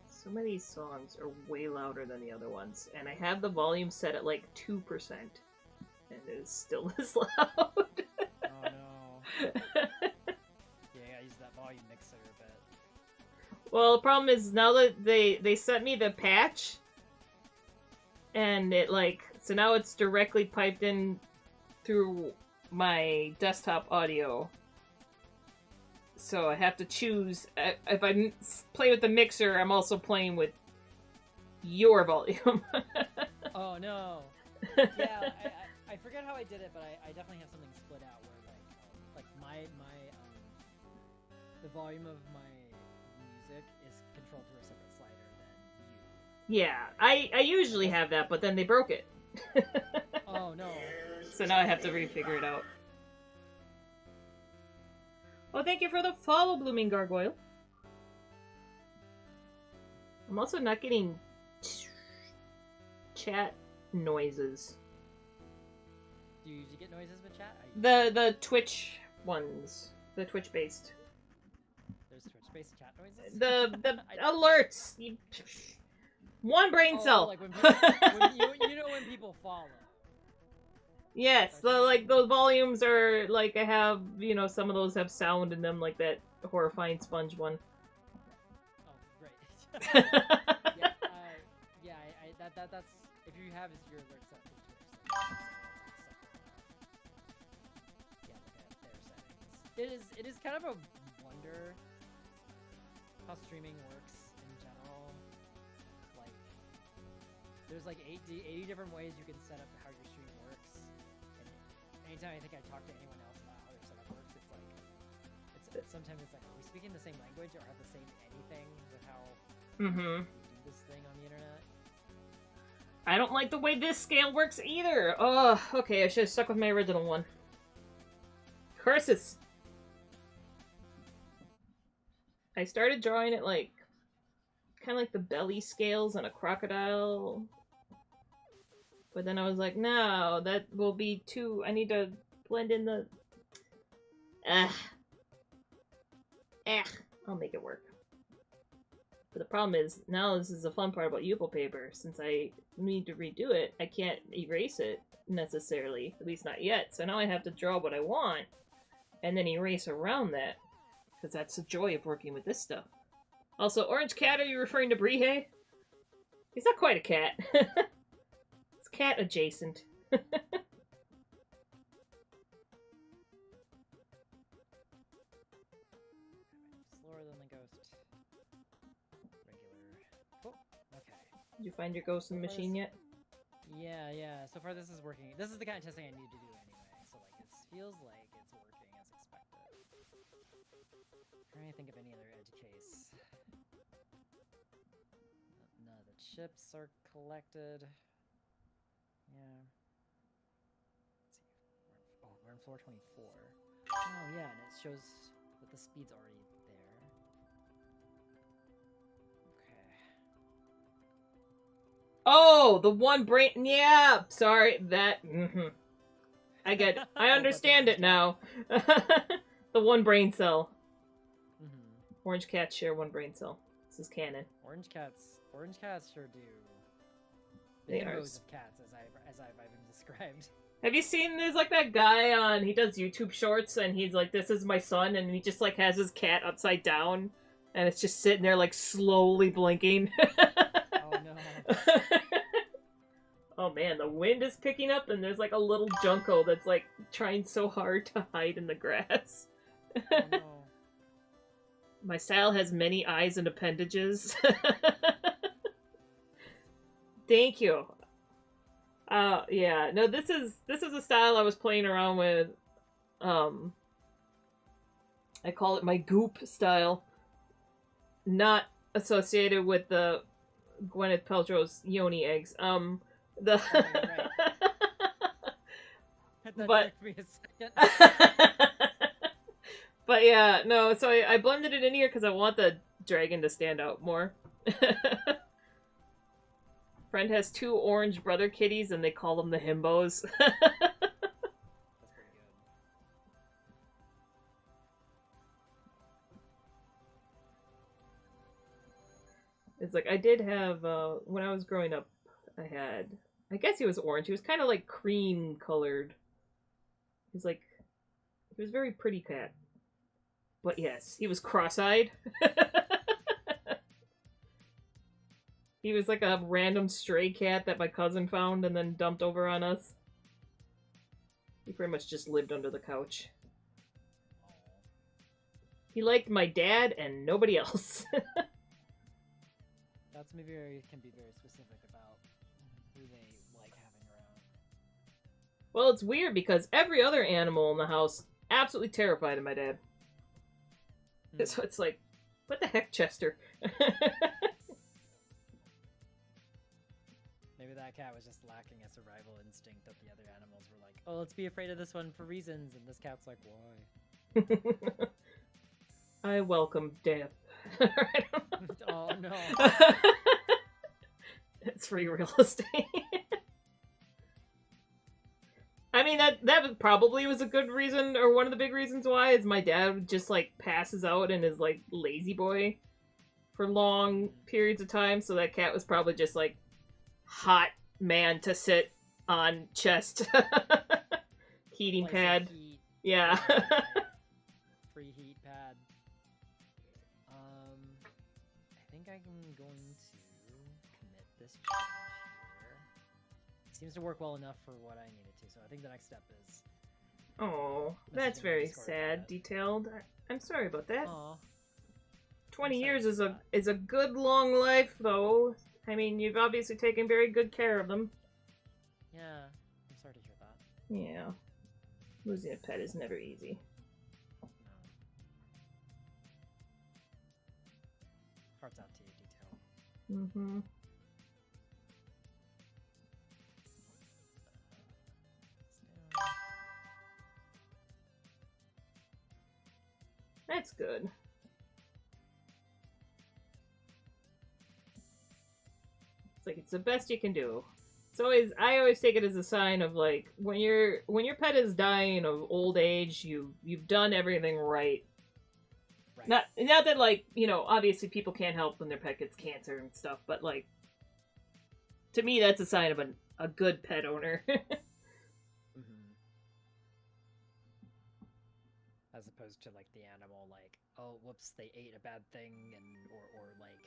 Speaker 4: Some of these songs are way louder than the other ones, and I have the volume set at like 2%, and it is still this loud.
Speaker 1: Oh no. Yeah, I use that volume mixer a bit.
Speaker 4: Well, the problem is now that they sent me the patch, and it like, so now it's directly piped in through my desktop audio. So I have to choose, if I play with the mixer, I'm also playing with your volume.
Speaker 1: Oh no. Yeah, I forget how I did it, but I definitely have something split out where like my the volume of my music is controlled through a separate slider than you.
Speaker 4: Yeah, I usually have that, but then they broke it.
Speaker 1: Oh no.
Speaker 4: So now I have to refigure it out. Well, thank you for the follow, Blooming Gargoyle. I'm also not getting chat noises.
Speaker 1: Do you get noises with chat?
Speaker 4: The Twitch ones. The Twitch-based.
Speaker 1: There's Twitch-based chat noises?
Speaker 4: The alerts! One brain cell!
Speaker 1: Like when you know when people follow.
Speaker 4: Yes, like those volumes are like, I have, you know, some of those have sound in them, like that horrifying sponge one.
Speaker 1: Oh, great. That's if you have your alert set to Twitch. Yeah, look at their settings. It is kind of a wonder how streaming works in general. Like, there's like 80 different ways you can set up how your stream works. And anytime I think I talk to anyone else about how their setup works, it's like, sometimes it's like, are we speaking the same language or have the same anything with how we do this thing on the internet?
Speaker 4: I don't like the way this scale works either. Oh, okay, I should have stuck with my original one. Curses! I started drawing it like, kind of like the belly scales on a crocodile. But then I was like, no, that will be too, I need to blend in the... I'll make it work. But the problem is, now this is the fun part about Yupo paper. Since I need to redo it, I can't erase it necessarily, at least not yet. So now I have to draw what I want, and then erase around that. Because that's the joy of working with this stuff. Also, Orange Cat, are you referring to Brihei? He's not quite a cat. It's cat adjacent.
Speaker 1: Slower than the ghost. Regular. Cool. Okay.
Speaker 4: Did you find your ghost in the machine yet?
Speaker 1: Yeah. So far this is working. This is the kind of testing I need to do anyway. So like it feels like it's working as expected. Trying to think of any other edge case. None of the chips are collected. Yeah. Let's see. We're on floor 24. Oh yeah, and it shows that the speed's already there. Okay.
Speaker 4: Oh, the one brain. Yeah, sorry. That. I get. I understand it now. The one brain cell. Orange cats share one brain cell. This is canon.
Speaker 1: Orange cats sure do.
Speaker 4: They
Speaker 1: The
Speaker 4: are.
Speaker 1: himbos of cats, as I've been described.
Speaker 4: Have you seen? There's like that guy on. He does YouTube shorts, and he's like, "This is my son," and he just like has his cat upside down, and it's just sitting there like slowly blinking.
Speaker 1: Oh no.
Speaker 4: Oh man, the wind is picking up, and there's like a little Junko that's like trying so hard to hide in the grass.
Speaker 1: Oh no.
Speaker 4: My style has many eyes and appendages. Thank you. Yeah. No, this is a style I was playing around with. I call it my goop style. Not associated with the Gwyneth Paltrow's yoni eggs.
Speaker 1: Right. That
Speaker 4: But-
Speaker 1: took me a second.
Speaker 4: But yeah, no, so I blended it in here because I want the dragon to stand out more. Friend has 2 orange brother kitties and they call them the himbos.
Speaker 1: That's pretty good.
Speaker 4: It's like, I did have, when I was growing up, I guess he was orange. He was kind of like cream colored. He was a very pretty cat. But yes, he was cross-eyed. He was like a random stray cat that my cousin found and then dumped over on us. He pretty much just lived under the couch. He liked my dad and nobody else.
Speaker 1: That's can be very specific about who they like having around.
Speaker 4: Well, it's weird because every other animal in the house absolutely terrified of my dad. So it's like, what the heck, Chester?
Speaker 1: Maybe that cat was just lacking a survival instinct that the other animals were like, oh, let's be afraid of this one for reasons, and this cat's like, why?
Speaker 4: I welcome death.
Speaker 1: Oh no.
Speaker 4: It's free real estate. I mean, that probably was a good reason, or one of the big reasons why, is my dad just, like, passes out and is, like, lazy boy for long periods of time, so that cat was probably just, like, hot man to sit on chest. Heating
Speaker 1: Place of
Speaker 4: pad.
Speaker 1: heat.
Speaker 4: Yeah.
Speaker 1: Free heat pad. I think I'm going to commit this change here. Seems to work well enough for what I need it to, so I think the next step is
Speaker 4: Oh,
Speaker 1: Messaging
Speaker 4: that's
Speaker 1: on
Speaker 4: very
Speaker 1: Discord
Speaker 4: sad.
Speaker 1: chat.
Speaker 4: Detailed. I'm sorry about that.
Speaker 1: Aw.
Speaker 4: 20
Speaker 1: I'm sorry
Speaker 4: years
Speaker 1: to
Speaker 4: is
Speaker 1: hear
Speaker 4: a
Speaker 1: that.
Speaker 4: is a good long life, though. I mean, you've obviously taken very good care of them.
Speaker 1: Yeah, I'm sorry to hear that.
Speaker 4: Yeah. Losing a pet is never easy.
Speaker 1: No. Hearts out to you, Detail.
Speaker 4: Mm-hmm. That's good. It's like it's the best you can do. It's always I always take it as a sign of like when your pet is dying of old age, you've done everything right.
Speaker 1: Right.
Speaker 4: Not that like, you know, obviously people can't help when their pet gets cancer and stuff, but like to me that's a sign of a good pet owner.
Speaker 1: Mm-hmm. As opposed to like the animal, like, oh, whoops, they ate a bad thing, and or like,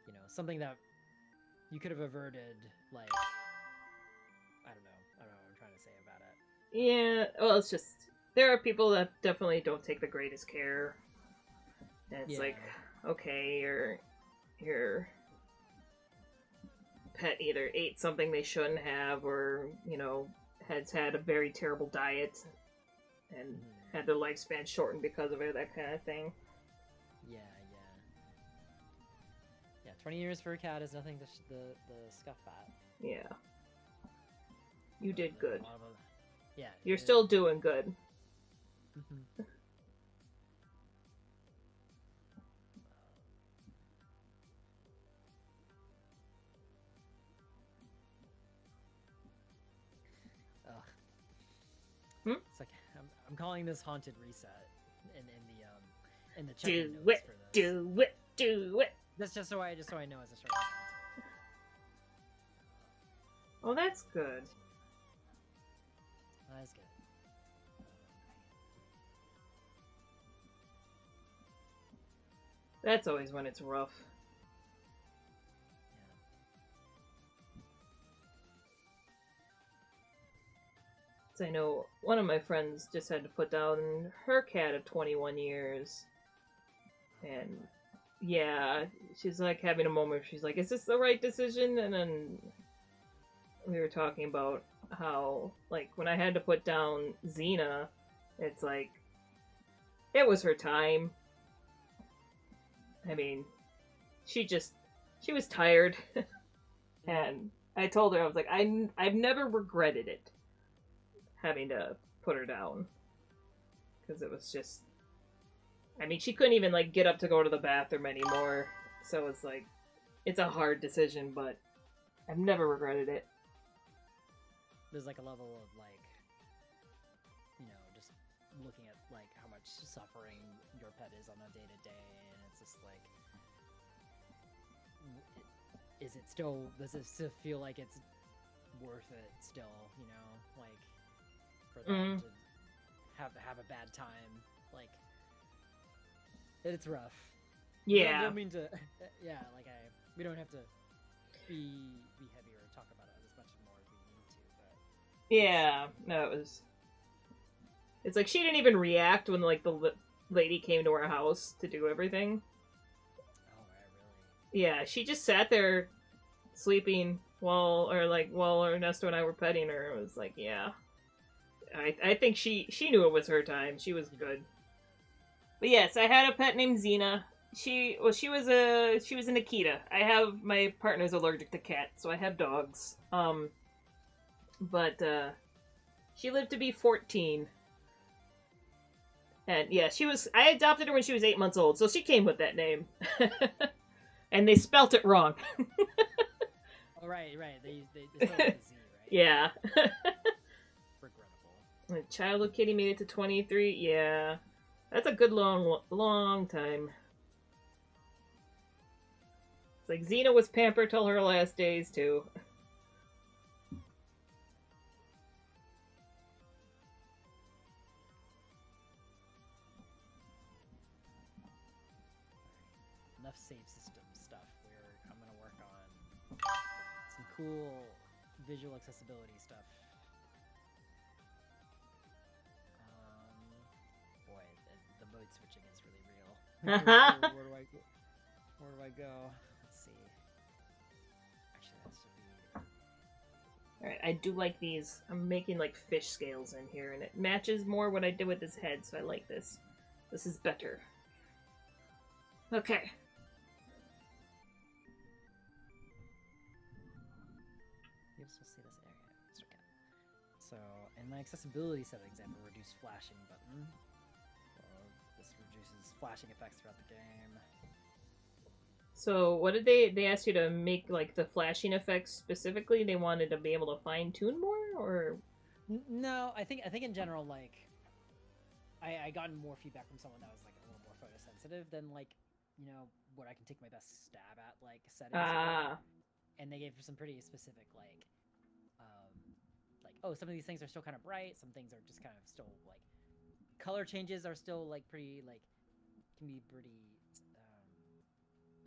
Speaker 1: you know, something that you could have averted. Like, I don't know what I'm trying to say about it.
Speaker 4: Yeah, well, it's just there are people that definitely don't take the greatest care. And it's
Speaker 1: Yeah.
Speaker 4: like, okay, your pet either ate something they shouldn't have, or you know, has had a very terrible diet and
Speaker 1: Mhm.
Speaker 4: had their lifespan shortened because of it. That kind of thing.
Speaker 1: Yeah. 20 years for a cat is nothing to the scuff at.
Speaker 4: Yeah, you did good.
Speaker 1: A lot of yeah.
Speaker 4: You're still doing good.
Speaker 1: Mm-hmm. It's like I'm calling this haunted reset in the check-in
Speaker 4: Do
Speaker 1: notes
Speaker 4: it,
Speaker 1: for this.
Speaker 4: do it, do it.
Speaker 1: That's just so I know as I start.
Speaker 4: Oh, that's good.
Speaker 1: That's good.
Speaker 4: That's always when it's rough. So I know one of my friends just had to put down her cat of 21 years. And yeah, she's like having a moment. She's like, is this the right decision? And then we were talking about how, like, when I had to put down Xena, it's like, it was her time. I mean, she was tired. And I told her, I was like, I've never regretted it, having to put her down. Because it was just, I mean, she couldn't even, like, get up to go to the bathroom anymore. So it's like, it's a hard decision, but I've never regretted it.
Speaker 1: There's like a level of like, you know, just looking at like how much suffering your pet is on a day to day, and it's just like, is it still? Does it still feel like it's worth it still? You know, like for them to have a bad time, like it's rough.
Speaker 4: Yeah.
Speaker 1: I don't mean to. Yeah, like we don't have to be heavy or talk about it as much more as we need to, but.
Speaker 4: Yeah, no, it's like she didn't even react when like the lady came to our house to do everything.
Speaker 1: Oh, really?
Speaker 4: Yeah, she just sat there sleeping while Ernesto and I were petting her. It was like, yeah, I think she knew it was her time. She was good. But yes, I had a pet named Xena. She was an Akita. My partner's allergic to cats, so I have dogs. But she lived to be 14. And yeah, I adopted her when she was 8 months old, so she came with that name. And they spelt it wrong.
Speaker 1: Oh, right. They still have the Z, right?
Speaker 4: Yeah.
Speaker 1: Regrettable.
Speaker 4: Like, Childhood Kitty made it to 23. Yeah. That's a good long time. It's like Xena was pampered till her last days, too.
Speaker 1: Enough save system stuff. I'm gonna work on some cool visual accessibility stuff. glitching is really real. Where do I go? Where do I go? Let's see. Actually, that should be.
Speaker 4: Alright, I do like these. I'm making like fish scales in here, and it matches more what I did with his head, so I like this. This is better. Okay.
Speaker 1: You're supposed to see this area. Let's look at it. So, in my accessibility settings, I have a reduce flashing button. This reduces flashing effects throughout the game.
Speaker 4: So, what did they asked you to make, like, the flashing effects specifically? They wanted to be able to fine-tune more, or?
Speaker 1: No, I think in general, like, I gotten more feedback from someone that was, like, a little more photosensitive than, like, you know, what I can take my best stab at, like, settings.
Speaker 4: Ah.
Speaker 1: And they gave some pretty specific, like, oh, some of these things are still kind of bright, some things are just kind of still, like, color changes are still, like, pretty, like, can be pretty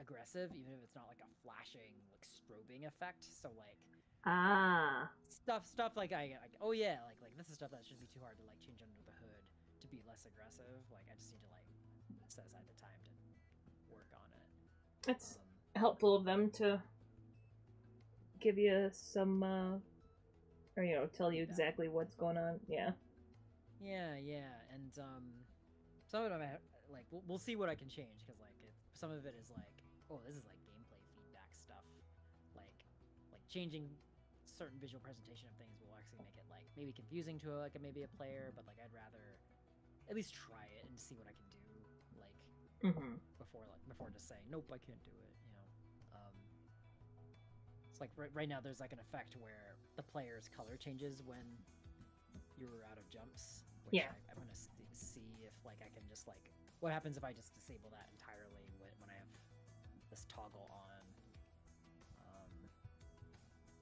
Speaker 1: aggressive, even if it's not, like, a flashing, like, strobing effect. So, like, stuff like oh yeah, like this is stuff that shouldn't be too hard to, like, change under the hood to be less aggressive. Like, I just need to, like, set aside the time to work on it.
Speaker 4: It's helpful of them to give you some, or, you know, tell you exactly what's going on. Yeah.
Speaker 1: Yeah, and some of them, like, we'll see what I can change, because, like, some of it is like, oh, this is like gameplay feedback stuff, like changing certain visual presentation of things will actually make it, like, maybe confusing to maybe a player, but, like, I'd rather at least try it and see what I can do, like, before just saying nope, I can't do it, you know. It's like right now there's, like, an effect where the player's color changes when you're out of jumps, which
Speaker 4: yeah.
Speaker 1: I want to see if, like, I can just, like, what happens if I just disable that entirely when I have this toggle on.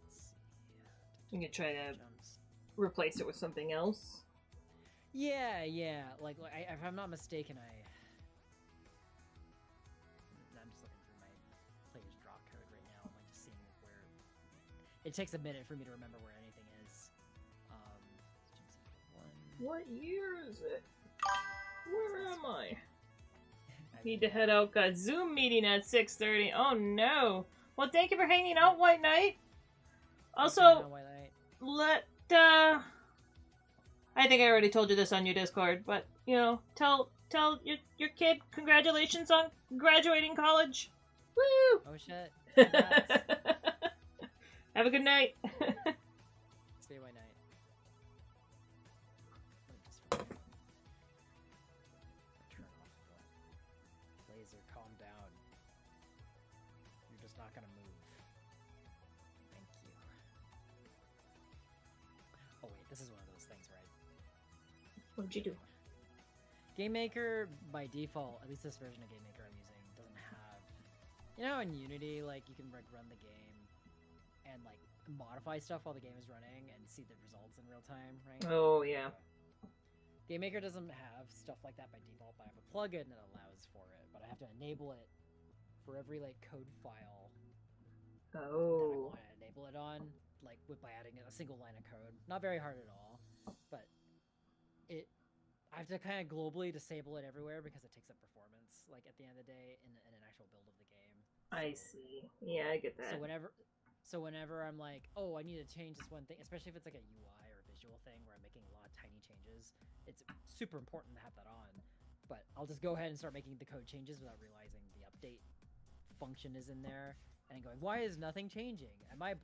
Speaker 1: Let's see.
Speaker 4: You can try to
Speaker 1: Jumps.
Speaker 4: replace it with something else.
Speaker 1: Yeah. Like if I'm not mistaken, I'm just looking through my player's draw code right now, like, just seeing where. It takes a minute for me to remember where anything is.
Speaker 4: What year is it? Where am I? Need to head out. Got Zoom meeting at 6:30. Oh no. Well, thank you for hanging out, White Knight. Also, I think I already told you this on your Discord, but, you know, tell your kid congratulations on graduating college. Woo!
Speaker 1: Oh shit.
Speaker 4: Have a good night.
Speaker 1: Stay White Knight. Turn off the laser. Calm down. You're just not gonna move. Thank you. Oh wait, this is one of those things, right?
Speaker 4: What'd you do?
Speaker 1: GameMaker, by default, at least this version of GameMaker I'm using, doesn't have... You know, in Unity, like, you can, like, run the game and, like, modify stuff while the game is running and see the results in real time, right?
Speaker 4: Oh, yeah.
Speaker 1: GameMaker doesn't have stuff like that by default, but I have a plugin that allows for it, but I have to enable it for every, like, code file that I
Speaker 4: Oh.
Speaker 1: want to enable it on, like, by adding a single line of code. Not very hard at all, but I have to kind of globally disable it everywhere because it takes up performance, like, at the end of the day, in an actual build of the game.
Speaker 4: I see. Yeah, I get that.
Speaker 1: So whenever I'm like, oh, I need to change this one thing, especially if it's like a UI or a visual thing where I'm making a lot of tiny changes, it's super important to have that on. But I'll just go ahead and start making the code changes without realizing the update function is in there, and going, why is nothing changing?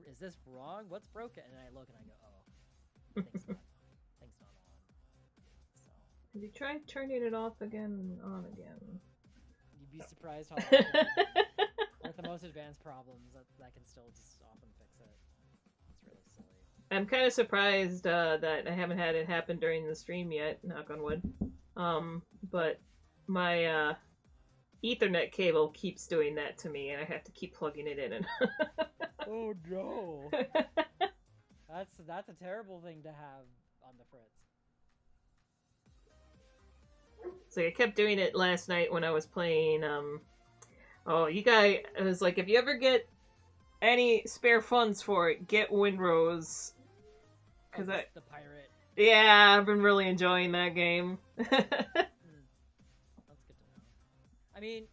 Speaker 1: Is this wrong? What's broken? And I look and I go, oh, things not on. So
Speaker 4: Have you tried turning it off again and on again?
Speaker 1: you'd be surprised how often, with the most advanced problems that can still just often fix it. It's really silly.
Speaker 4: I'm kind of surprised that I haven't had it happen during the stream yet, knock on wood. But my Ethernet cable keeps doing that to me, and I have to keep plugging it in. And
Speaker 1: Oh no! That's a terrible thing to have on the fritz.
Speaker 4: So I kept doing it last night when I was playing. Oh, you guys! It was like, if you ever get any spare funds for it, get Windrose. Cause
Speaker 1: the pirate.
Speaker 4: yeah, I've been really enjoying that game.
Speaker 1: That's good to mean,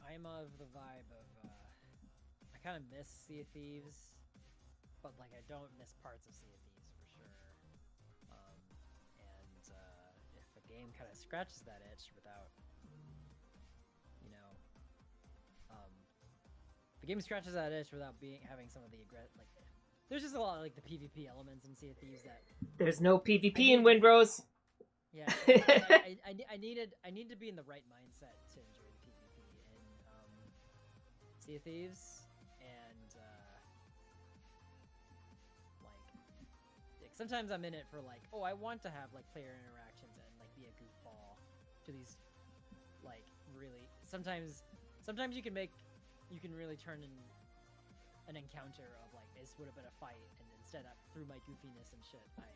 Speaker 1: I'm of the vibe of I kind of miss Sea of Thieves, but like I don't miss parts of Sea of Thieves for sure. And if a game kind of scratches that itch without, you know, if a game scratches that itch without having some of the like, there's just a lot of like the PvP elements in Sea of Thieves that
Speaker 4: There's no PvP in Windrose.
Speaker 1: yeah, I need to be in the right mindset to enjoy the PvP in Sea of Thieves, and like sometimes I'm in it for like, oh, I want to have like player interactions and like be a goofball to these like really sometimes you can really turn in an encounter of like this would have been a fight, and instead through my goofiness and shit I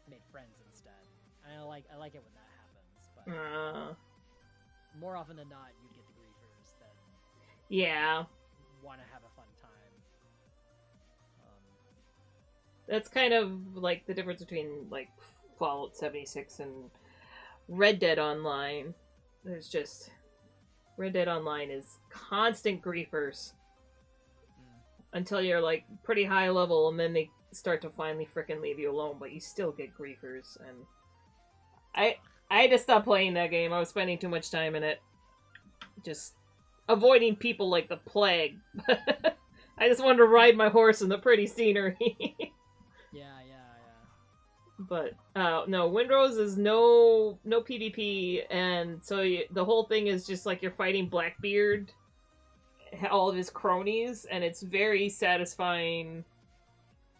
Speaker 1: made friends instead. And I like it when that happens, but more often than not, you'd get the griefers that
Speaker 4: Yeah.
Speaker 1: want to have a fun time.
Speaker 4: That's kind of like the difference between like Fallout 76 and Red Dead Online. There's just Red Dead Online is constant griefers until you're like pretty high level, and then they start to finally frickin' leave you alone, but you still get griefers. And I had to stop playing that game. I was spending too much time in it, just avoiding people like the plague. I just wanted to ride my horse in the pretty scenery.
Speaker 1: Yeah.
Speaker 4: But no, Windrose is no PvP, and so the whole thing is just like you're fighting Blackbeard, all of his cronies, and it's very satisfying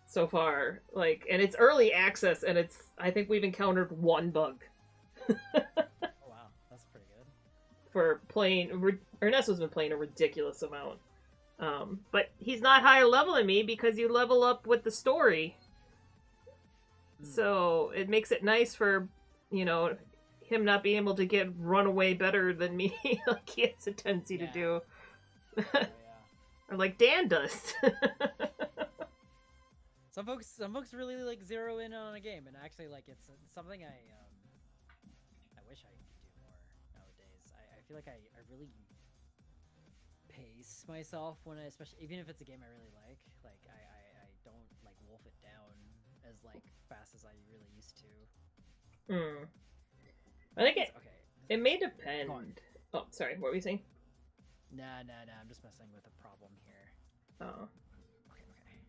Speaker 4: so far. Like, and it's early access, and I think we've encountered one bug.
Speaker 1: Oh wow, that's pretty good.
Speaker 4: For playing, Ernesto's been playing a ridiculous amount. But he's not higher level than me because you level up with the story. So it makes it nice for, you know, him not being able to get run away better than me, like he has a tendency to do. Or like Dan does.
Speaker 1: Some folks really like zero in on a game, and actually like it's something I wish I could do more nowadays. I feel like I really pace myself when I, especially even if it's a game I really like I don't like wolf it down as like fast as I really used to.
Speaker 4: I think
Speaker 1: Okay.
Speaker 4: it may depend. Oh, sorry, what were you saying?
Speaker 1: Nah, I'm just messing with a problem here.
Speaker 4: Oh.
Speaker 1: Okay.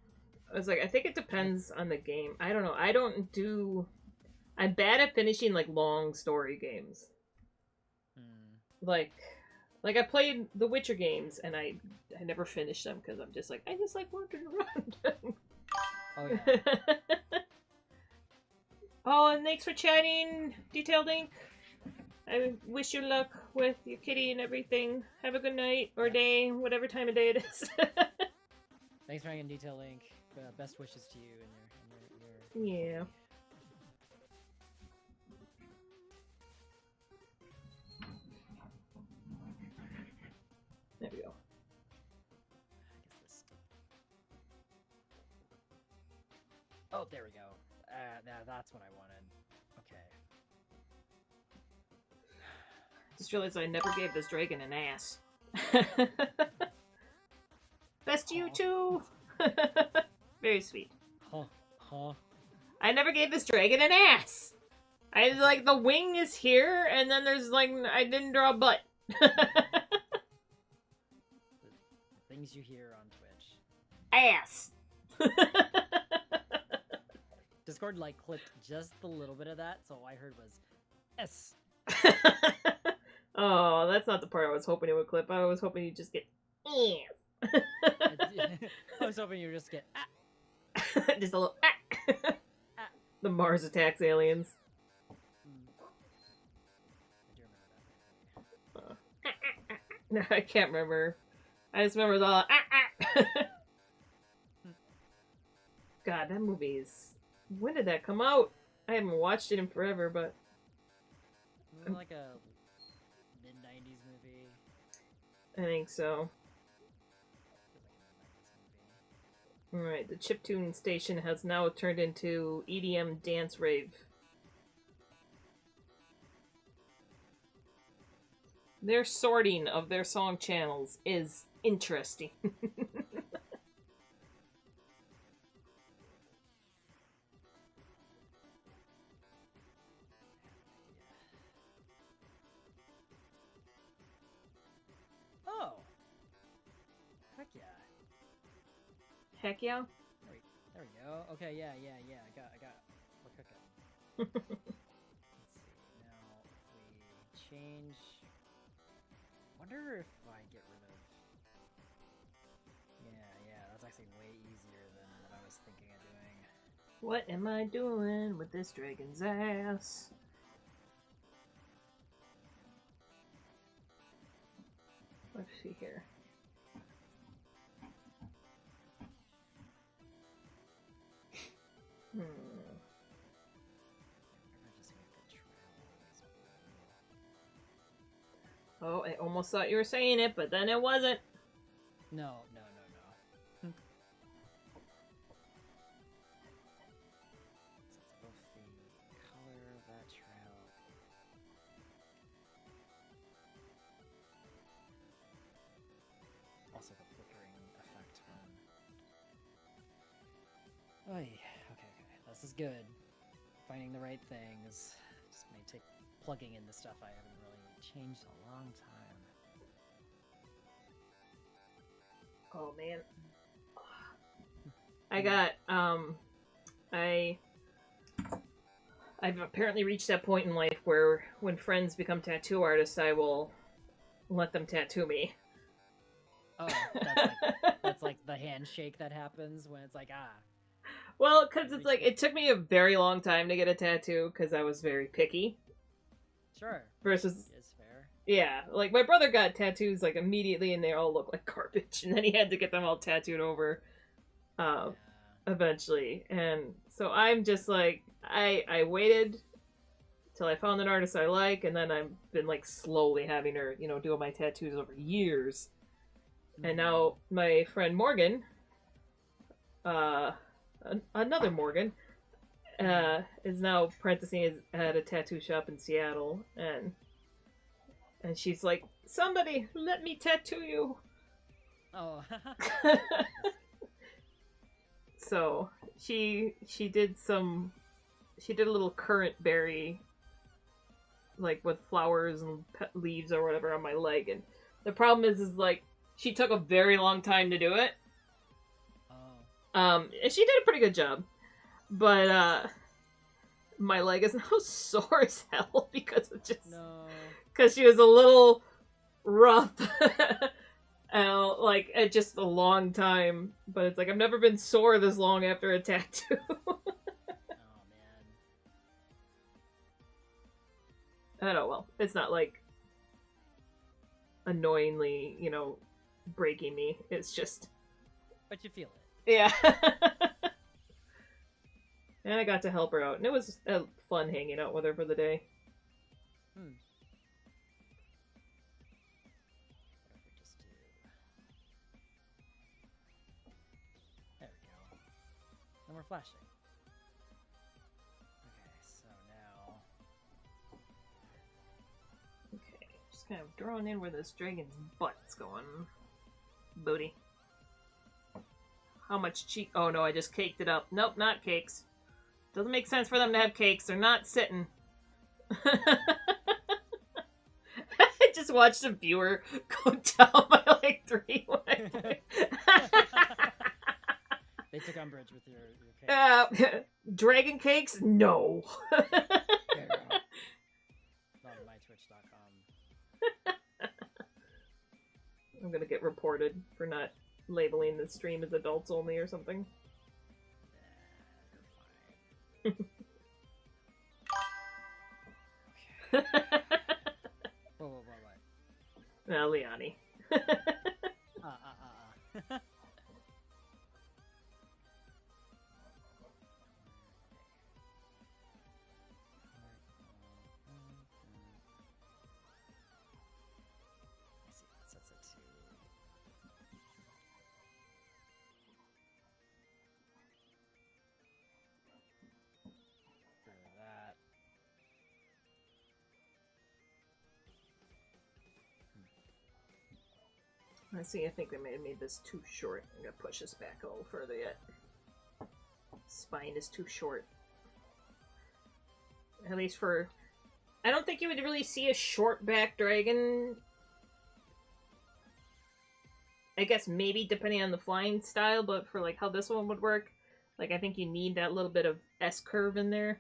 Speaker 4: I was like, I think it depends on the game. I don't know. I'm bad at finishing like long story games. Like I played the Witcher games, and I never finished them because I'm just like wandering around.
Speaker 1: Oh yeah.
Speaker 4: Oh, and thanks for chatting, Detailed Ink. I wish you luck with your kitty and everything. Have a good night or day, whatever time of day it is.
Speaker 1: Thanks for hanging Detail Link. Best wishes to you and your
Speaker 4: Yeah. There we go.
Speaker 1: Oh, there we go. That's what I wanted. Okay.
Speaker 4: Just realized I never gave this dragon an ass. Best to you too. Very sweet.
Speaker 1: Huh.
Speaker 4: I never gave this dragon an ass. I like the wing is here, and then there's like I didn't draw a butt.
Speaker 1: Things you hear on Twitch.
Speaker 4: Ass.
Speaker 1: Discord like clipped just a little bit of that, so all I heard was S.
Speaker 4: Oh, that's not the part I was hoping it would clip. I was hoping you'd just get ass.
Speaker 1: I was hoping you would just get
Speaker 4: just a little The Mars attacks aliens.
Speaker 1: I do remember that.
Speaker 4: No, I can't remember. I just remember the God, that movie is... When did that come out? I haven't watched it in forever, but...
Speaker 1: Wasn't it like a mid-90s movie?
Speaker 4: I think so. Alright, the chiptune station has now turned into EDM dance rave. Their sorting of their song channels is interesting.
Speaker 1: Oh. Heck yeah.
Speaker 4: Heck yeah.
Speaker 1: There we go. Okay, yeah. I got. We're cooking. Let's see. Now, if we change. Wonder if I get rid of. Yeah. That's actually way easier than what I was thinking of doing.
Speaker 4: What am I doing with this dragon's ass? Let's see here.
Speaker 1: I'm gonna just make the trails blue.
Speaker 4: Oh, I almost thought you were saying it, but then it wasn't.
Speaker 1: No. So it's both the color of that trail. Also the flickering effect when... Oy, okay. This is good. Finding the right things. Just may take plugging into stuff I haven't really changed in a long time.
Speaker 4: Oh man. I got I've apparently reached that point in life where when friends become tattoo artists, I will let them tattoo me.
Speaker 1: Oh, that's like the handshake that happens when it's like,
Speaker 4: Well, because it's like, it took me a very long time to get a tattoo because I was very picky.
Speaker 1: Sure.
Speaker 4: Versus,
Speaker 1: It's fair.
Speaker 4: yeah, like my brother got tattoos like immediately and they all look like garbage, and then he had to get them all tattooed over
Speaker 1: Yeah.
Speaker 4: eventually. And so I'm just like, I waited till I found an artist I like, and then I've been like slowly having her, do my tattoos over years. And now my friend Morgan, another Morgan, is now apprenticing at a tattoo shop in Seattle, and she's like, somebody let me tattoo you.
Speaker 1: Oh.
Speaker 4: So she did a little currant berry, like with flowers and leaves or whatever on my leg, and the problem is like she took a very long time to do it.
Speaker 1: Oh.
Speaker 4: And she did a pretty good job, but my leg is now sore as hell because of because she was a little rough. Like just a long time, but it's like I've never been sore this long after a tattoo.
Speaker 1: Oh man.
Speaker 4: I know, well, it's not like annoyingly, breaking me. It's just,
Speaker 1: But you feel it.
Speaker 4: yeah. And I got to help her out, and it was fun hanging out with her for the day.
Speaker 1: What if we just do... There we go. No more flashing. Okay, so now...
Speaker 4: Okay, just kind of drawing in where this dragon's butt's going. Booty. How much cheek? Oh no, I just caked it up. Nope, not cakes. Doesn't make sense for them to have cakes. They're not sitting. I just watched a viewer go down by like 3 when I played.
Speaker 1: They took umbrage with your cake.
Speaker 4: Dragon cakes? No.
Speaker 1: There you go. On mytwitch.com.
Speaker 4: I'm gonna get reported for not labeling the stream as adults only or something.
Speaker 1: You're fine. Whoa.
Speaker 4: Liani.
Speaker 1: Let's see, that sets it to... that.
Speaker 4: I see. I think they may have made this too short. I'm gonna push this back a little further yet. Spine is too short. At least for... I don't think you would really see a short back dragon. I guess maybe depending on the flying style, but for like how this one would work, like I think you need that little bit of S-curve in there.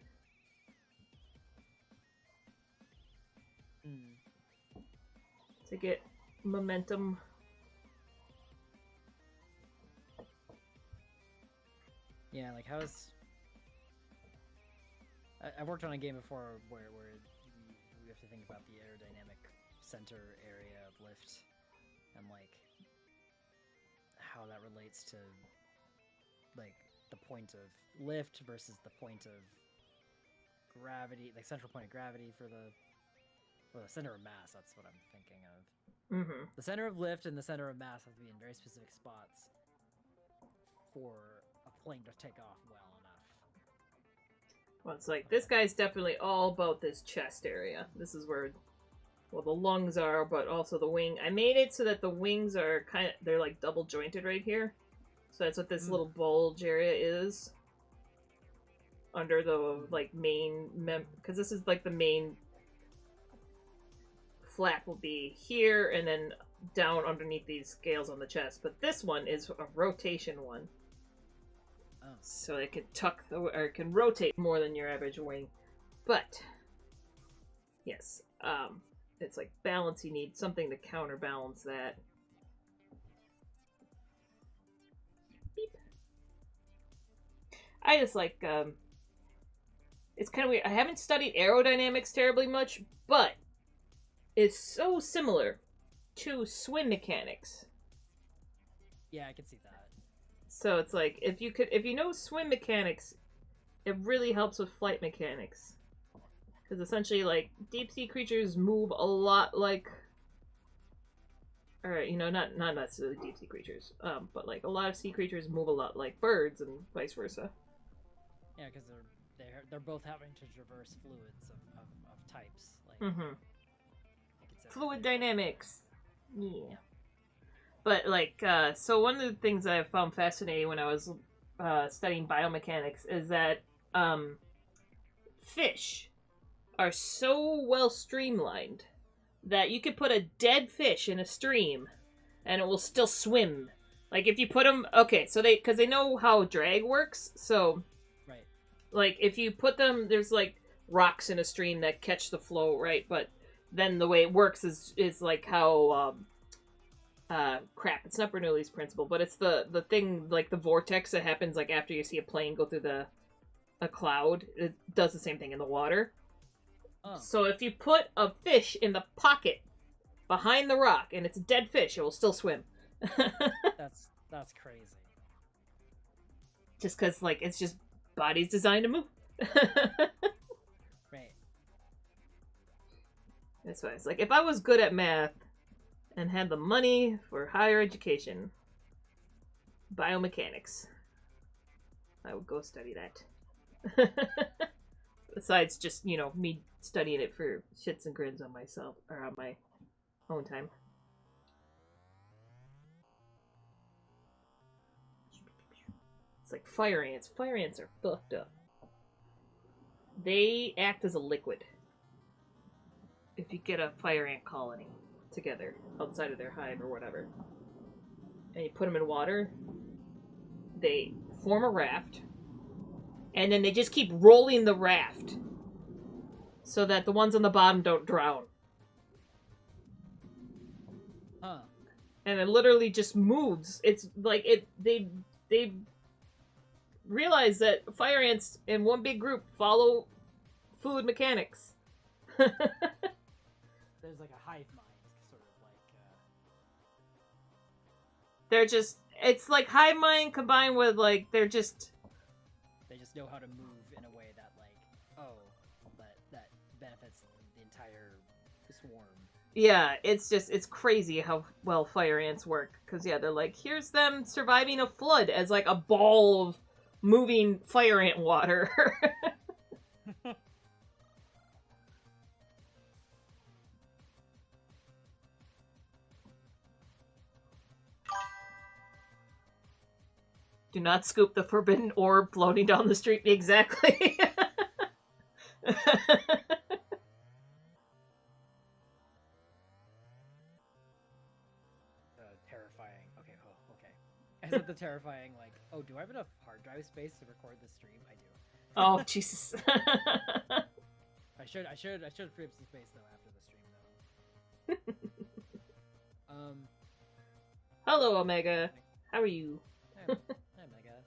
Speaker 4: To get momentum.
Speaker 1: Yeah, like how's... I've worked on a game before where we have to think about the aerodynamic center area of lift and like how that relates to like the point of lift versus the point of gravity, like central point of gravity for the center of mass. That's what I'm thinking of.
Speaker 4: Mm-hmm.
Speaker 1: The center of lift and the center of mass have to be in very specific spots for a plane to take off well enough.
Speaker 4: Well, it's like, this guy's definitely all about this chest area. This is where, well, the lungs are, but also the wing. I made it so that the wings are they're like double jointed right here. So that's what this little bulge area is. Under the, like, main, because this is like the main flap will be here, and then down underneath these scales on the chest. But this one is a rotation one.
Speaker 1: Oh.
Speaker 4: So it can tuck, or it can rotate more than your average wing. But, yes, it's like balance, you need something to counterbalance that. Beep. I just like, it's kind of weird. I haven't studied aerodynamics terribly much, but it's so similar to swim mechanics.
Speaker 1: Yeah, I can see that.
Speaker 4: So it's like, if you know swim mechanics, it really helps with flight mechanics. Because essentially, like, deep sea creatures move a lot like... Alright, you know, not necessarily deep sea creatures, but like, a lot of sea creatures move a lot like birds and vice versa.
Speaker 1: Yeah, because they're both having to traverse fluids of types. Like,
Speaker 4: Mm-hmm.
Speaker 1: it's
Speaker 4: Fluid dynamics. Yeah. But, like, so one of the things that I found fascinating when I was studying biomechanics is that fish are so well streamlined that you could put a dead fish in a stream and it will still swim. Like, if you put them... Okay, so because they know how drag works, so...
Speaker 1: Right.
Speaker 4: Like, if you put them... There's, like, rocks in a stream that catch the flow, right? But then the way it works is like how... crap, it's not Bernoulli's principle, but it's the thing, like the vortex that happens like after you see a plane go through a cloud. It does the same thing in the water.
Speaker 1: Oh.
Speaker 4: So if you put a fish in the pocket behind the rock and it's a dead fish, it will still swim.
Speaker 1: That's crazy.
Speaker 4: Just because, like, it's just body's designed to move.
Speaker 1: Right.
Speaker 4: That's why it's like, if I was good at math and had the money for higher education, biomechanics, I would go study that. Besides just, you know, me studying it for shits and grins on myself, or on my own time. It's like fire ants. Fire ants are fucked up. They act as a liquid. If you get a fire ant colony together outside of their hive or whatever, and you put them in water, they form a raft, and then they just keep rolling the raft so that the ones on the bottom don't drown.
Speaker 1: Huh.
Speaker 4: And it literally just moves. It's like they realize that fire ants in one big group follow fluid mechanics.
Speaker 1: There's like a hive mind, sort of like.
Speaker 4: They're just, it's like hive mind combined with like they just
Speaker 1: know how to move in a way that like, oh, that benefits the entire swarm.
Speaker 4: Yeah, it's crazy how well fire ants work. Because, yeah, they're like, here's them surviving a flood as, like, a ball of moving fire ant water. Do not scoop the forbidden orb floating down the street. Exactly.
Speaker 1: Terrifying. Okay, oh, okay. I said the terrifying, like, oh, do I have enough hard drive space to record this stream? I do.
Speaker 4: Oh, Jesus.
Speaker 1: I should free up some space though after the stream though.
Speaker 4: Hello, Omega. How are you?
Speaker 1: Hi, Omega.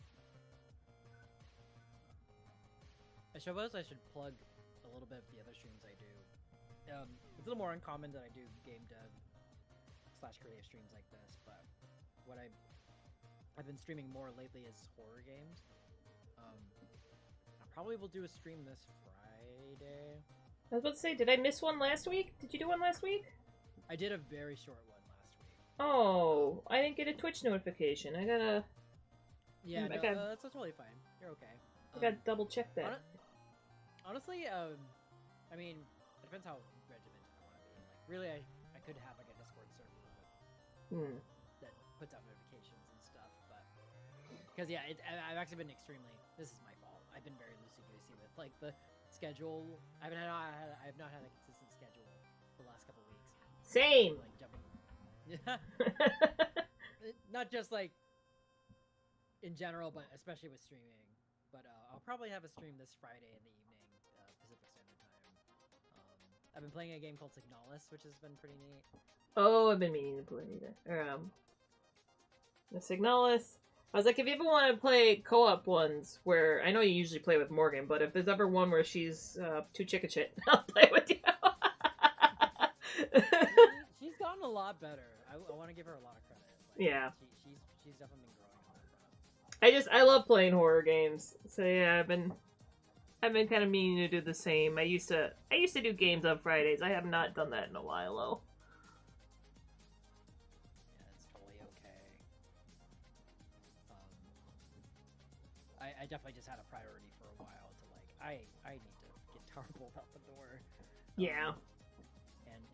Speaker 1: I suppose I should plug a little bit of the other streams I do. It's a little more uncommon that I do game dev / creative streams like this, but what I've been streaming more lately is horror games. I probably will do a stream this Friday.
Speaker 4: I was about to say, did I miss one last week? Did you do one last week?
Speaker 1: I did a very short one last week.
Speaker 4: Oh, I didn't get a Twitch notification. I gotta...
Speaker 1: Yeah,
Speaker 4: I
Speaker 1: no,
Speaker 4: got-
Speaker 1: that's totally fine. You're okay.
Speaker 4: I gotta double check that.
Speaker 1: Honestly, I mean, it depends how regimented I want to be. Like, really, I could have like a Discord server that puts out notifications and stuff, but because yeah, I've actually been extremely. This is my fault. I've been very loosey-goosey with like the schedule. I have not had a consistent schedule for the last couple weeks.
Speaker 4: Same.
Speaker 1: Like jumping. Yeah. Not just like in general, but especially with streaming. But I'll probably have a stream this Friday in the evening, Pacific Standard Time. I've been playing a game called Signalis, which has been pretty neat.
Speaker 4: Oh, I've been meaning to play that. The Signalis. I was like, if you ever want to play co-op ones, where I know you usually play with Morgan, but if there's ever one where she's too chicken shit, I'll play with you.
Speaker 1: She's gotten a lot better. I want to give her a lot of credit. Like,
Speaker 4: Yeah.
Speaker 1: She's definitely been growing on that.
Speaker 4: I love playing horror games. So yeah, I've been kind of meaning to do the same. I used to do games on Fridays. I have not done that in a while though.
Speaker 1: Yeah, it's totally okay. I definitely just had a priority for a while to like I need to get Towerbolt out the door.
Speaker 4: Yeah.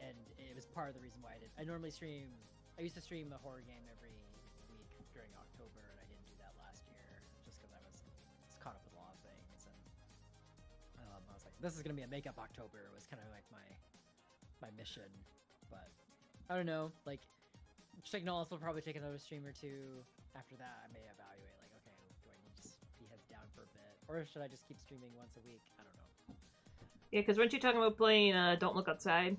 Speaker 1: And it was part of the reason why I normally stream. I used to stream a horror game every week during October, and I didn't do that last year just because I was caught up with a lot of things. And I was like, this is gonna be a makeup October. It was kind of like my mission, but I don't know. Like, Signalis will probably take another stream or two. After that, I may evaluate. Like, okay, do I need to just be heads down for a bit, or should I just keep streaming once a week? I don't know.
Speaker 4: Yeah, because weren't you talking about playing Don't Look Outside?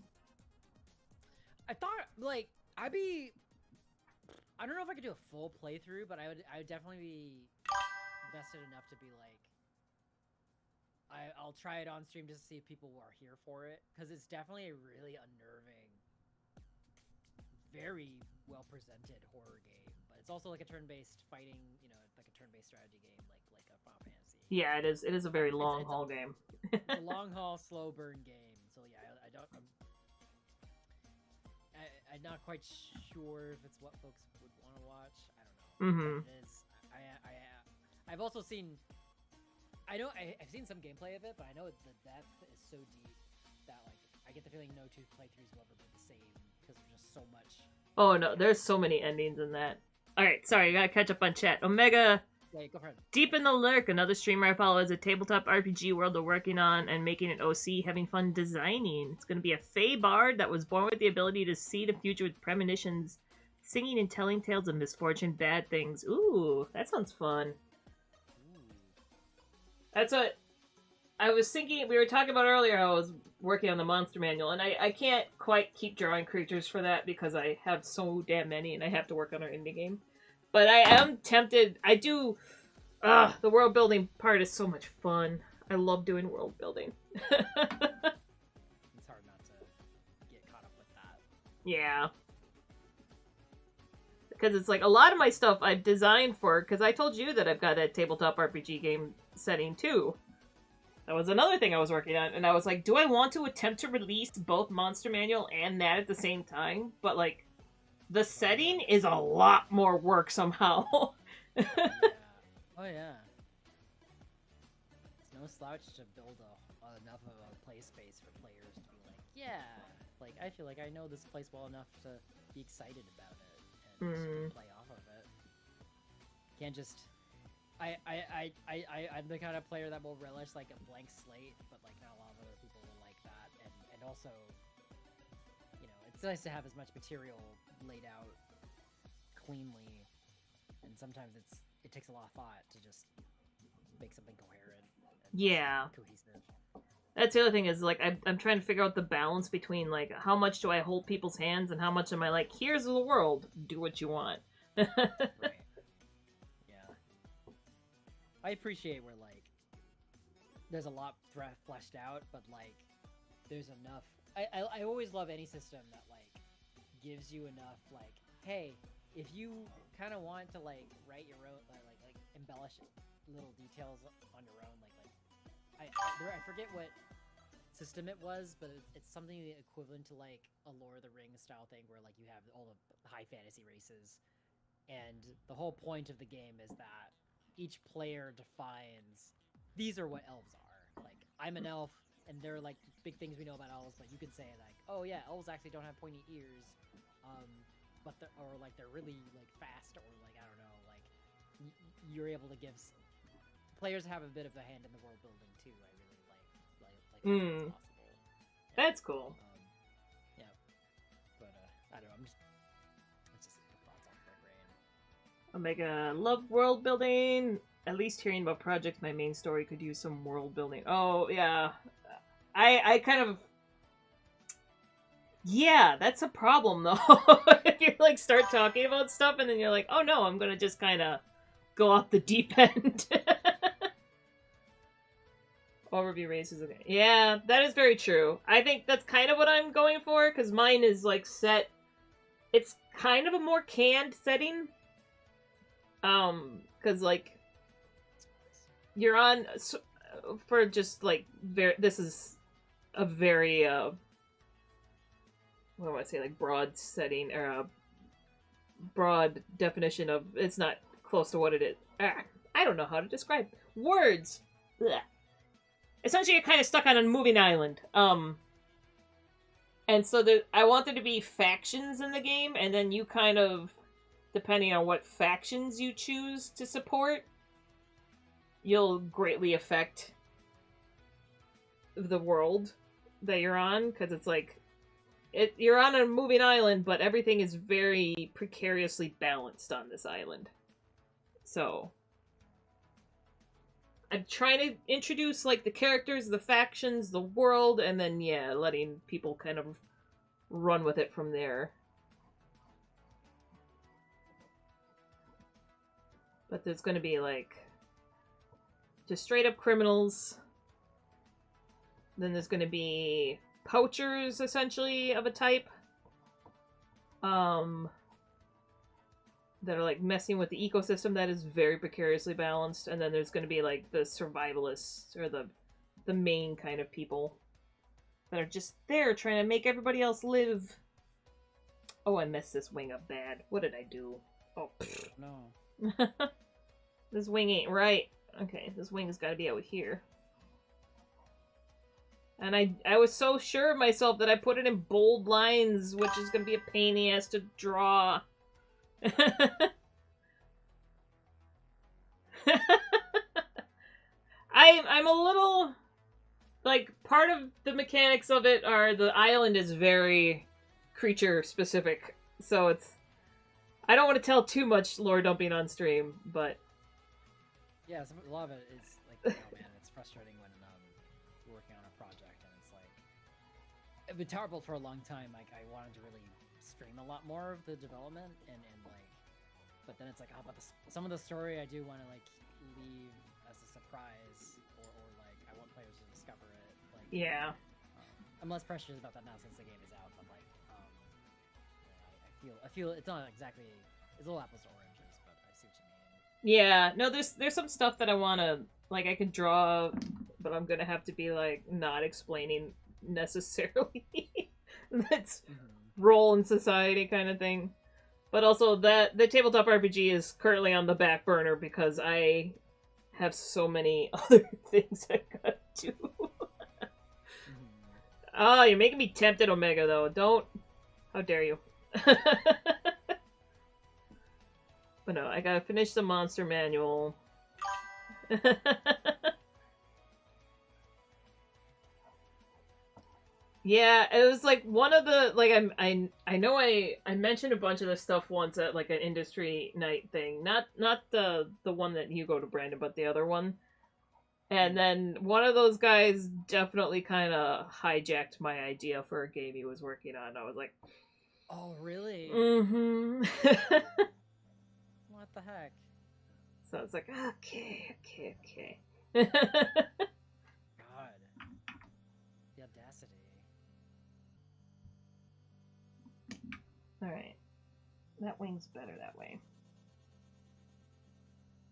Speaker 1: I thought, like, I don't know if I could do a full playthrough, but I would definitely be invested enough to be like, I'll try it on stream just to see if people are here for it, because it's definitely a really unnerving, very well presented horror game. But it's also like a turn-based fighting, like a turn-based strategy game, like a Final Fantasy.
Speaker 4: Yeah, it is. It is a very long haul game.
Speaker 1: It's a long haul, slow burn game. So yeah, I'm not quite sure if it's what folks would want to watch. I don't know.
Speaker 4: Mm-hmm.
Speaker 1: It is. I've also seen. I've seen some gameplay of it, but I know the depth is so deep that like I get the feeling no two playthroughs will ever be the same because there's just so much.
Speaker 4: Oh no, there's so many endings in that. All right, sorry, I gotta catch up on chat. Omega.
Speaker 1: Yeah, go for it.
Speaker 4: Deep in the Lurk, another streamer I follow is a tabletop RPG world they're working on and making an OC, having fun designing. It's going to be a Fey bard that was born with the ability to see the future with premonitions, singing and telling tales of misfortune, bad things. Ooh, that sounds fun. That's what I was thinking. We were talking about earlier. I was working on the monster manual, and I can't quite keep drawing creatures for that because I have so damn many, and I have to work on our indie game. But I am tempted. I do. The world building part is so much fun. I love doing world building.
Speaker 1: It's hard not to get caught up with that.
Speaker 4: Yeah. Because it's like a lot of my stuff I've designed for. Because I told you that I've got a tabletop RPG game setting too. That was another thing I was working on. And I was like, do I want to attempt to release both Monster Manual and that at the same time? But like, the setting is a lot more work somehow.
Speaker 1: Yeah. Oh yeah. It's no slouch to build enough of a play space for players to be like, yeah, like I feel like I know this place well enough to be excited about it and just play off of it. I'm the kind of player that will relish like a blank slate, but like not a lot of other people will like that, and also, you know, it's nice to have as much material laid out cleanly, and sometimes it takes a lot of thought to just make something coherent. And
Speaker 4: Yeah.
Speaker 1: cohesive.
Speaker 4: That's the other thing is, like, I'm trying to figure out the balance between, like, how much do I hold people's hands and how much am I like, here's the world, do what you want.
Speaker 1: Right. Yeah. I appreciate where, like, there's a lot fleshed out, but, like, there's enough. I always love any system that, like, gives you enough, like, hey, if you kind of want to, like, write your own, like embellish little details on your own, I forget what system it was, but it's something equivalent to like a Lord of the Rings style thing where like you have all the high fantasy races, and the whole point of the game is that each player defines these are what elves are. Like, I'm an elf, and there are like big things we know about elves, but you can say like, oh yeah, elves actually don't have pointy ears, but they're really like fast, or like I don't know, like you're able to give players have a bit of a hand in the world building too. I really like how that's possible. Yeah.
Speaker 4: That's cool.
Speaker 1: Yeah, but I don't know. It's just the thoughts off my brain.
Speaker 4: Omega, love world building. At least hearing about projects, my main story could use some world building. Oh yeah, I kind of. Yeah, that's a problem though. If you like start talking about stuff and then you're like, oh no, I'm gonna just kind of go off the deep end. Overview races. Okay. Yeah, that is very true. I think that's kind of what I'm going for, because mine is like set. It's kind of a more canned setting. Because like you're on for just like this is a very what do I say, like broad setting or a broad definition of, it's not close to what it is. I don't know how to describe words. Blech. Essentially, you're kind of stuck on a moving island. And so I want there to be factions in the game, and then you kind of, depending on what factions you choose to support, you'll greatly affect the world that you're on, because it's like, you're on a moving island, but everything is very precariously balanced on this island. So I'm trying to introduce, like, the characters, the factions, the world, and then, yeah, letting people kind of run with it from there. But there's gonna be, like, just straight-up criminals. Then there's gonna be poachers, essentially, of a type. That are, like, messing with the ecosystem that is very precariously balanced. And then there's going to be, like, the survivalists, or the main kind of people that are just there trying to make everybody else live. Oh, I messed this wing up bad. What did I do? Oh,
Speaker 1: No.
Speaker 4: This wing ain't right. Okay, this wing has got to be out here. And I was so sure of myself that I put it in bold lines, which is going to be a pain in the ass to draw. I'm a little, like, part of the mechanics of it are the island is very creature specific, so it's, I don't want to tell too much lore dumping on stream, but
Speaker 1: yeah, a lot of it is like, oh man, it's frustrating when you're working on a project and it's like, I've been terrible for a long time. Like, I wanted to really stream a lot more of the development, and like, but then it's like, how about some of the story I do want to like leave as a surprise, or like I want players to discover it. Like,
Speaker 4: yeah.
Speaker 1: I'm less precious about that now since the game is out. But like, yeah, I feel it's not exactly, it's all apples to oranges, but I see what you mean.
Speaker 4: Yeah, no, there's some stuff that I want to, like, I could draw, but I'm gonna have to be like not explaining necessarily. That's role in society kind of thing. But also that the tabletop RPG is currently on the back burner because I have so many other things I gotta do. Oh, you're making me tempted, Omega, though. Don't. How dare you. But no, I gotta finish the monster manual. Yeah, it was like one of the like I know I mentioned a bunch of this stuff once at like an industry night thing. Not the one that you go to, Brandon, but the other one. And then one of those guys definitely kind of hijacked my idea for a game he was working on. I was like,
Speaker 1: Oh, really?
Speaker 4: mm-hmm.
Speaker 1: What the heck?
Speaker 4: So I was like, okay.
Speaker 1: God. The audacity.
Speaker 4: Alright. That wing's better that way.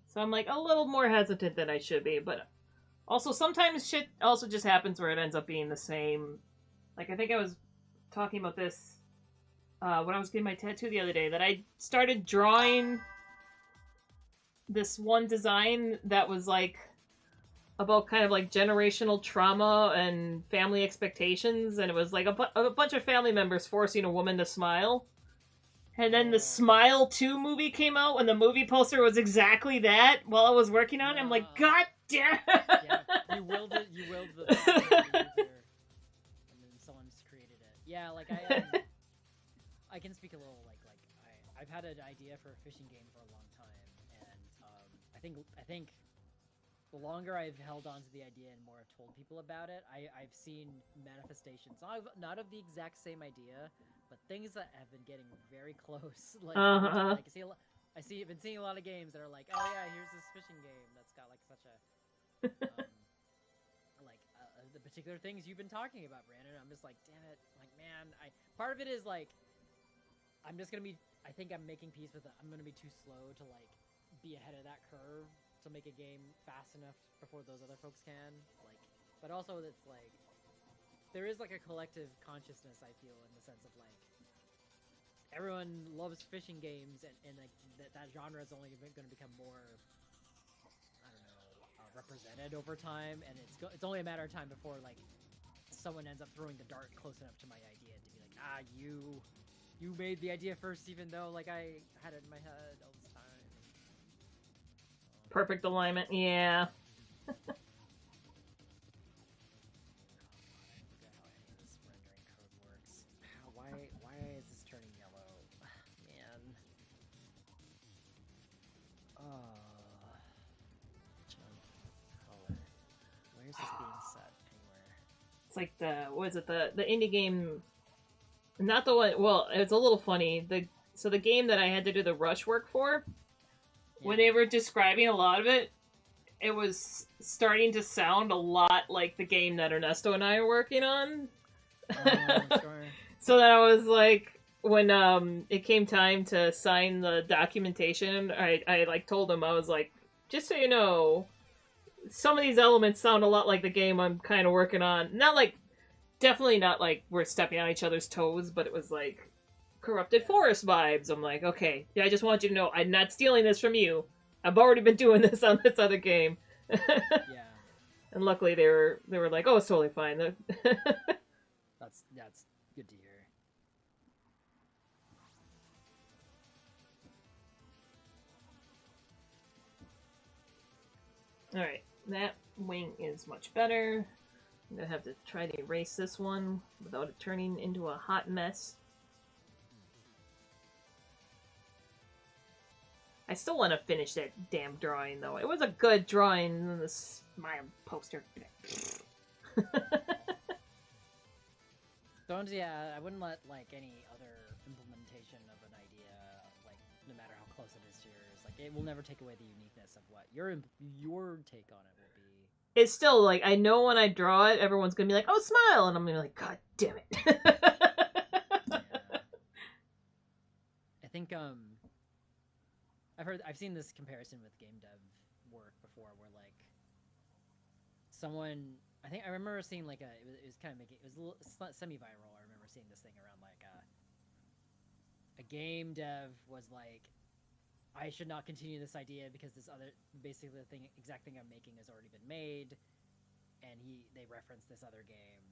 Speaker 4: So I'm like a little more hesitant than I should be, but also sometimes shit also just happens where it ends up being the same. Like I think I was talking about this when I was getting my tattoo the other day, that I started drawing this one design that was like about kind of like generational trauma and family expectations, and it was like a bunch of family members forcing a woman to smile. And then the Smile 2 movie came out, and the movie poster was exactly that while I was working on it. I'm like, God damn!
Speaker 1: Yeah, you willed it. You willed the there, and then someone's created it. Yeah, like I can speak a little I've had an idea for a fishing game for a long time, and I think the longer I've held on to the idea and more I've told people about it, I've seen manifestations, not of the exact same idea, but things that have been getting very close. Like, like I've been seeing a lot of games that are like, oh yeah, here's this fishing game that's got like such a the particular things you've been talking about, Brandon. I'm just like, damn it, like man, part of it is like I think I'm making peace with it. I'm gonna be too slow to like be ahead of that curve to make a game fast enough before those other folks can. Like, but also it's like there is like a collective consciousness, I feel, in the sense of like everyone loves fishing games, and like that genre is only going to become more, I don't know, represented over time, and it's only a matter of time before like someone ends up throwing the dart close enough to my idea to be like, you made the idea first, even though like I had it in my head all this time.
Speaker 4: Perfect alignment, yeah.
Speaker 1: Why is this turning yellow? Man. Color. Where's this being set anywhere?
Speaker 4: It's like the indie game, not the one, well, it's a little funny. The game that I had to do the rush work for, when they were describing a lot of it, it was starting to sound a lot like the game that Ernesto and I are working on.
Speaker 1: Sure.
Speaker 4: So then I was like, when it came time to sign the documentation, I like told him, I was like, just so you know, some of these elements sound a lot like the game I'm kind of working on. Not like, definitely not like we're stepping on each other's toes, but it was like Corrupted Forest vibes. I'm like, okay, yeah, I just want you to know, I'm not stealing this from you. I've already been doing this on this other game.
Speaker 1: Yeah.
Speaker 4: And luckily they were like, oh, it's totally fine.
Speaker 1: That's good to hear.
Speaker 4: Alright, that wing is much better. I'm gonna have to try to erase this one without it turning into a hot mess. I still want to finish that damn drawing, though. It was a good drawing in the Smile poster.
Speaker 1: Don't, yeah, I wouldn't let, like, any other implementation of an idea, like, no matter how close it is to yours, like, it will never take away the uniqueness of what your take on it will be.
Speaker 4: It's still, like, I know when I draw it, everyone's gonna be like, oh, Smile! And I'm gonna be like, God damn it.
Speaker 1: Yeah. I think, I've seen this comparison with game dev work before, where like someone, I remember seeing like it was kind of making, it was a little semi-viral. I remember seeing this thing around like a game dev was like, I should not continue this idea because this other, basically the exact thing I'm making has already been made, and they referenced this other game,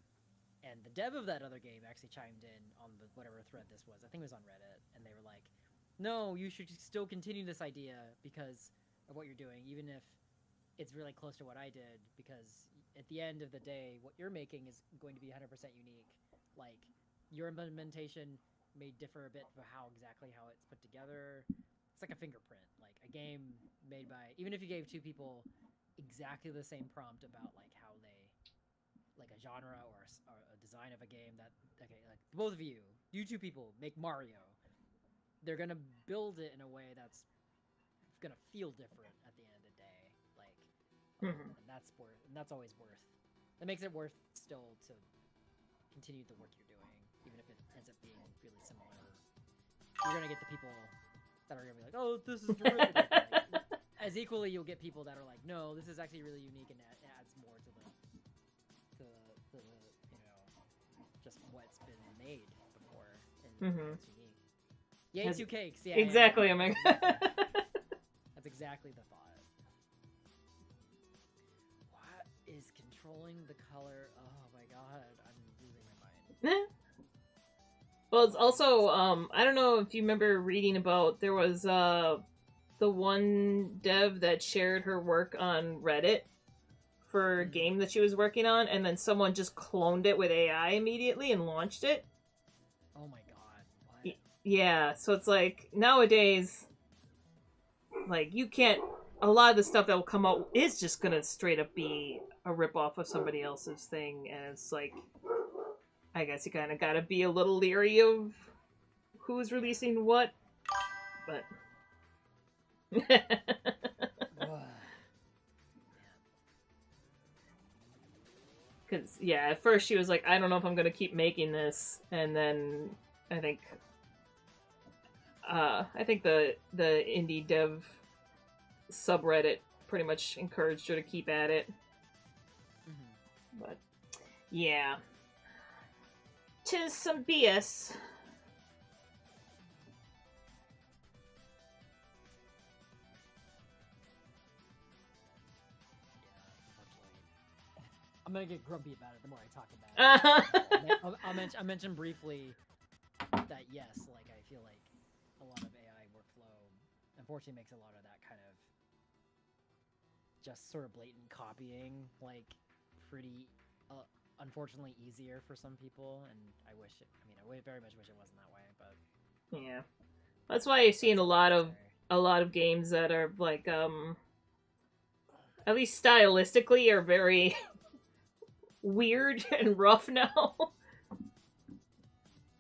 Speaker 1: and the dev of that other game actually chimed in on the whatever thread this was. I think it was on Reddit, and they were like, no, you should still continue this idea because of what you're doing, even if it's really close to what I did, because at the end of the day, what you're making is going to be 100% unique. Like, your implementation may differ a bit for how it's put together. It's like a fingerprint. Like, a game made by, even if you gave two people exactly the same prompt about like how they, like a genre or a design of a game, that, okay, like both of you two people make Mario, they're gonna build it in a way that's gonna feel different at the end of the day. Like, and that's always worth. That makes it worth still to continue the work you're doing, even if it ends up being really similar. You're gonna get the people that are gonna be like, "Oh, this is derivative." Like, as equally, you'll get people that are like, "No, this is actually really unique and it adds more to the just what's been made before, and it's unique." Yay, two cakes. Yeah,
Speaker 4: exactly.
Speaker 1: Yeah. That's exactly the thought. What is controlling the color? Oh my god, I'm losing my mind.
Speaker 4: Well, it's also I don't know if you remember reading about, there was the one dev that shared her work on Reddit for a game that she was working on, and then someone just cloned it with AI immediately and launched it.
Speaker 1: Oh my god. What?
Speaker 4: Yeah, so it's like nowadays, like, you can't, a lot of the stuff that will come out is just gonna straight up be a ripoff of somebody else's thing, and it's like, I guess you kind of gotta be a little leery of who's releasing what, but because yeah, at first she was like, I don't know if I'm gonna keep making this, and then I think the indie dev subreddit pretty much encouraged her to keep at it. But yeah, 'tis some BS.
Speaker 1: I'm gonna get grumpy about it the more I talk about it. I'll mention briefly that yes, like, I feel like a lot of AI workflow unfortunately makes a lot of that kind of just sort of blatant copying, like, pretty unfortunately easier for some people, and I very much wish it wasn't that way, but
Speaker 4: yeah, that's why I've seen a lot of games that are like at least stylistically are very weird and rough now.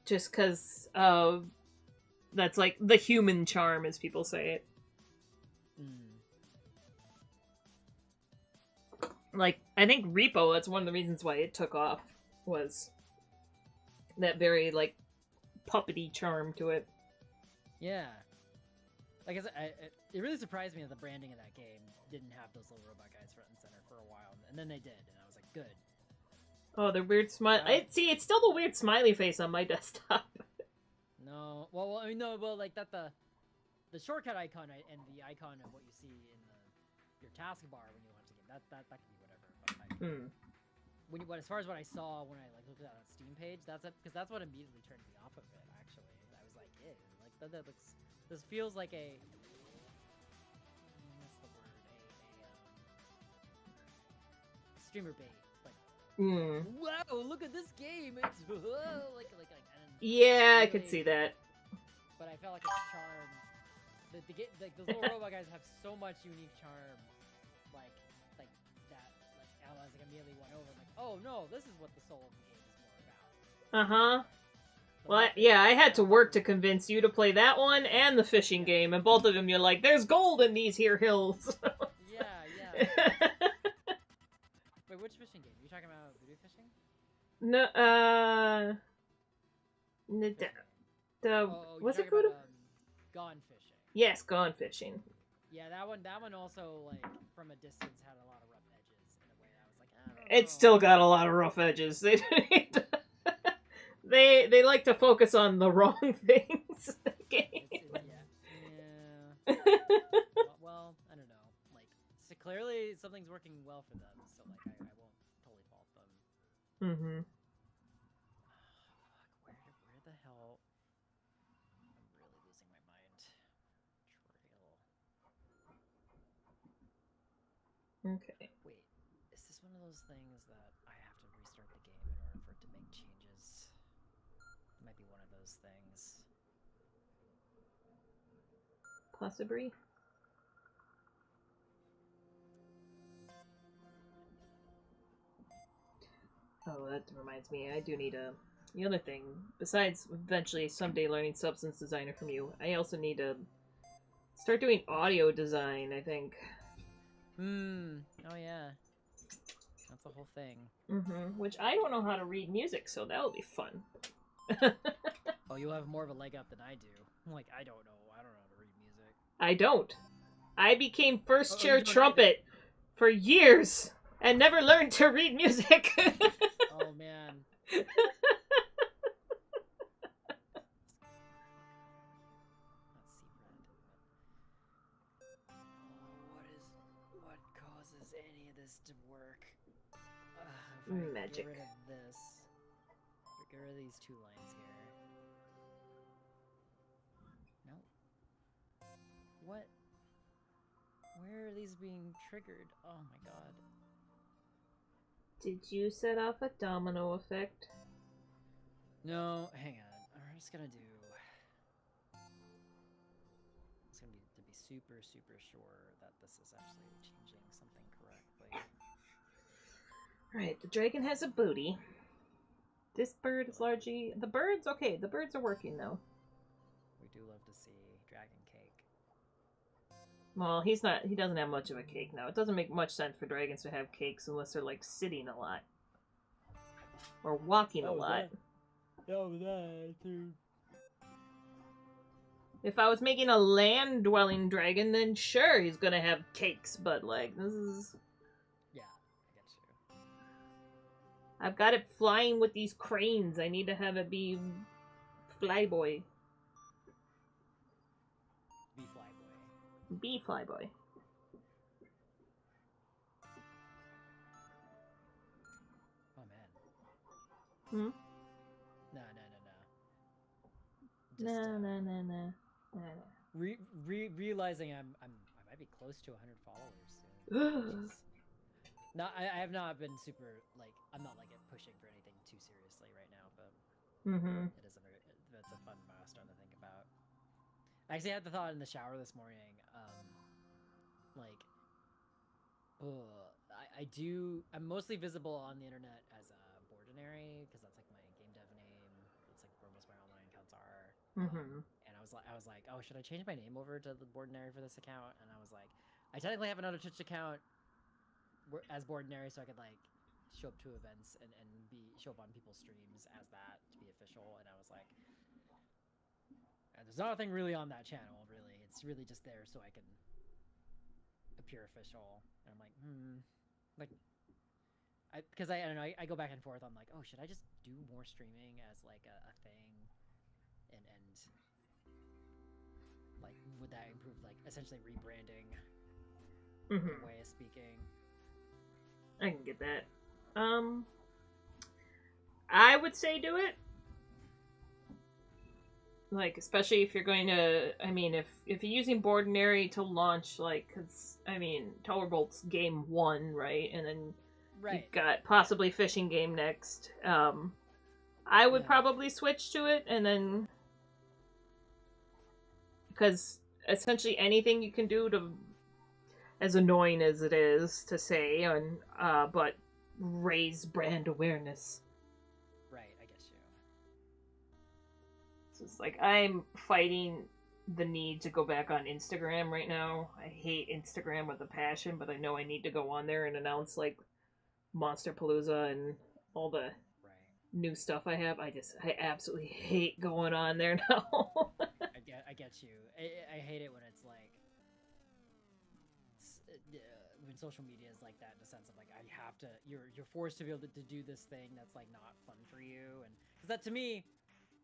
Speaker 4: Just because that's like the human charm, as people say it. Like, I think Repo, that's one of the reasons why it took off, was that very, like, puppety charm to it.
Speaker 1: Yeah. Like I said, it really surprised me that the branding of that game didn't have those little robot guys front and center for a while, and then they did, and I was like, good.
Speaker 4: Oh, the weird smile. See, it's still the weird smiley face on my desktop.
Speaker 1: No. Well, I mean, no, well, like, that the shortcut icon and the icon of what you see in your taskbar when you launch the game, that can be whatever. But as far as what I saw when I, like, looked at that on Steam page, because that's what immediately turned me off of it, actually. I was like, ew, like, that looks, this feels like a, what's the word, a streamer bait. Whoa, look at this game! It's like
Speaker 4: yeah,
Speaker 1: really,
Speaker 4: I could see that.
Speaker 1: But I felt like its charm. Like, those little robot guys have so much unique charm, like that. Like, I was like immediately won over. I'm like, oh no, this is what the soul of the game is more about.
Speaker 4: Well, yeah, I had to work to convince you to play that one and the fishing game, and both of them you're like, there's gold in these here hills.
Speaker 1: Yeah. Wait, which fishing game? Are you talking about Voodoo Fishing?
Speaker 4: No, was it Voodoo?
Speaker 1: Gone Fishing.
Speaker 4: Yes, Gone Fishing.
Speaker 1: Yeah, that one also, like, from a distance had a lot of rough edges in a way that I was like, I don't know.
Speaker 4: It's still got a lot of rough edges. They like to focus on the wrong things in the game.
Speaker 1: Yeah. Well, I don't know. Like, so clearly something's working well for them, so, like, I won't totally fault them.
Speaker 4: Mm-hmm.
Speaker 1: Where the hell? I'm really losing my mind.
Speaker 4: Okay.
Speaker 1: Wait, is this one of those things that I have to restart the game in order for it to make changes? It might be one of those things.
Speaker 4: Possibly. Oh, that reminds me. I do need the other thing, besides eventually someday learning substance designer from you, I also need to start doing audio design, I think.
Speaker 1: Oh yeah. That's a whole thing.
Speaker 4: Which I don't know how to read music, so that'll be fun.
Speaker 1: Oh, you'll have more of a leg up than I do. Like, I don't know how to read music.
Speaker 4: I don't. I became first
Speaker 1: you
Speaker 4: chair
Speaker 1: don't
Speaker 4: trumpet for years and never learned to read music.
Speaker 1: Oh man. What causes any of this to work? If I
Speaker 4: Magic.
Speaker 1: Get rid of this. Get rid of these 2 lines here. No. What? Where are these being triggered? Oh my god.
Speaker 4: Did you set off a domino effect?
Speaker 1: No, hang on. I'm just gonna do. It's gonna be to be super sure that this is actually changing something correctly.
Speaker 4: Right, the dragon has a booty. This bird is largely... The birds? Okay, the birds are working, though.
Speaker 1: We do love to see dragon cake.
Speaker 4: Well, he doesn't have much of a cake now. It doesn't make much sense for dragons to have cakes unless they're, like, sitting a lot. Or walking a lot.
Speaker 1: Dude.
Speaker 4: If I was making a land-dwelling dragon, then sure, he's gonna have cakes, but, like, this is...
Speaker 1: Yeah, I get you.
Speaker 4: I've got it flying with these cranes. I need to have it be Flyboy.
Speaker 1: Be flyboy.
Speaker 4: Be Flyboy.
Speaker 1: Oh man.
Speaker 4: Hmm?
Speaker 1: No.
Speaker 4: No.
Speaker 1: Realizing I might be close to 100 followers soon. No, I have not been super, like, I'm not, like, pushing for anything too seriously right now, but it's a fun milestone to think about. I actually had the thought in the shower this morning, I'm mostly visible on the internet as a Boardinary, because that's, like, my game dev name. It's, like, where most of my online accounts are. And I was like, oh, should I change my name over to the Boardinary for this account? And I was like, I technically have another Twitch account as Boardinary, so I could, like, show up to events and show up on people's streams as that to be official. And I was like, there's nothing really on that channel, really. It's really just there so I can appear official. And I'm like, because I don't know, I go back and forth on, like, oh, should I just do more streaming as, like, a thing? And like, would that improve, like, essentially rebranding way of speaking?
Speaker 4: I can get that. I would say do it. Like, especially if you're going to, I mean, if you're using Boardinary to launch, like, because, I mean, Towerbolt's game 1, right? And then you've got possibly Fishing Game next. I would probably switch to it, and then... Because essentially anything you can do to... As annoying as it is to say, and but raise brand awareness.
Speaker 1: Right, I guess you.
Speaker 4: So it's like, I'm fighting the need to go back on Instagram right now. I hate Instagram with a passion, but I know I need to go on there and announce, like, Monster Palooza and all the new stuff I have. I absolutely hate going on there now.
Speaker 1: I get you. I hate it when it's like, when social media is like that, in the sense of, like, you're forced to be able to do this thing that's, like, not fun for you. And because that, to me,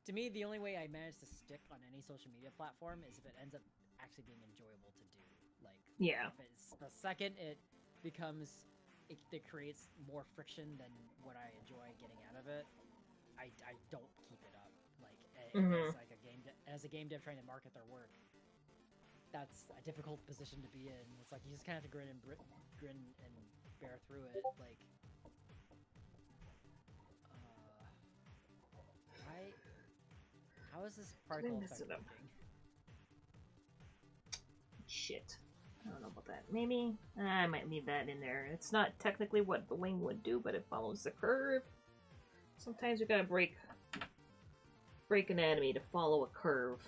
Speaker 1: the only way I manage to stick on any social media platform is if it ends up actually being enjoyable to do. Like,
Speaker 4: yeah.
Speaker 1: If it's the second it becomes, it creates more friction than what I enjoy getting out of it, I don't keep it up. Like, as a game dev trying to market their work, that's a difficult position to be in. It's like you just kind of have to grin and bear through it. Like, how is this particle
Speaker 4: mess
Speaker 1: effect
Speaker 4: it up?
Speaker 1: working?
Speaker 4: Shit. I don't know about that. Maybe I might leave that in there. It's not technically what the wing would do, but it follows the curve. Sometimes you gotta break anatomy to follow a curve.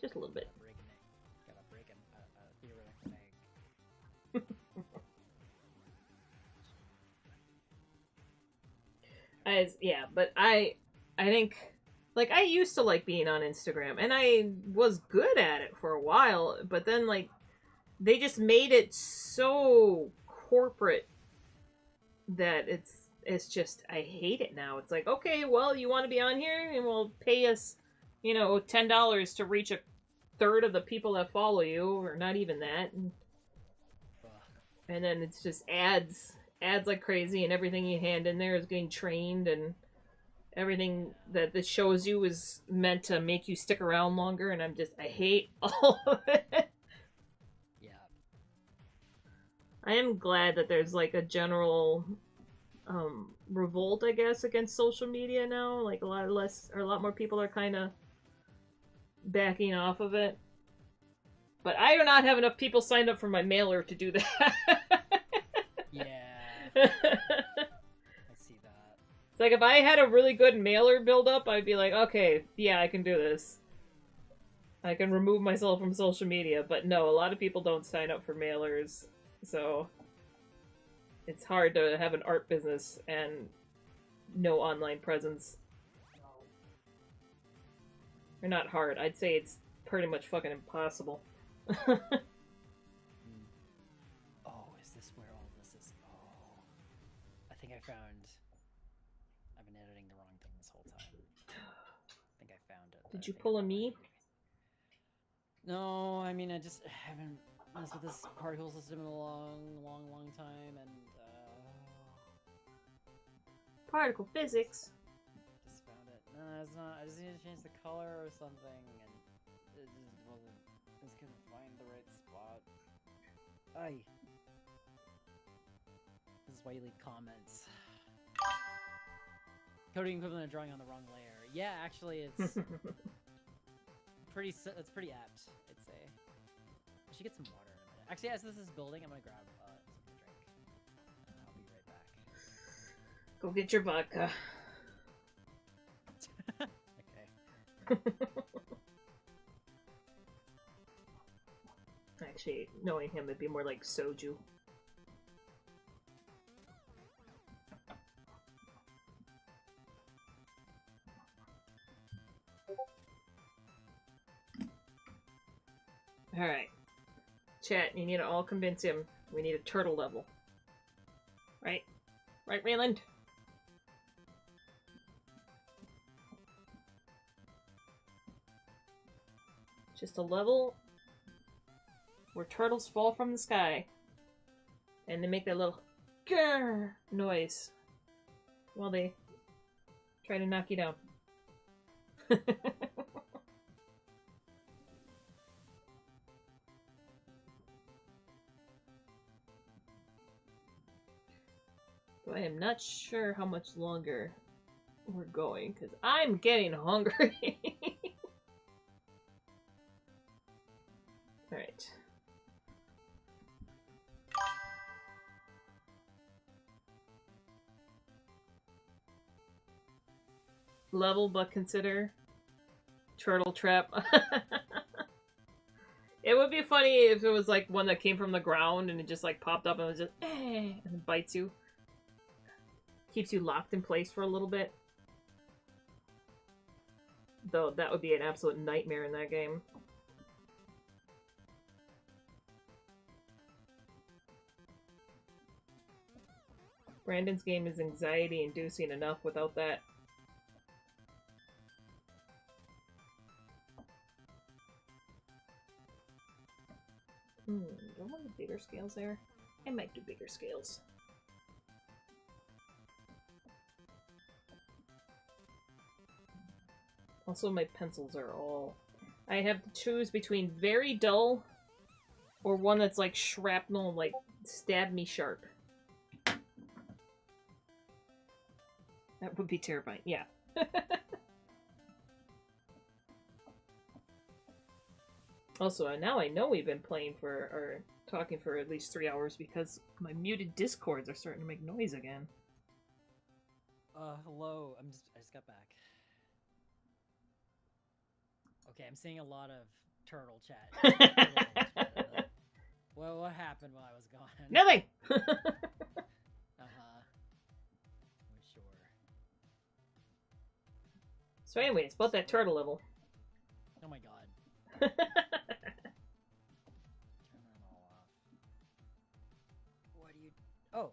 Speaker 4: Just a little bit.
Speaker 1: Break an egg. Gotta break a theoretical egg.
Speaker 4: Yeah, but I think, like, I used to like being on Instagram, and I was good at it for a while, but then, like, they just made it so corporate that it's just, I hate it now. It's like, okay, well, you want to be on here, and we'll pay us, $10 to reach a third of the people that follow you, or not even that, and then it's just ads like crazy, and everything you hand in there is getting trained, and everything that this shows you is meant to make you stick around longer, and I hate all of it.
Speaker 1: Yeah.
Speaker 4: I am glad that there's like a general revolt, I guess, against social media now. Like a lot more people are kind of backing off of it. But I do not have enough people signed up for my mailer to do that.
Speaker 1: Yeah. I see that.
Speaker 4: It's like if I had a really good mailer build up, I'd be like, okay, yeah, I can do this. I can remove myself from social media, but no, a lot of people don't sign up for mailers, so it's hard to have an art business and no online presence. Or not hard, I'd say it's pretty much fucking impossible.
Speaker 1: Oh, is this where all this is? Oh, I think I've been editing the wrong thing this whole time. I think I found it.
Speaker 4: Did you pull a me?
Speaker 1: No, I mean, I just haven't messed with this particle system in a long time, and
Speaker 4: Particle physics.
Speaker 1: just found it. No, it's not. I just need to change the color or something, and it just wasn't. Just couldn't find the right spot. Aye. This is why you leave comments. Coding equivalent of drawing on the wrong layer. Yeah, actually, it's it's pretty apt. I'd say. I should get some water in a minute. Actually, as this is building, I'm gonna grab something to drink. I'll be right back.
Speaker 4: Go get your vodka.
Speaker 1: Okay.
Speaker 4: Actually, knowing him, it'd be more like soju. Alright. Chat, you need to all convince him we need a turtle level. Right? Right, Rayland? Just a level where turtles fall from the sky. And they make that little grrr noise while they try to knock you down. But I am not sure how much longer we're going, because I'm getting hungry. Alright. Level, but consider turtle trap. It would be funny if it was like one that came from the ground and it just like popped up and was just and it bites you. Keeps you locked in place for a little bit. Though that would be an absolute nightmare in that game. Brandon's game is anxiety-inducing enough without that. Do I want the bigger scales there? I might do bigger scales. Also, my pencils are all I have to choose between very dull or one that's like shrapnel, like stab me sharp. That would be terrifying. Yeah. Also, now I know we've been playing for, or talking for at least 3 hours because my muted discords are starting to make noise again.
Speaker 1: Hello. I just got back. Okay, I'm seeing a lot of turtle chat. Well, what happened while I was gone?
Speaker 4: Nothing!
Speaker 1: Uh-huh. Sure.
Speaker 4: So anyways, about that turtle level.
Speaker 1: Oh my god. Turn that all off. What do you... Oh.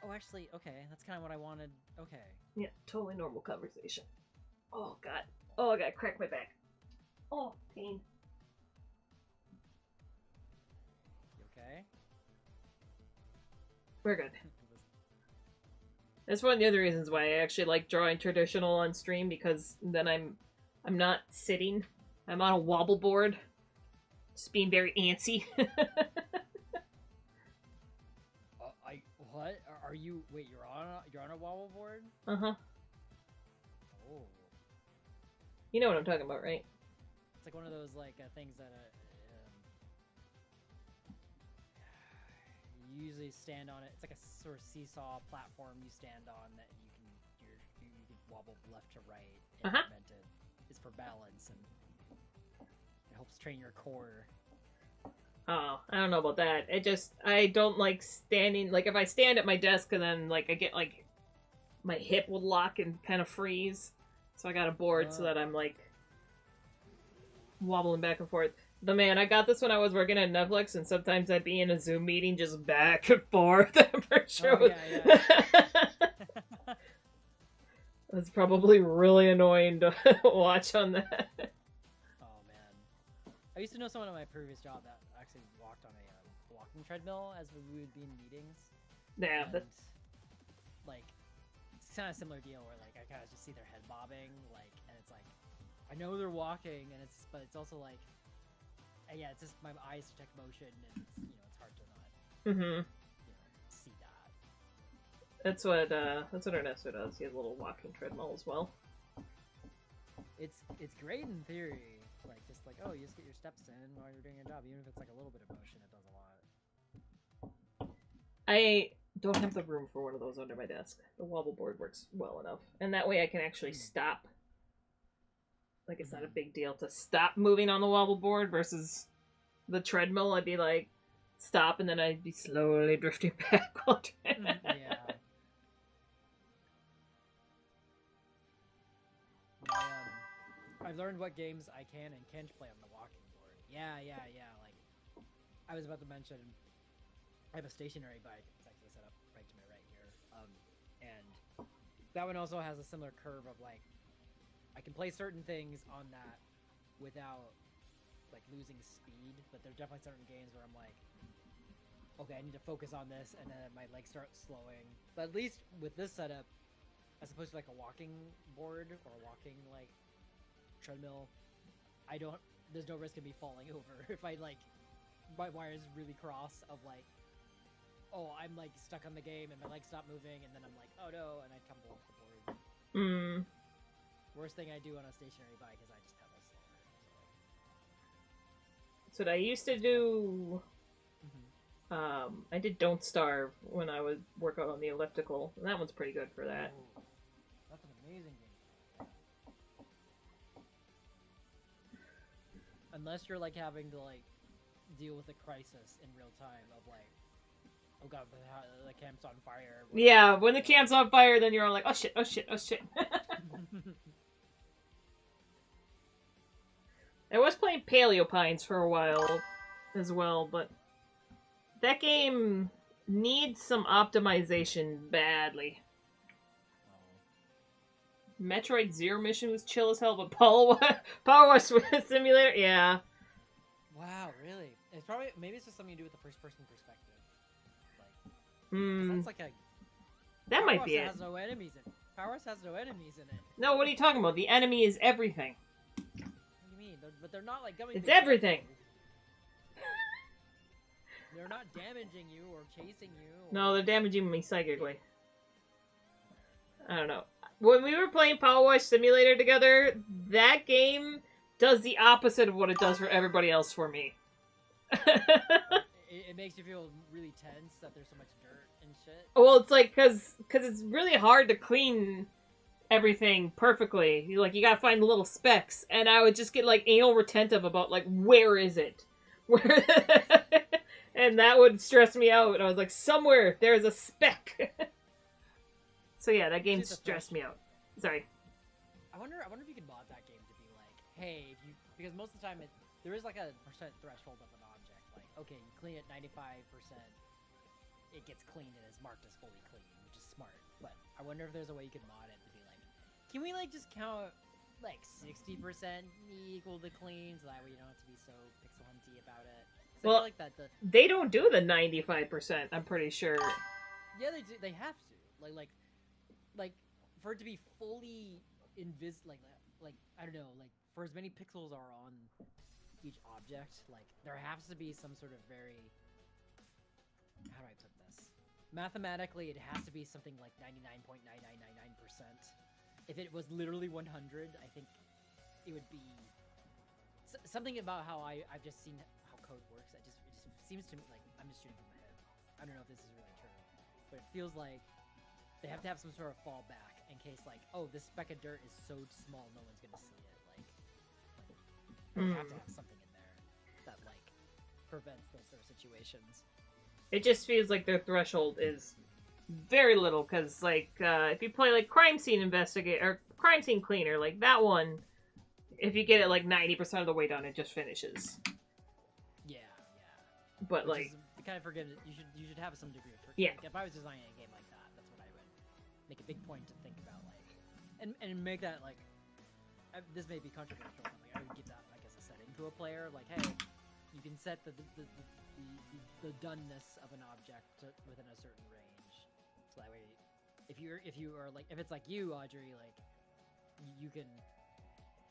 Speaker 1: Oh, actually, okay. That's kind of what I wanted. Okay.
Speaker 4: Yeah, totally normal conversation. Oh god. Oh, I gotta crack my back. Oh, pain.
Speaker 1: You okay?
Speaker 4: We're good. That's one of the other reasons why I actually like drawing traditional on stream, because then I'm not sitting. I'm on a wobble board. Just being very antsy.
Speaker 1: What? Are you... Wait, you're on a wobble board?
Speaker 4: Uh-huh.
Speaker 1: Oh.
Speaker 4: You know what I'm talking about, right?
Speaker 1: It's like one of those, like, things that, you usually stand on it. It's like a sort of seesaw platform you stand on that you can wobble left to right and prevent it. It's for balance, and it helps train your core.
Speaker 4: Oh, I don't know about that. I don't like standing, like, if I stand at my desk and then, like, I get, like, my hip will lock and kind of freeze. So I got a board so that I'm, like, wobbling back and forth. But man, I got this when I was working at Netflix, and sometimes I'd be in a Zoom meeting just back and forth. For sure.
Speaker 1: Oh, yeah.
Speaker 4: It's probably really annoying to watch on that.
Speaker 1: Oh, man. I used to know someone at my previous job that actually walked on a walking treadmill as we would be in meetings.
Speaker 4: Yeah,
Speaker 1: and, like, it's kind of a similar deal where, like, I kind of just see their head bobbing, like, and it's like, I know they're walking, but it's also like, yeah, it's just my eyes detect motion, and it's, it's hard to not, see that.
Speaker 4: That's what Ernesto does. He has a little walking treadmill as well.
Speaker 1: It's great in theory, like, just like, oh, you just get your steps in while you're doing your job, even if it's like a little bit of motion, it does a lot.
Speaker 4: I don't have the room for one of those under my desk. The wobble board works well enough, and that way I can actually stop. Like, it's not a big deal to stop moving on the wobble board versus the treadmill. I'd be like, stop, and then I'd be slowly drifting back while trying.
Speaker 1: Yeah. I've learned what games I can and can't play on the walking board. Yeah. Like, I was about to mention, I have a stationary bike. It's actually set up right to my right here. And that one also has a similar curve of, like, I can play certain things on that without, like, losing speed, but there are definitely certain games where I'm like, okay, I need to focus on this, and then my legs start slowing. But at least with this setup, as opposed to, like, a walking board or a walking, like, treadmill, there's no risk of me falling over if I, like, my wires really cross of, like, oh, I'm, like, stuck on the game and my legs stop moving, and then I'm like, oh no, and I tumble off the board. Worst thing I do on a stationary bike is I just pedal slower.
Speaker 4: That's what I used to do. I did Don't Starve when I would work out on the elliptical, and that one's pretty good for that.
Speaker 1: Ooh, that's an amazing game. Unless you're, like, having to, like, deal with a crisis in real time of, like, oh god, the camp's on fire.
Speaker 4: Yeah, when the camp's on fire, then you're all like, oh shit. I was playing Paleopines for a while as well, but that game needs some optimization badly. Metroid Zero Mission was chill as hell, but Power Wash Simulator, yeah.
Speaker 1: Wow, really? It's probably, maybe it's just something to do with the first-person perspective. Like, that's like a...
Speaker 4: That might be it.
Speaker 1: Has no enemies in it. Power Wash has no enemies in it.
Speaker 4: No, what are you talking about? The enemy is everything.
Speaker 1: mean? But they're not like coming.
Speaker 4: It's
Speaker 1: to get
Speaker 4: everything.
Speaker 1: you. They're not damaging you or chasing you. Or...
Speaker 4: No, they're damaging me psychically. I don't know. When we were playing Power Wash Simulator together, that game does the opposite of what it does for everybody else for me.
Speaker 1: It makes you feel really tense that there's so much dirt and shit.
Speaker 4: Well, it's like, cause it's really hard to clean everything perfectly. You gotta find the little specks, and I would just get like anal retentive about like, where is it? Where, and that would stress me out. I was like, somewhere there's a speck. So yeah, that game stressed me out. Sorry.
Speaker 1: I wonder if you could mod that game to be like, hey, if you, because most of the time there is like a percent threshold of an object. Like, okay, you clean it 95%, it gets cleaned and is marked as fully clean, which is smart. But I wonder if there's a way you could mod it to be like, can we like just count like 60% equal to clean, so that way you don't have to be so pixel hunty about it.
Speaker 4: Well,
Speaker 1: I feel like that
Speaker 4: they don't do the 95%. I'm pretty sure.
Speaker 1: Yeah, they do. They have to. Like for it to be fully like I don't know, like for as many pixels are on each object, like there has to be some sort of very, how do I put this? Mathematically, it has to be something like 99.9999%. If it was literally 100, I think it would be something about how I've just seen how code works. It just seems to me like I'm just shooting from my head. I don't know if this is really true, but it feels like they have to have some sort of fallback in case, like, oh, this speck of dirt is so small, no one's gonna see it. Like, they have to have something in there that like prevents those sort of situations.
Speaker 4: It just feels like their threshold is very little, because like if you play like Crime Scene Investigator or Crime Scene Cleaner, like that one, if you get it like 90% of the way done, it just finishes.
Speaker 1: Yeah.
Speaker 4: But
Speaker 1: Which
Speaker 4: like,
Speaker 1: is, kind of forget it. You should have some degree of
Speaker 4: yeah.
Speaker 1: Like, if I was designing a game like that, that's what I would make a big point to think about, like, and make that like. This may be controversial. Like, I would give that like as a setting to a player. Like, hey, you can set the doneness of an object within a certain range, so that way, if it's like you, Audrey, like you can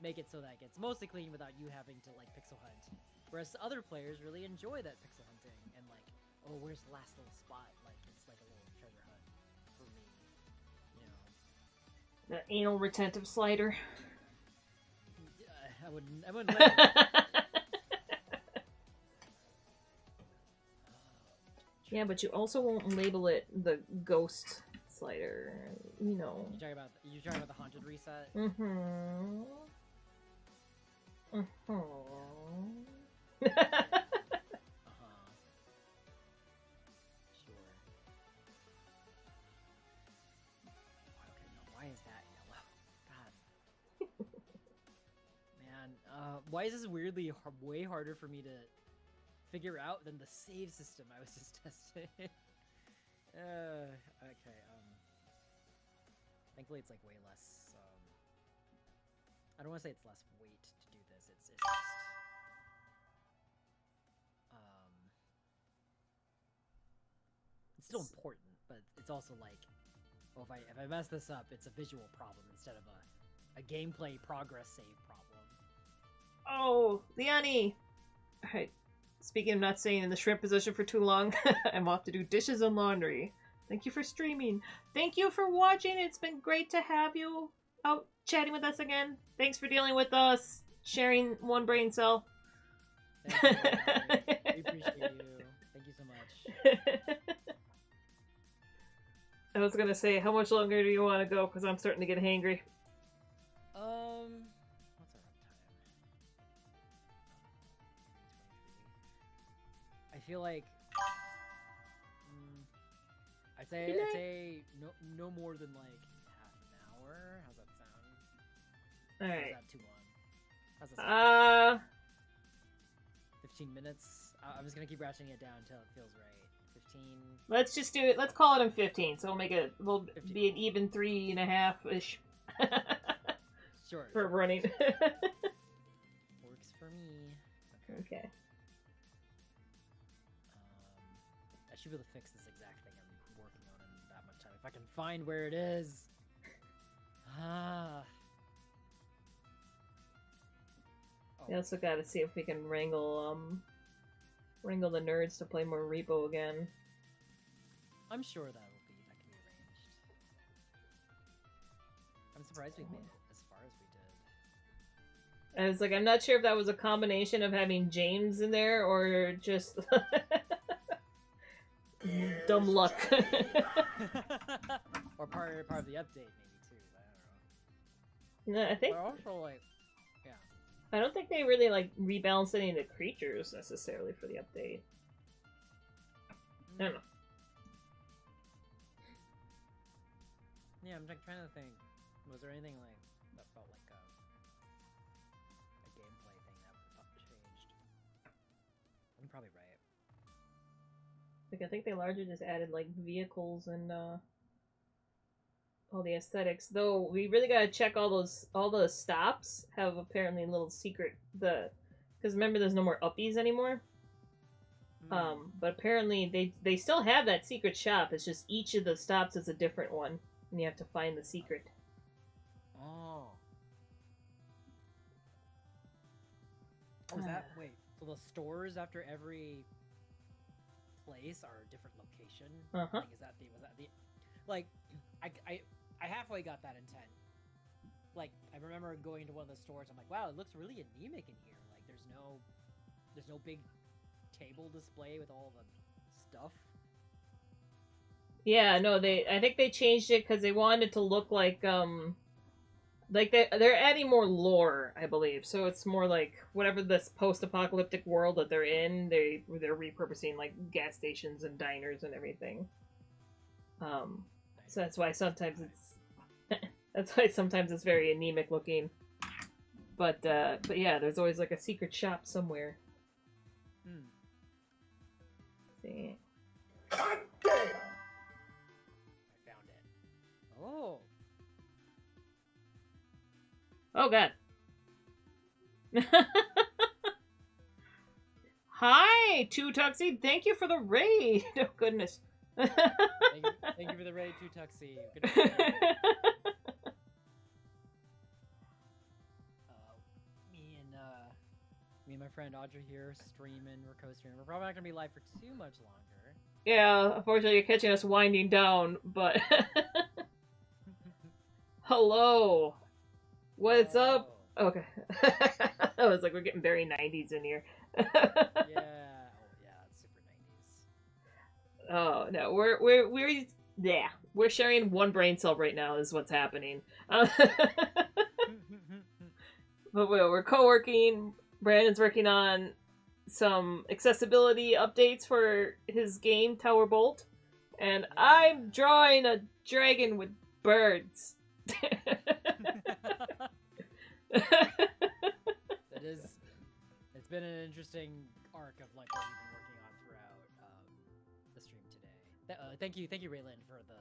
Speaker 1: make it so that it gets mostly clean without you having to like pixel hunt. Whereas other players really enjoy that pixel hunting and like, oh, where's the last little spot? Like it's like a little treasure hunt for me, you know.
Speaker 4: The anal retentive slider.
Speaker 1: I wouldn't let it.
Speaker 4: Yeah, but you also won't label it the ghost slider. You know.
Speaker 1: You're talking about the haunted reset?
Speaker 4: Mm-hmm. Mm-hmm.
Speaker 1: Sure. Okay, no, why is that yellow? God. Man, why is this weirdly way harder for me to figure out than the save system I was just testing? Okay, thankfully it's like way less, I don't want to say it's less weight to do this, it's just, it's still important, but it's also like, well, if I mess this up, it's a visual problem instead of a gameplay progress save problem.
Speaker 4: Oh, Leonie! Alright. Speaking of not staying in the shrimp position for too long, I'm off to do dishes and laundry. Thank you for streaming. Thank you for watching. It's been great to have you out chatting with us again. Thanks for dealing with us, sharing one brain cell.
Speaker 1: Thank you, we appreciate you. Thank you so much.
Speaker 4: I was gonna say, how much longer do you want to go? Because I'm starting to get hangry.
Speaker 1: What's our time? I feel like I'd say no more than like half an hour. How's that sound?
Speaker 4: All
Speaker 1: Or
Speaker 4: right.
Speaker 1: is that too long? How's that sound? 15 minutes. I'm just gonna keep ratcheting it down until it feels right. 15.
Speaker 4: Let's just do it. Let's call it in 15. So we'll
Speaker 1: 15.
Speaker 4: be an even 3.5-ish
Speaker 1: Sure.
Speaker 4: for running.
Speaker 1: Works for me.
Speaker 4: Okay.
Speaker 1: I should be able to fix this exact thing I'm working on in that much time. If I can find where it is.
Speaker 4: We also gotta see if we can wrangle the nerds to play more Repo again.
Speaker 1: I'm sure that can be arranged. I'm surprised we made it as far as we did.
Speaker 4: I was like, I'm not sure if that was a combination of having James in there or just dumb luck.
Speaker 1: Or part of the update, maybe too. I don't know.
Speaker 4: No, I think
Speaker 1: But also, like, yeah.
Speaker 4: I don't think they really like rebalanced any of the creatures necessarily for the update. I don't know.
Speaker 1: Yeah, I'm like trying to think. Was there anything like that felt like a gameplay thing that changed? I'm probably right.
Speaker 4: Like I think they largely just added like vehicles and all the aesthetics. Though we really gotta check all the stops have apparently a little secret because remember there's no more uppies anymore. But apparently they still have that secret shop. It's just each of the stops is a different one, and you have to find the secret.
Speaker 1: Oh. Was that wait? So the stores after every place are a different location?
Speaker 4: Uh-huh.
Speaker 1: Like, was that the like? I halfway got that intent. Like I remember going to one of the stores. I'm like, wow, it looks really anemic in here. Like there's no big table display with all the stuff.
Speaker 4: Yeah, no, I think they changed it because they wanted it to look like they're adding more lore, I believe. So it's more like whatever this post-apocalyptic world that they're in, they're repurposing like gas stations and diners and everything. So that's why sometimes it's very anemic looking. But yeah, there's always like a secret shop somewhere. See.
Speaker 2: Hot damn!
Speaker 1: I found it. Oh.
Speaker 4: Oh god. Hi, Two Tuxie. Thank you for the raid. Oh goodness.
Speaker 1: Thank you for the raid, too, Tuxie. Good to see you. Me and my friend Audrey here streaming. We're co-streaming. We're probably not gonna be live for too much longer.
Speaker 4: Yeah, unfortunately you're catching us winding down, but hello. What's up? Okay. I was like, we're getting very 90s in here.
Speaker 1: Yeah. Oh yeah, it's super 90s.
Speaker 4: Oh no, we're sharing one brain cell right now is what's happening. But we're co-working. Brandon's working on some accessibility updates for his game Tower Bolt, and I'm drawing a dragon with birds.
Speaker 1: It's been an interesting arc of like what we've been working on throughout the stream today. Thank you, Raylan, for the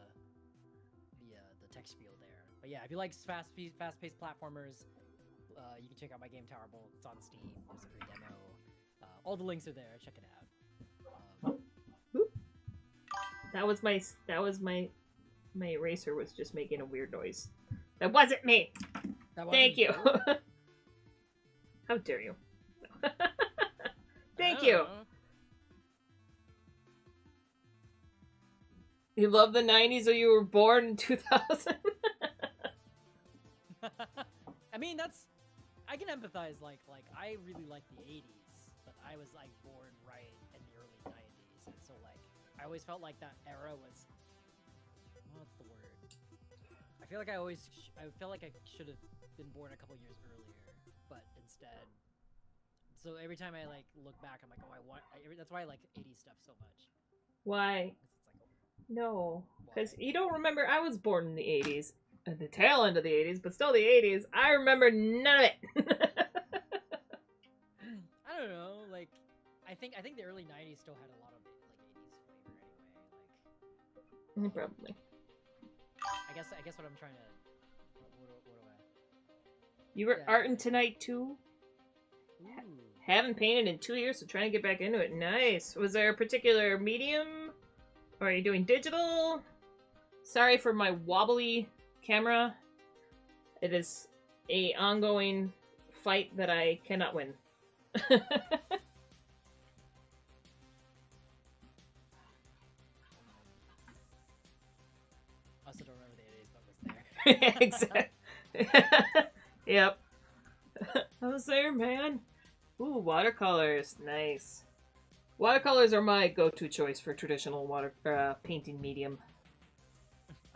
Speaker 1: text spiel there. But yeah, if you like fast-paced platformers, you can check out my game Tower Bolt. It's on Steam. There's a free demo. All the links are there. Check it out.
Speaker 4: That was my eraser was just making a weird noise. That wasn't me. Thank you. How dare you? Thank you. You love the 90s or you were born in 2000?
Speaker 1: I mean, I can empathize, like, I really like the 80s, but I was, like, born right in the early 90s, and so, like, I always felt like that era was, what's the word? I feel like I felt like I should have been born a couple years earlier, but instead, so every time I, like, look back, I'm like, oh, that's why I like 80s stuff so much.
Speaker 4: Why?
Speaker 1: It's like,
Speaker 4: No, because you don't remember I was born in the 80s. At the tail end of the 80s, but still the 80s. I remember none of it.
Speaker 1: I don't know, like, I think the early 90s still had a lot of, like, 80s flavor anyway, like...
Speaker 4: Probably.
Speaker 1: I guess what I'm trying to... What do I...
Speaker 4: You were arting tonight, too?
Speaker 1: Ooh.
Speaker 4: Haven't painted in 2 years, so trying to get back into it. Nice. Was there a particular medium? Or are you doing digital? Sorry for my wobbly camera. It is a ongoing fight that I cannot win.
Speaker 1: Also don't remember the 80s, but was there.
Speaker 4: Exactly. Yep. I was there, man. Ooh, watercolors. Nice. Watercolors are my go-to choice for traditional water painting medium.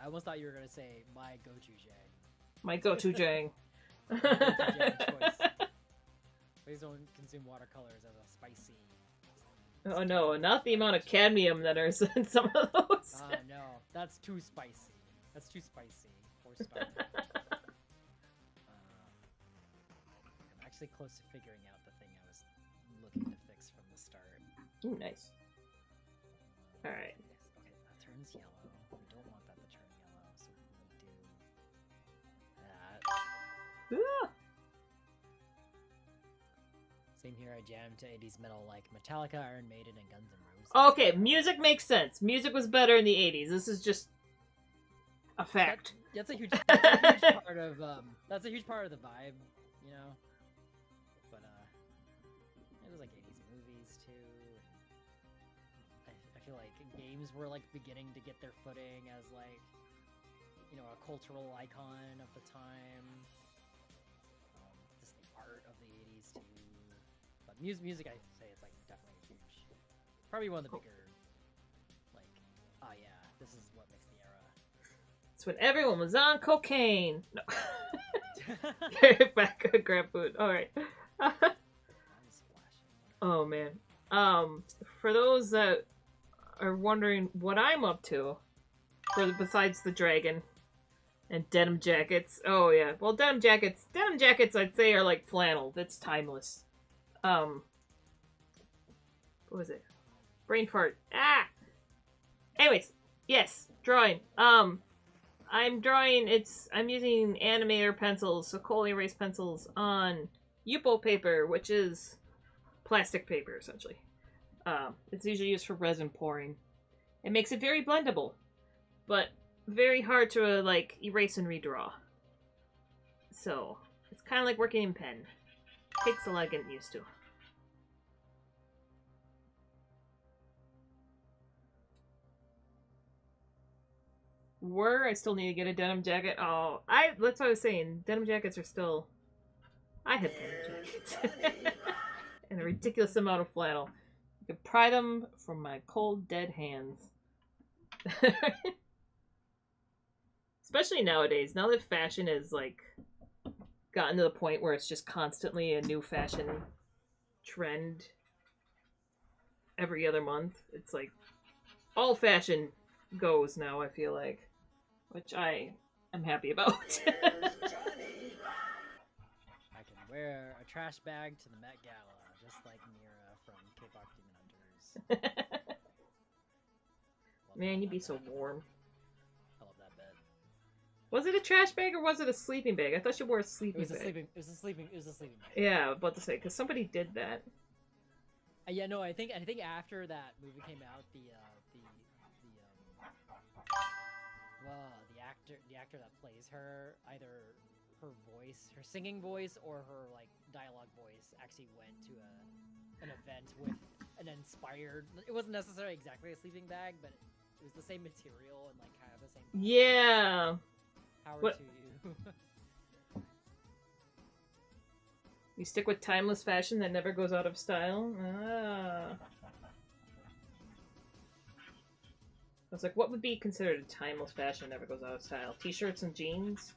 Speaker 1: I almost thought you were gonna say my go-to Jang.
Speaker 4: My go-to Jang.
Speaker 1: choice. Please don't consume watercolors as a spicy.
Speaker 4: Oh no, not the amount of cadmium that are in some of those.
Speaker 1: No, that's too spicy. That's too spicy. 4-star. I'm actually close to figuring out the thing I was looking to fix from the start.
Speaker 4: Ooh, nice. Alright.
Speaker 1: Okay, that turns yellow. We don't want that to turn yellow, so we're gonna do that.
Speaker 4: Ooh.
Speaker 1: Same here, I jammed to 80s metal like Metallica, Iron Maiden, and Guns N' Roses.
Speaker 4: Okay, music makes sense. Music was better in the 80s. This is just a fact.
Speaker 1: That's a huge part of that's a huge part of the vibe, you know. But it was like 80s movies too. I feel like games were like beginning to get their footing as like, you know, a cultural icon of the time. Just the art of the 80s too. But music, I say it's like definitely huge. Probably one of the bigger. Like, oh yeah, this is what makes the era.
Speaker 4: It's when everyone was on cocaine. No. Back, grab food. Alright. Oh man. For those that are wondering what I'm up to, besides the dragon and denim jackets. Oh yeah. Well, denim jackets I'd say are like flannel. That's timeless. What was it? Brain fart. Ah! Anyways, yes, drawing. I'm drawing, I'm using animator pencils, Sokoli erase pencils on Yupo paper, which is plastic paper, essentially. It's usually used for resin pouring. It makes it very blendable, but very hard to, like, erase and redraw. So, it's kind of like working in pen. Takes a lot getting used to. I still need to get a denim jacket. Oh, that's what I was saying. Denim jackets are still... I have denim jackets. And a ridiculous amount of flannel. You can pry them from my cold, dead hands. Especially nowadays, now that fashion is, like, gotten to the point where it's just constantly a new fashion trend every other month. It's like, all fashion goes now, I feel like. Which I am happy about.
Speaker 2: Here's Johnny.
Speaker 1: I can wear a trash bag to the Met Gala, just like Mira from K-pop Demon Hunters.
Speaker 4: Man, you'd be so warm.
Speaker 1: I love that bit.
Speaker 4: Was it a trash bag or was it a sleeping bag? I thought you wore a sleeping bag.
Speaker 1: It was a sleeping bag.
Speaker 4: Yeah, about to say, because somebody did that.
Speaker 1: Yeah, no, I think after that movie came out, the actor that plays her, either her voice, her singing voice, or her like dialogue voice, actually went to an event with an inspired. It wasn't necessarily exactly a sleeping bag, but it was the same material and like kind of the same.
Speaker 4: Yeah.
Speaker 1: Power to you.
Speaker 4: You stick with timeless fashion that never goes out of style. Ah. I was like, what would be considered a timeless fashion that never goes out of style? T-shirts and jeans?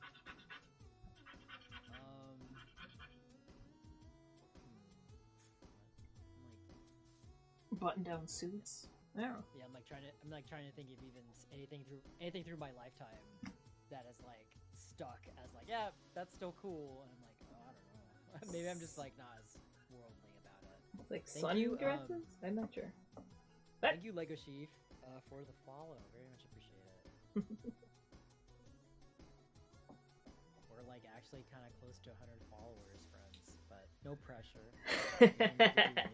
Speaker 4: Button-down suits? I don't know.
Speaker 1: Yeah, I'm trying to think of even anything through my lifetime that is like stuck as like, yeah, that's still cool, and I'm like, oh, I don't know. Maybe I'm just like not as worldly about it.
Speaker 4: Like
Speaker 1: Thank you,
Speaker 4: sundresses? I'm not sure.
Speaker 1: Thank you, Lego Sheaf, for the follow. Very much appreciate it. We're like actually kind of close to 100 followers, friends, but no pressure. You don't need to do anything.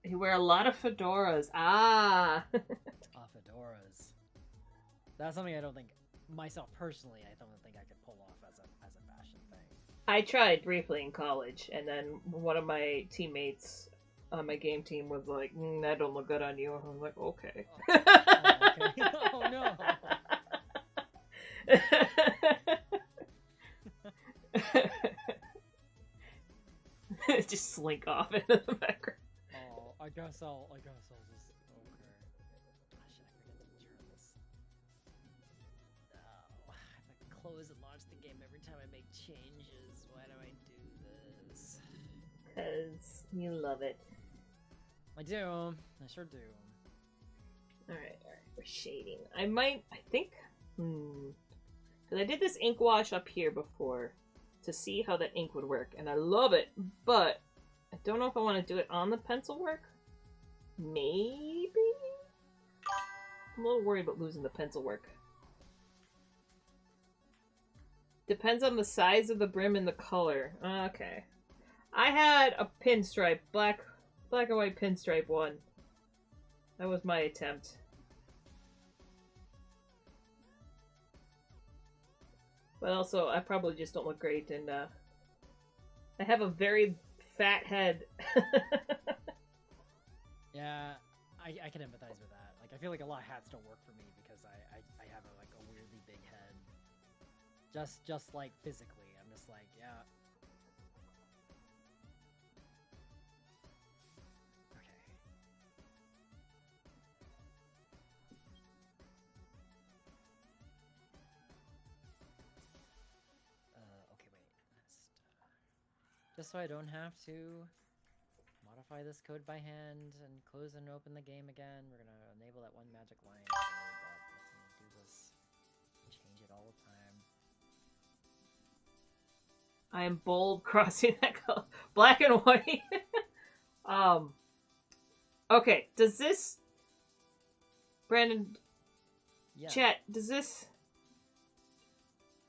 Speaker 4: You wear a lot of fedoras. Ah!
Speaker 1: Fedoras. That's something I don't think myself personally, I don't think I could pull off as a fashion thing.
Speaker 4: I tried briefly in college, and then one of my teammates on my game team was like, "That don't look good on you." I was like, "Okay."
Speaker 1: Okay. Oh no.
Speaker 4: Just slink off into the background.
Speaker 1: Oh, I guess I'll just okay. Gosh, I forget to turn this. Oh, I have to close and launch the game every time I make changes. Why do I do this?
Speaker 4: 'Cause you love it.
Speaker 1: I do. I sure do.
Speaker 4: Alright, we're shading. I think, because I did this ink wash up here before to see how that ink would work, and I love it, but I don't know if I want to do it on the pencil work. Maybe? I'm a little worried about losing the pencil work. Depends on the size of the brim and the color. Okay. I had a pinstripe, black and white pinstripe one. That was my attempt. But also, I probably just don't look great, and I have a very fat head.
Speaker 1: Yeah, I can empathize with that. Like, I feel like a lot of hats don't work for me because I have a weirdly big head. Just like physically, I'm just like, yeah. Okay. Okay, wait. Just so I don't have to modify this code by hand and close and open the game again, we're gonna enable that one magic line so that lets me do this and change it all the time.
Speaker 4: I am bold crossing that color. Black and white. Okay, does this... Brandon,
Speaker 1: Yeah.
Speaker 4: chat, does this...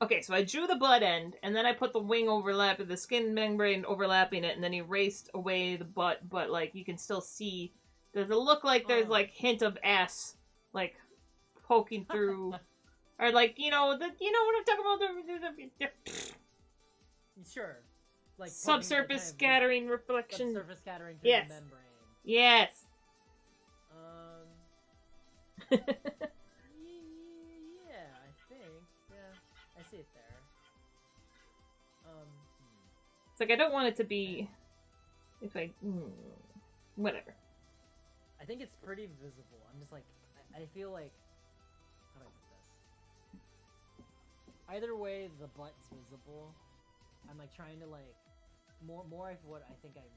Speaker 4: Okay, so I drew the butt end, and then I put the wing overlapping, the skin membrane overlapping it, and then erased away the butt, but, like, you can still see... Does it look like there's,
Speaker 1: Oh.
Speaker 4: like, hint of ass, like, poking through... or, like, you know what I'm talking about?
Speaker 1: Sure. Like
Speaker 4: Subsurface scattering reflection.
Speaker 1: Subsurface scattering through
Speaker 4: Yes.
Speaker 1: the membrane.
Speaker 4: Yes.
Speaker 1: Yeah, I think. Yeah, I see it there.
Speaker 4: It's like I don't want it to be. If I. Whatever.
Speaker 1: I think it's pretty visible. I'm just like, I feel like. How do I put this? Either way, the butt's visible. I'm like trying to like more of what I think I'm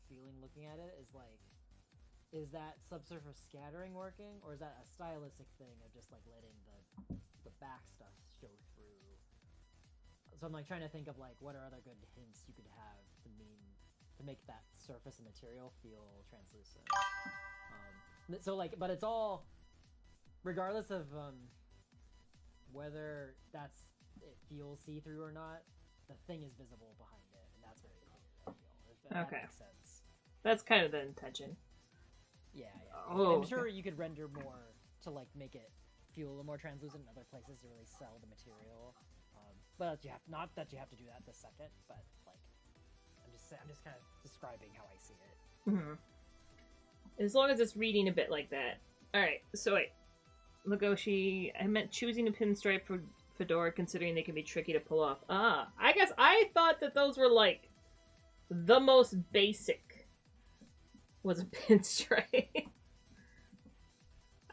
Speaker 1: feeling looking at it is like, is that subsurface scattering working, or is that a stylistic thing of just like letting the back stuff show through? So I'm like trying to think of like what are other good hints you could have to make that surface and material feel translucent. So like, but it's all regardless of whether it feels see-through or not. The thing is visible behind it, and that's very clear, I feel. If that
Speaker 4: Okay.
Speaker 1: makes sense.
Speaker 4: That's kind of the intention.
Speaker 1: Yeah.
Speaker 4: Oh,
Speaker 1: I'm sure you could render more to like make it feel a little more translucent in other places to really sell the material. But not that you have to do that the second, but like I'm just kind of describing how I see it.
Speaker 4: Mm-hmm. As long as it's reading a bit like that. Alright, so wait. Legoshi, I meant choosing a pinstripe for fedora considering they can be tricky to pull off. Ah, I guess I thought that those were like the most basic was a pinstripe.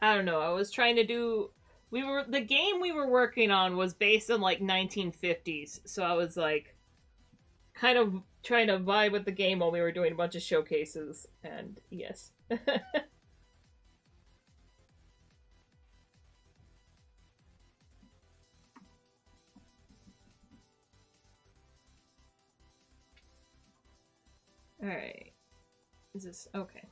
Speaker 4: I don't know. I was trying to do the game we were working on was based on like 1950s, so I was like kind of trying to vibe with the game while we were doing a bunch of showcases, and yes. Alright. Is this... okay.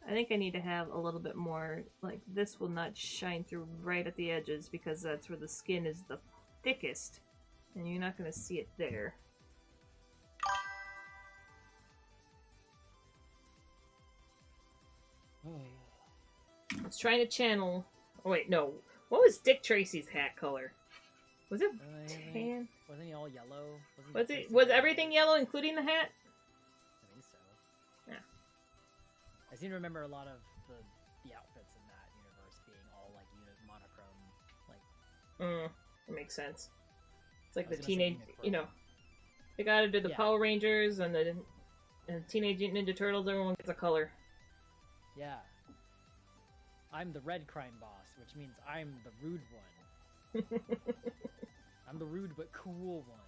Speaker 4: I think I need to have a little bit more... like, this will not shine through right at the edges because that's where the skin is the thickest. And you're not going to see it there. It's trying to channel... oh wait, no. What was Dick Tracy's hat color? Was it tan?
Speaker 1: Wasn't he all yellow?
Speaker 4: Was it? Was everything yellow, including the hat?
Speaker 1: I think so.
Speaker 4: Yeah.
Speaker 1: I seem to remember a lot of the outfits in that universe being all like monochrome, like.
Speaker 4: It makes sense. It's like
Speaker 1: I
Speaker 4: the
Speaker 1: was gonna say
Speaker 4: teenage, you know, they gotta do the
Speaker 1: Yeah.
Speaker 4: Power Rangers and the Teenage Mutant Ninja Turtles. Everyone gets a color.
Speaker 1: Yeah. I'm the red crime boss, which means I'm the rude one. I'm the rude but cool one.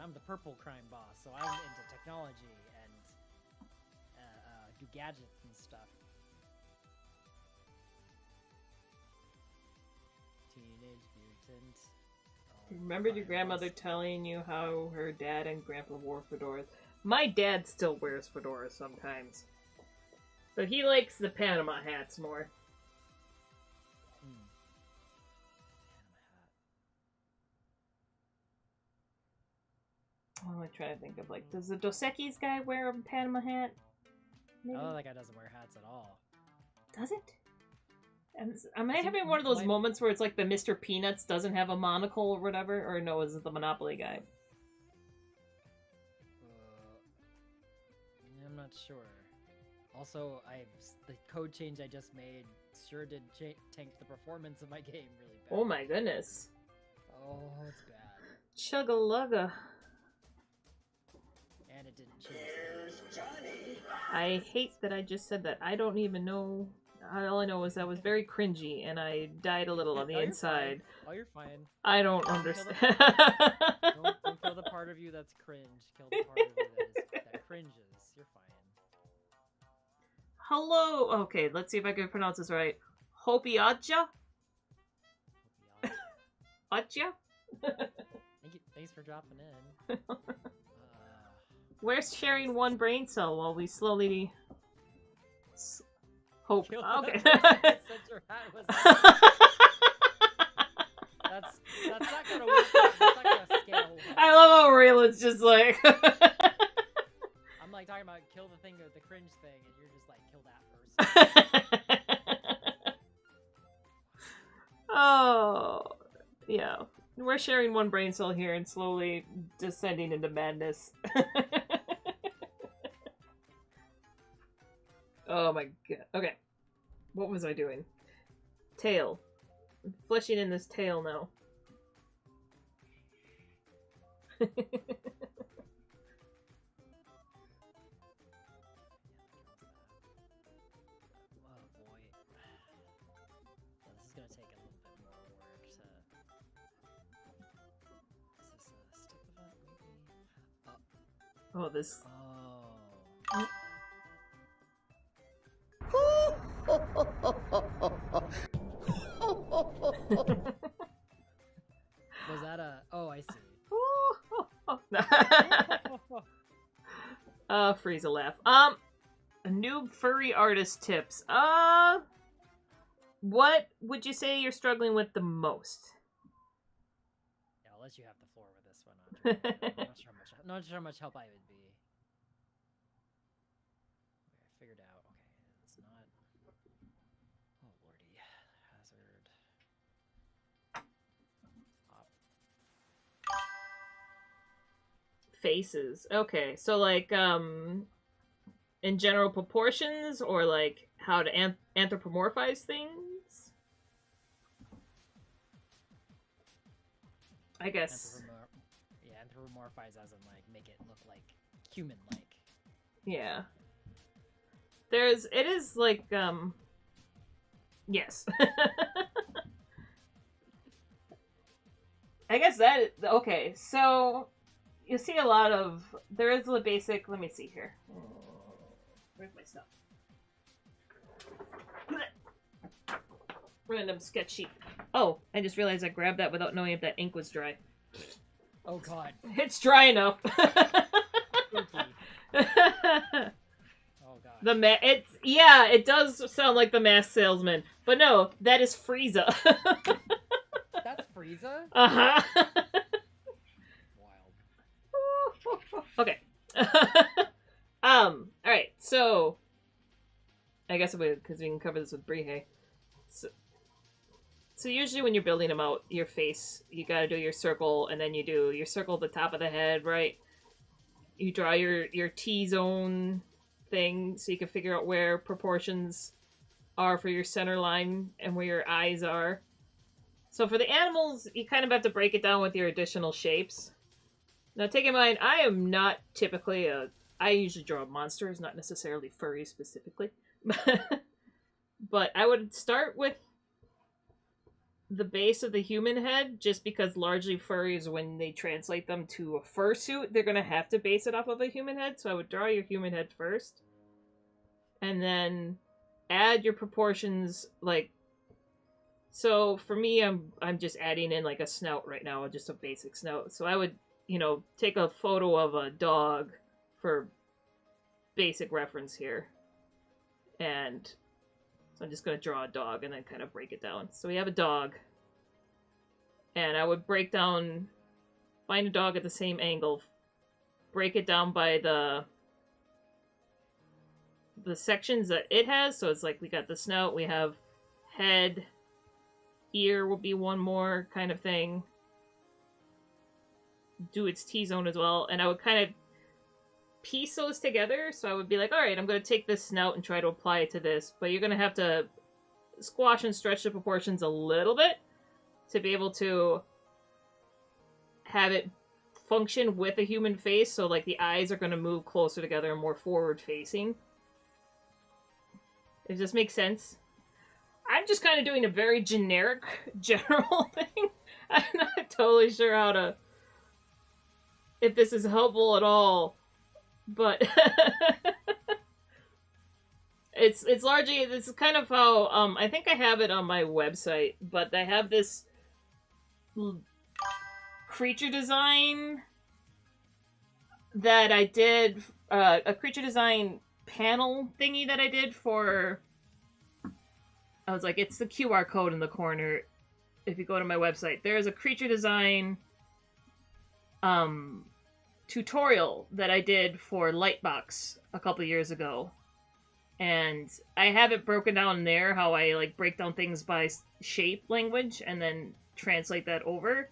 Speaker 1: I'm the purple crime boss, so I'm into technology and do gadgets and stuff. Teenage Mutant.
Speaker 4: Remembered your grandmother telling you how her dad and grandpa wore fedoras. My dad still wears fedoras sometimes. But he likes the Panama hats more. What am I trying to think of? Like, does the Dos Equis guy wear a Panama hat? Maybe?
Speaker 1: Oh, that guy doesn't wear hats at all.
Speaker 4: Does it? Am I having one of those moments where it's like the Mr. Peanuts doesn't have a monocle or whatever? Or no, is it the Monopoly guy?
Speaker 1: I'm not sure. Also, the code change I just made sure did tank the performance of my game really bad.
Speaker 4: Oh my goodness.
Speaker 1: Oh, it's bad.
Speaker 4: Chugga-lugga.
Speaker 1: And it didn't change.
Speaker 2: Where's Johnny?
Speaker 4: I hate that I just said that. I don't even know. All I know is that was very cringy, and I died a little on the inside.
Speaker 1: Oh, you're fine.
Speaker 4: I don't understand.
Speaker 1: Don't kill the part of you that's cringe. Kill the part of you that cringes. You're fine.
Speaker 4: Hello. Okay, let's see if I can pronounce this right. Hopi Aja? Aja?
Speaker 1: Thanks for dropping in.
Speaker 4: We're sharing one brain cell while we slowly hope.
Speaker 1: Kill
Speaker 4: Okay.
Speaker 1: that your hat was that's not gonna work. That's not gonna scale.
Speaker 4: I love how Raylan's just like.
Speaker 1: I'm like talking about kill the thing with the cringe thing, and you're just like kill that person.
Speaker 4: Oh, yeah. We're sharing one brain cell here and slowly descending into madness. Oh my god. Okay. What was I doing? Tail. I'm fleshing in this tail now.
Speaker 1: Oh boy. So this is gonna take a little bit more work to... Is this a stick event, maybe?
Speaker 4: Oh, this...
Speaker 1: Oh. Was that a... Oh, I see.
Speaker 4: Frieza laugh. Noob furry artist tips. What would you say you're struggling with the most?
Speaker 1: Yeah, I'll let you have the floor with this one, Andre. I'm not sure how much help I would be. Okay, I figured out. Okay, it's not... Oh, lordy. Hazard.
Speaker 4: Faces. Okay, so like, in general proportions, or like how to anthropomorphize things? I guess.
Speaker 1: Yeah, anthropomorphize as in like make it look like human-like.
Speaker 4: Yeah. It is like, yes. I guess that, okay, so you see a lot of, there is the basic, let me see here. Where's my stuff? Random sketch sheet. Oh, I just realized I grabbed that without knowing if that ink was dry.
Speaker 1: Oh god.
Speaker 4: It's dry enough.
Speaker 1: Oh god.
Speaker 4: Yeah, it does sound like the Masked Salesman, but no, that is Frieza.
Speaker 1: That's Frieza?
Speaker 4: Uh-huh.
Speaker 1: Wild.
Speaker 4: Okay. Alright, so I I guess because we can cover this with Brihei. So usually when you're building them out, your face, you gotta do your circle, and then you do your circle at the top of the head, right? You draw your T-zone thing, so you can figure out where proportions are for your center line and where your eyes are. So for the animals, you kind of have to break it down with your additional shapes. Now take in mind, I am not typically I usually draw monsters, not necessarily furries specifically. But I would start with the base of the human head, just because largely furries, when they translate them to a fursuit, they're going to have to base it off of a human head. So I would draw your human head first. And then add your proportions, like... So for me, I'm just adding in like a snout right now, just a basic snout. So I would, take a photo of a dog for basic reference here. And so I'm just going to draw a dog and then kind of break it down. So we have a dog. And I would find a dog at the same angle, break it down by the sections that it has. So it's like we got the snout, we have head, ear will be one more kind of thing. Do its T-zone as well. And I would kind of piece those together. So I would be like, all right, I'm going to take this snout and try to apply it to this. But you're going to have to squash and stretch the proportions a little bit to be able to have it function with a human face. So like the eyes are going to move closer together and more forward facing. Does this make sense? I'm just kind of doing a very generic, general thing. I'm not totally sure if this is helpful at all. But it's largely, this is kind of how, I think I have it on my website, but I have this creature design that I did, a creature design panel thingy that I did for, I was like, it's the QR code in the corner. If you go to my website, there's a creature design tutorial that I did for Lightbox a couple years ago. And I have it broken down there, how I like break down things by shape language and then translate that over,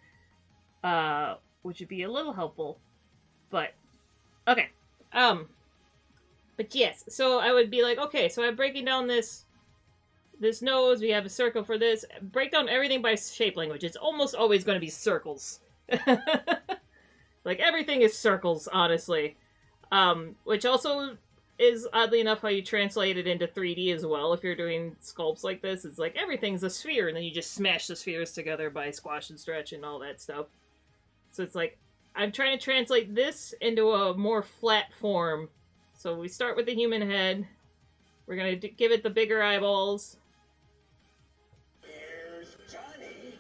Speaker 4: which would be a little helpful. But, okay. But yes, so I would be like, okay, so I'm breaking down this nose, we have a circle for this. Break down everything by shape language. It's almost always going to be circles. Like, everything is circles, honestly. Which also is, oddly enough, how you translate it into 3D as well. If you're doing sculpts like this, it's like, everything's a sphere, and then you just smash the spheres together by squash and stretch and all that stuff. So it's like, I'm trying to translate this into a more flat form. So we start with the human head. We're going to give it the bigger eyeballs.
Speaker 2: Here's Johnny.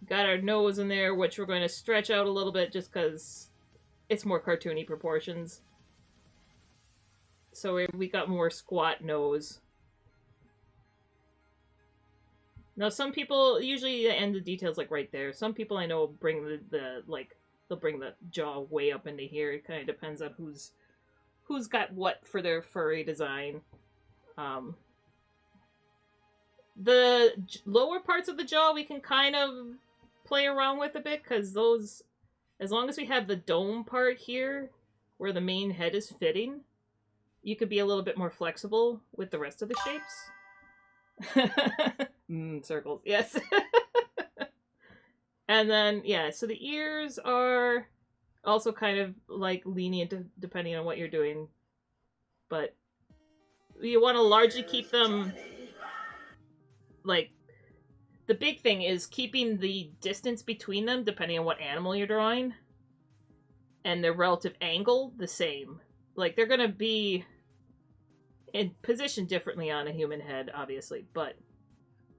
Speaker 4: Got our nose in there, which we're going to stretch out a little bit just because it's more cartoony proportions. So we got more squat nose. Now some people, usually end the details like right there. Some people I know bring they'll bring the jaw way up into here. It kind of depends on who's got what for their furry design. The lower parts of the jaw we can kind of play around with a bit, because those, as long as we have the dome part here, where the main head is fitting, you could be a little bit more flexible with the rest of the shapes. Circles, yes. And then, yeah, so the ears are also kind of, like, lenient depending on what you're doing. But you want to largely keep them, like, the big thing is keeping the distance between them, depending on what animal you're drawing, and their relative angle the same. Like, they're going to be in position differently on a human head, obviously, but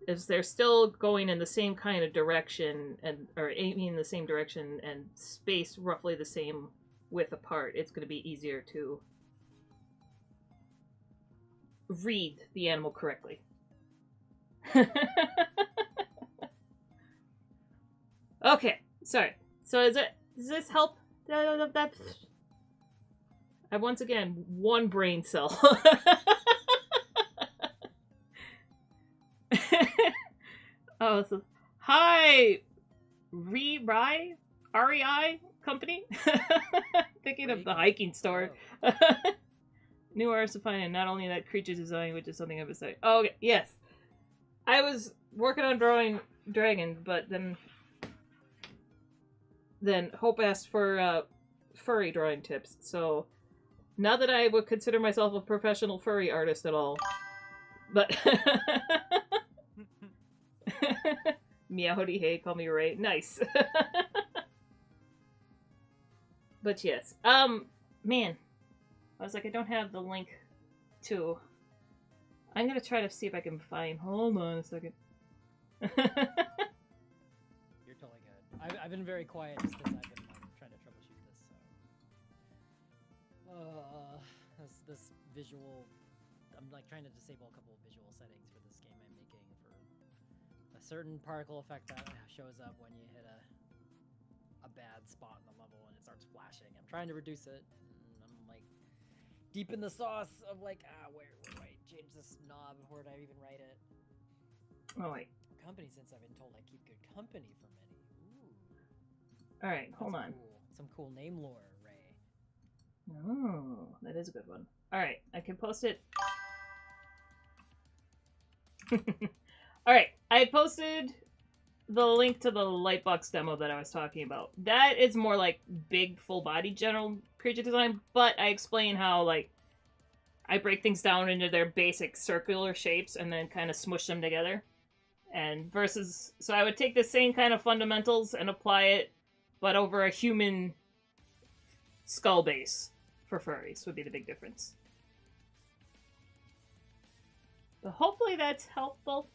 Speaker 4: if they're still going in the same kind of direction, or aiming in the same direction, and spaced roughly the same width apart, it's going to be easier to read the animal correctly. Okay, sorry. So does this help? I once again, one brain cell. Oh, so hi, REI company. Thinking of the hiking store.
Speaker 1: Oh.
Speaker 4: New artists defining not only that creature design, which is something of a sight. Oh, okay. Yes. I was working on drawing dragon, but then Hope asked for furry drawing tips. So not that I would consider myself a professional furry artist at all, but meowdy, hey, call me Ray. Nice. But yes, man, I was like, I don't have the link to. I'm gonna try to see if I can find. Hold on a second.
Speaker 1: You're totally good. I've been very quiet just because I've been trying to troubleshoot this. So, this visual. I'm like trying to disable a couple of visual settings for this game I'm making for a certain particle effect that shows up when you hit a bad spot in the level and it starts flashing. I'm trying to reduce it. And I'm like deep in the sauce of like, where do I change this knob? Where did I even write it?
Speaker 4: Oh wait.
Speaker 1: Company, since I've been told I keep good company for many. Ooh.
Speaker 4: All right, hold on.
Speaker 1: Some cool name lore, Ray.
Speaker 4: Oh, that is a good one. All right, I can post it. All right, I posted the link to the Lightbox demo that I was talking about. That is more like big, full-body general creature design, but I explain how, like, I break things down into their basic circular shapes and then kind of smush them together. And versus... So I would take the same kind of fundamentals and apply it, but over a human skull base for furries would be the big difference. But hopefully that's helpful.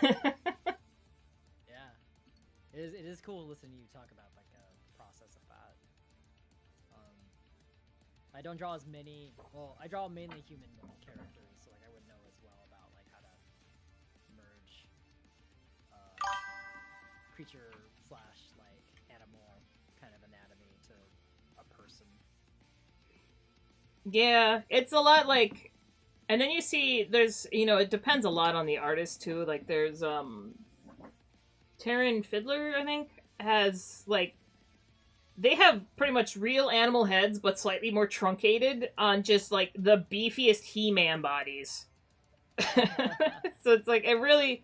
Speaker 1: Yeah, it is cool to listen to you talk about like the process of that. I don't draw as many. Well, I draw mainly human characters, so like I would know as well about like how to merge creature slash like animal kind of anatomy to a person.
Speaker 4: Yeah, it's a lot like, and then you see there's, you know, it depends a lot on the artist too. Like there's Taryn Fiddler, I think, has like, they have pretty much real animal heads but slightly more truncated on just like the beefiest He-Man bodies. So it's like it really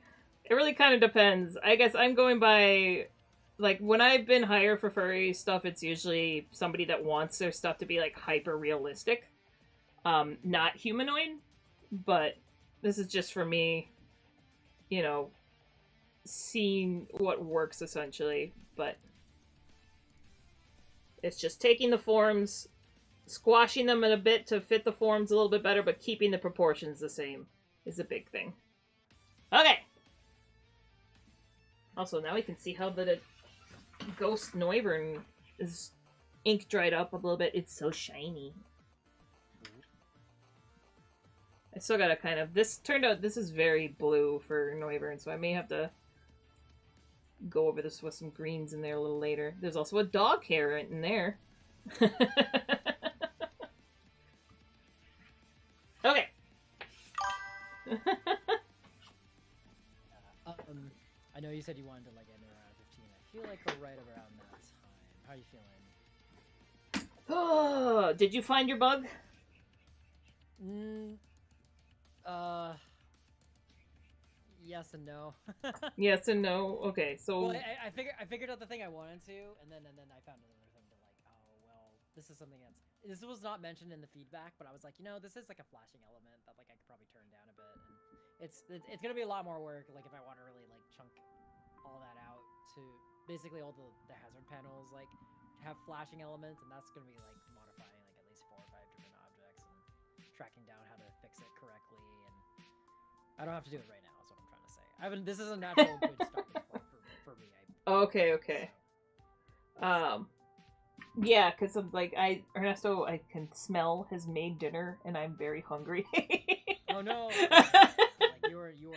Speaker 4: kind of depends. I guess I'm going by, like, when I've been hired for furry stuff, it's usually somebody that wants their stuff to be like hyper realistic, not humanoid. But this is just for me, you know, seeing what works essentially. But it's just taking the forms, squashing them in a bit to fit the forms a little bit better, but keeping the proportions the same is a big thing. Okay. Also, now we can see how the Ghost Noivern is ink dried up a little bit. It's so shiny. I still gotta kind of... This turned out... This is very blue for Noivern, so I may have to go over this with some greens in there a little later. There's also a dog hair in there. Okay.
Speaker 1: I know you said you wanted to like end around 15. I feel like we're right around that time. How are you feeling?
Speaker 4: Oh, did you find your bug?
Speaker 1: Yes and no.
Speaker 4: Yes and no. Okay, so
Speaker 1: Well, I figured out the thing I wanted to, and then I found another thing to like. Oh well, this is something that's. This was not mentioned in the feedback, but I was like, you know, this is like a flashing element that like I could probably turn down a bit, and it's gonna be a lot more work. Like if I want to really like chunk all that out to basically all the hazard panels like have flashing elements, and that's gonna be like modifying like at least 4 or 5 different objects and tracking down how to fix it correctly. And I don't have to do it right now. Is what I'm trying to say. This is a natural good starting point for me.
Speaker 4: okay. Yeah, because I'm like, Ernesto, I can smell his made dinner, and I'm very hungry.
Speaker 1: Oh no! Like you are no.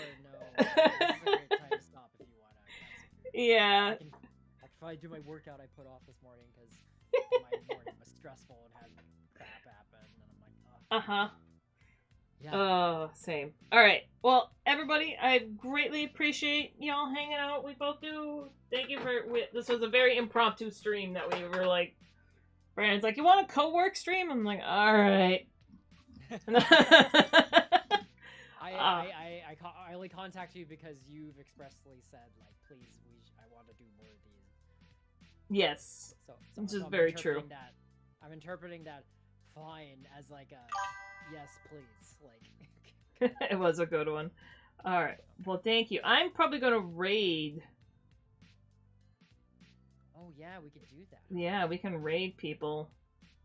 Speaker 1: This is a great time to stop if you want to.
Speaker 4: Yeah.
Speaker 1: I can probably do my workout I put off this morning because my morning was stressful and had crap happen, and I'm like, oh. Yeah.
Speaker 4: Same. Alright. Well, everybody, I greatly appreciate y'all hanging out. We both do. Thank you for... This was a very impromptu stream that we were like... Brandon's like, you want a co-work stream? I'm like, alright.
Speaker 1: I only contact you because you've expressly said, like, please, I want to do more of these.
Speaker 4: Yes. Which is very true.
Speaker 1: I'm interpreting that fine as like a yes, please. Like
Speaker 4: it was a good one. All right. Well, thank you. I'm probably gonna raid.
Speaker 1: Oh yeah, we could do that.
Speaker 4: Yeah, we can raid people.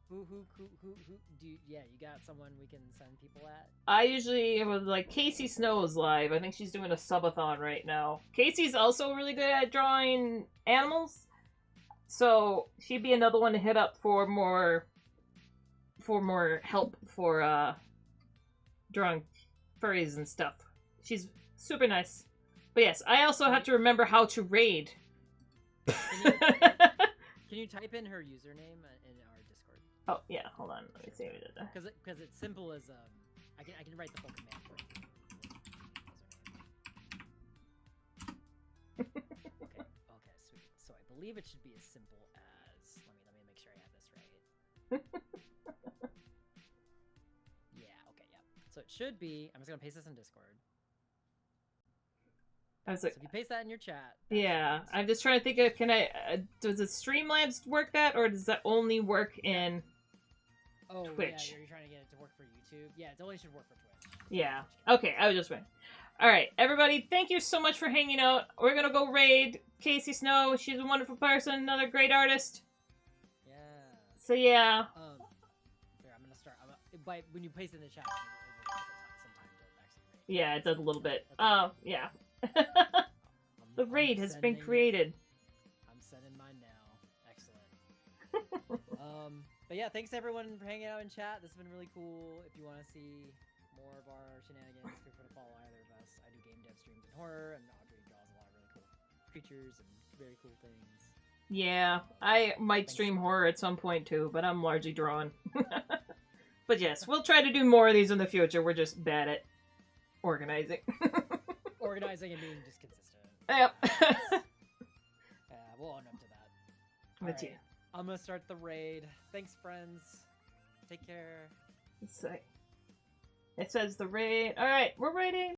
Speaker 1: Who do you, yeah, you got someone we can send people at?
Speaker 4: I usually was like Casey Snow is live. I think she's doing a subathon right now. Casey's also really good at drawing animals. So she'd be another one to hit up for more help for drawing furries and stuff. She's super nice. But yes, I also have to remember how to raid.
Speaker 1: Can you type in her username in our Discord?
Speaker 4: Oh yeah, hold on. Let me see what it is.
Speaker 1: Because it's simple as I can write the full command for you. Okay, sweet. So I believe it should be as simple as let me make sure I have this right. Yeah, okay, yeah. So it should be, I'm just gonna paste this in Discord.
Speaker 4: I was like,
Speaker 1: so if you paste that in your chat.
Speaker 4: Yeah, I'm just trying to think of, does the Streamlabs work that, or does that only work in Twitch?
Speaker 1: Yeah, you're trying to get it to work for YouTube? Yeah, it only should work for Twitch.
Speaker 4: Yeah. Okay, I was just waiting. Alright, everybody, thank you so much for hanging out. We're gonna go raid Casey Snow. She's a wonderful person, another great artist.
Speaker 1: Yeah.
Speaker 4: So yeah.
Speaker 1: Here, I'm gonna start. When you paste it in the chat, it'll take some time to actually raid.
Speaker 4: Yeah, it does a little bit. Yeah. The raid has been created.
Speaker 1: I'm sending mine now. Excellent. But yeah, thanks everyone for hanging out in chat. This has been really cool. If you want to see more of our shenanigans, feel free to follow either of us. I do game dev streams in horror, and Audrey draws a lot of really cool creatures and very cool things.
Speaker 4: Yeah, I might stream horror at some point too, but I'm largely drawn. But yes, we'll try to do more of these in the future. We're just bad at organizing.
Speaker 1: Organizing and being just consistent.
Speaker 4: Yep.
Speaker 1: We'll own up to that.
Speaker 4: But
Speaker 1: Alright, I'm gonna start the raid. Thanks, friends. Take care.
Speaker 4: It says the raid. Alright, we're raiding.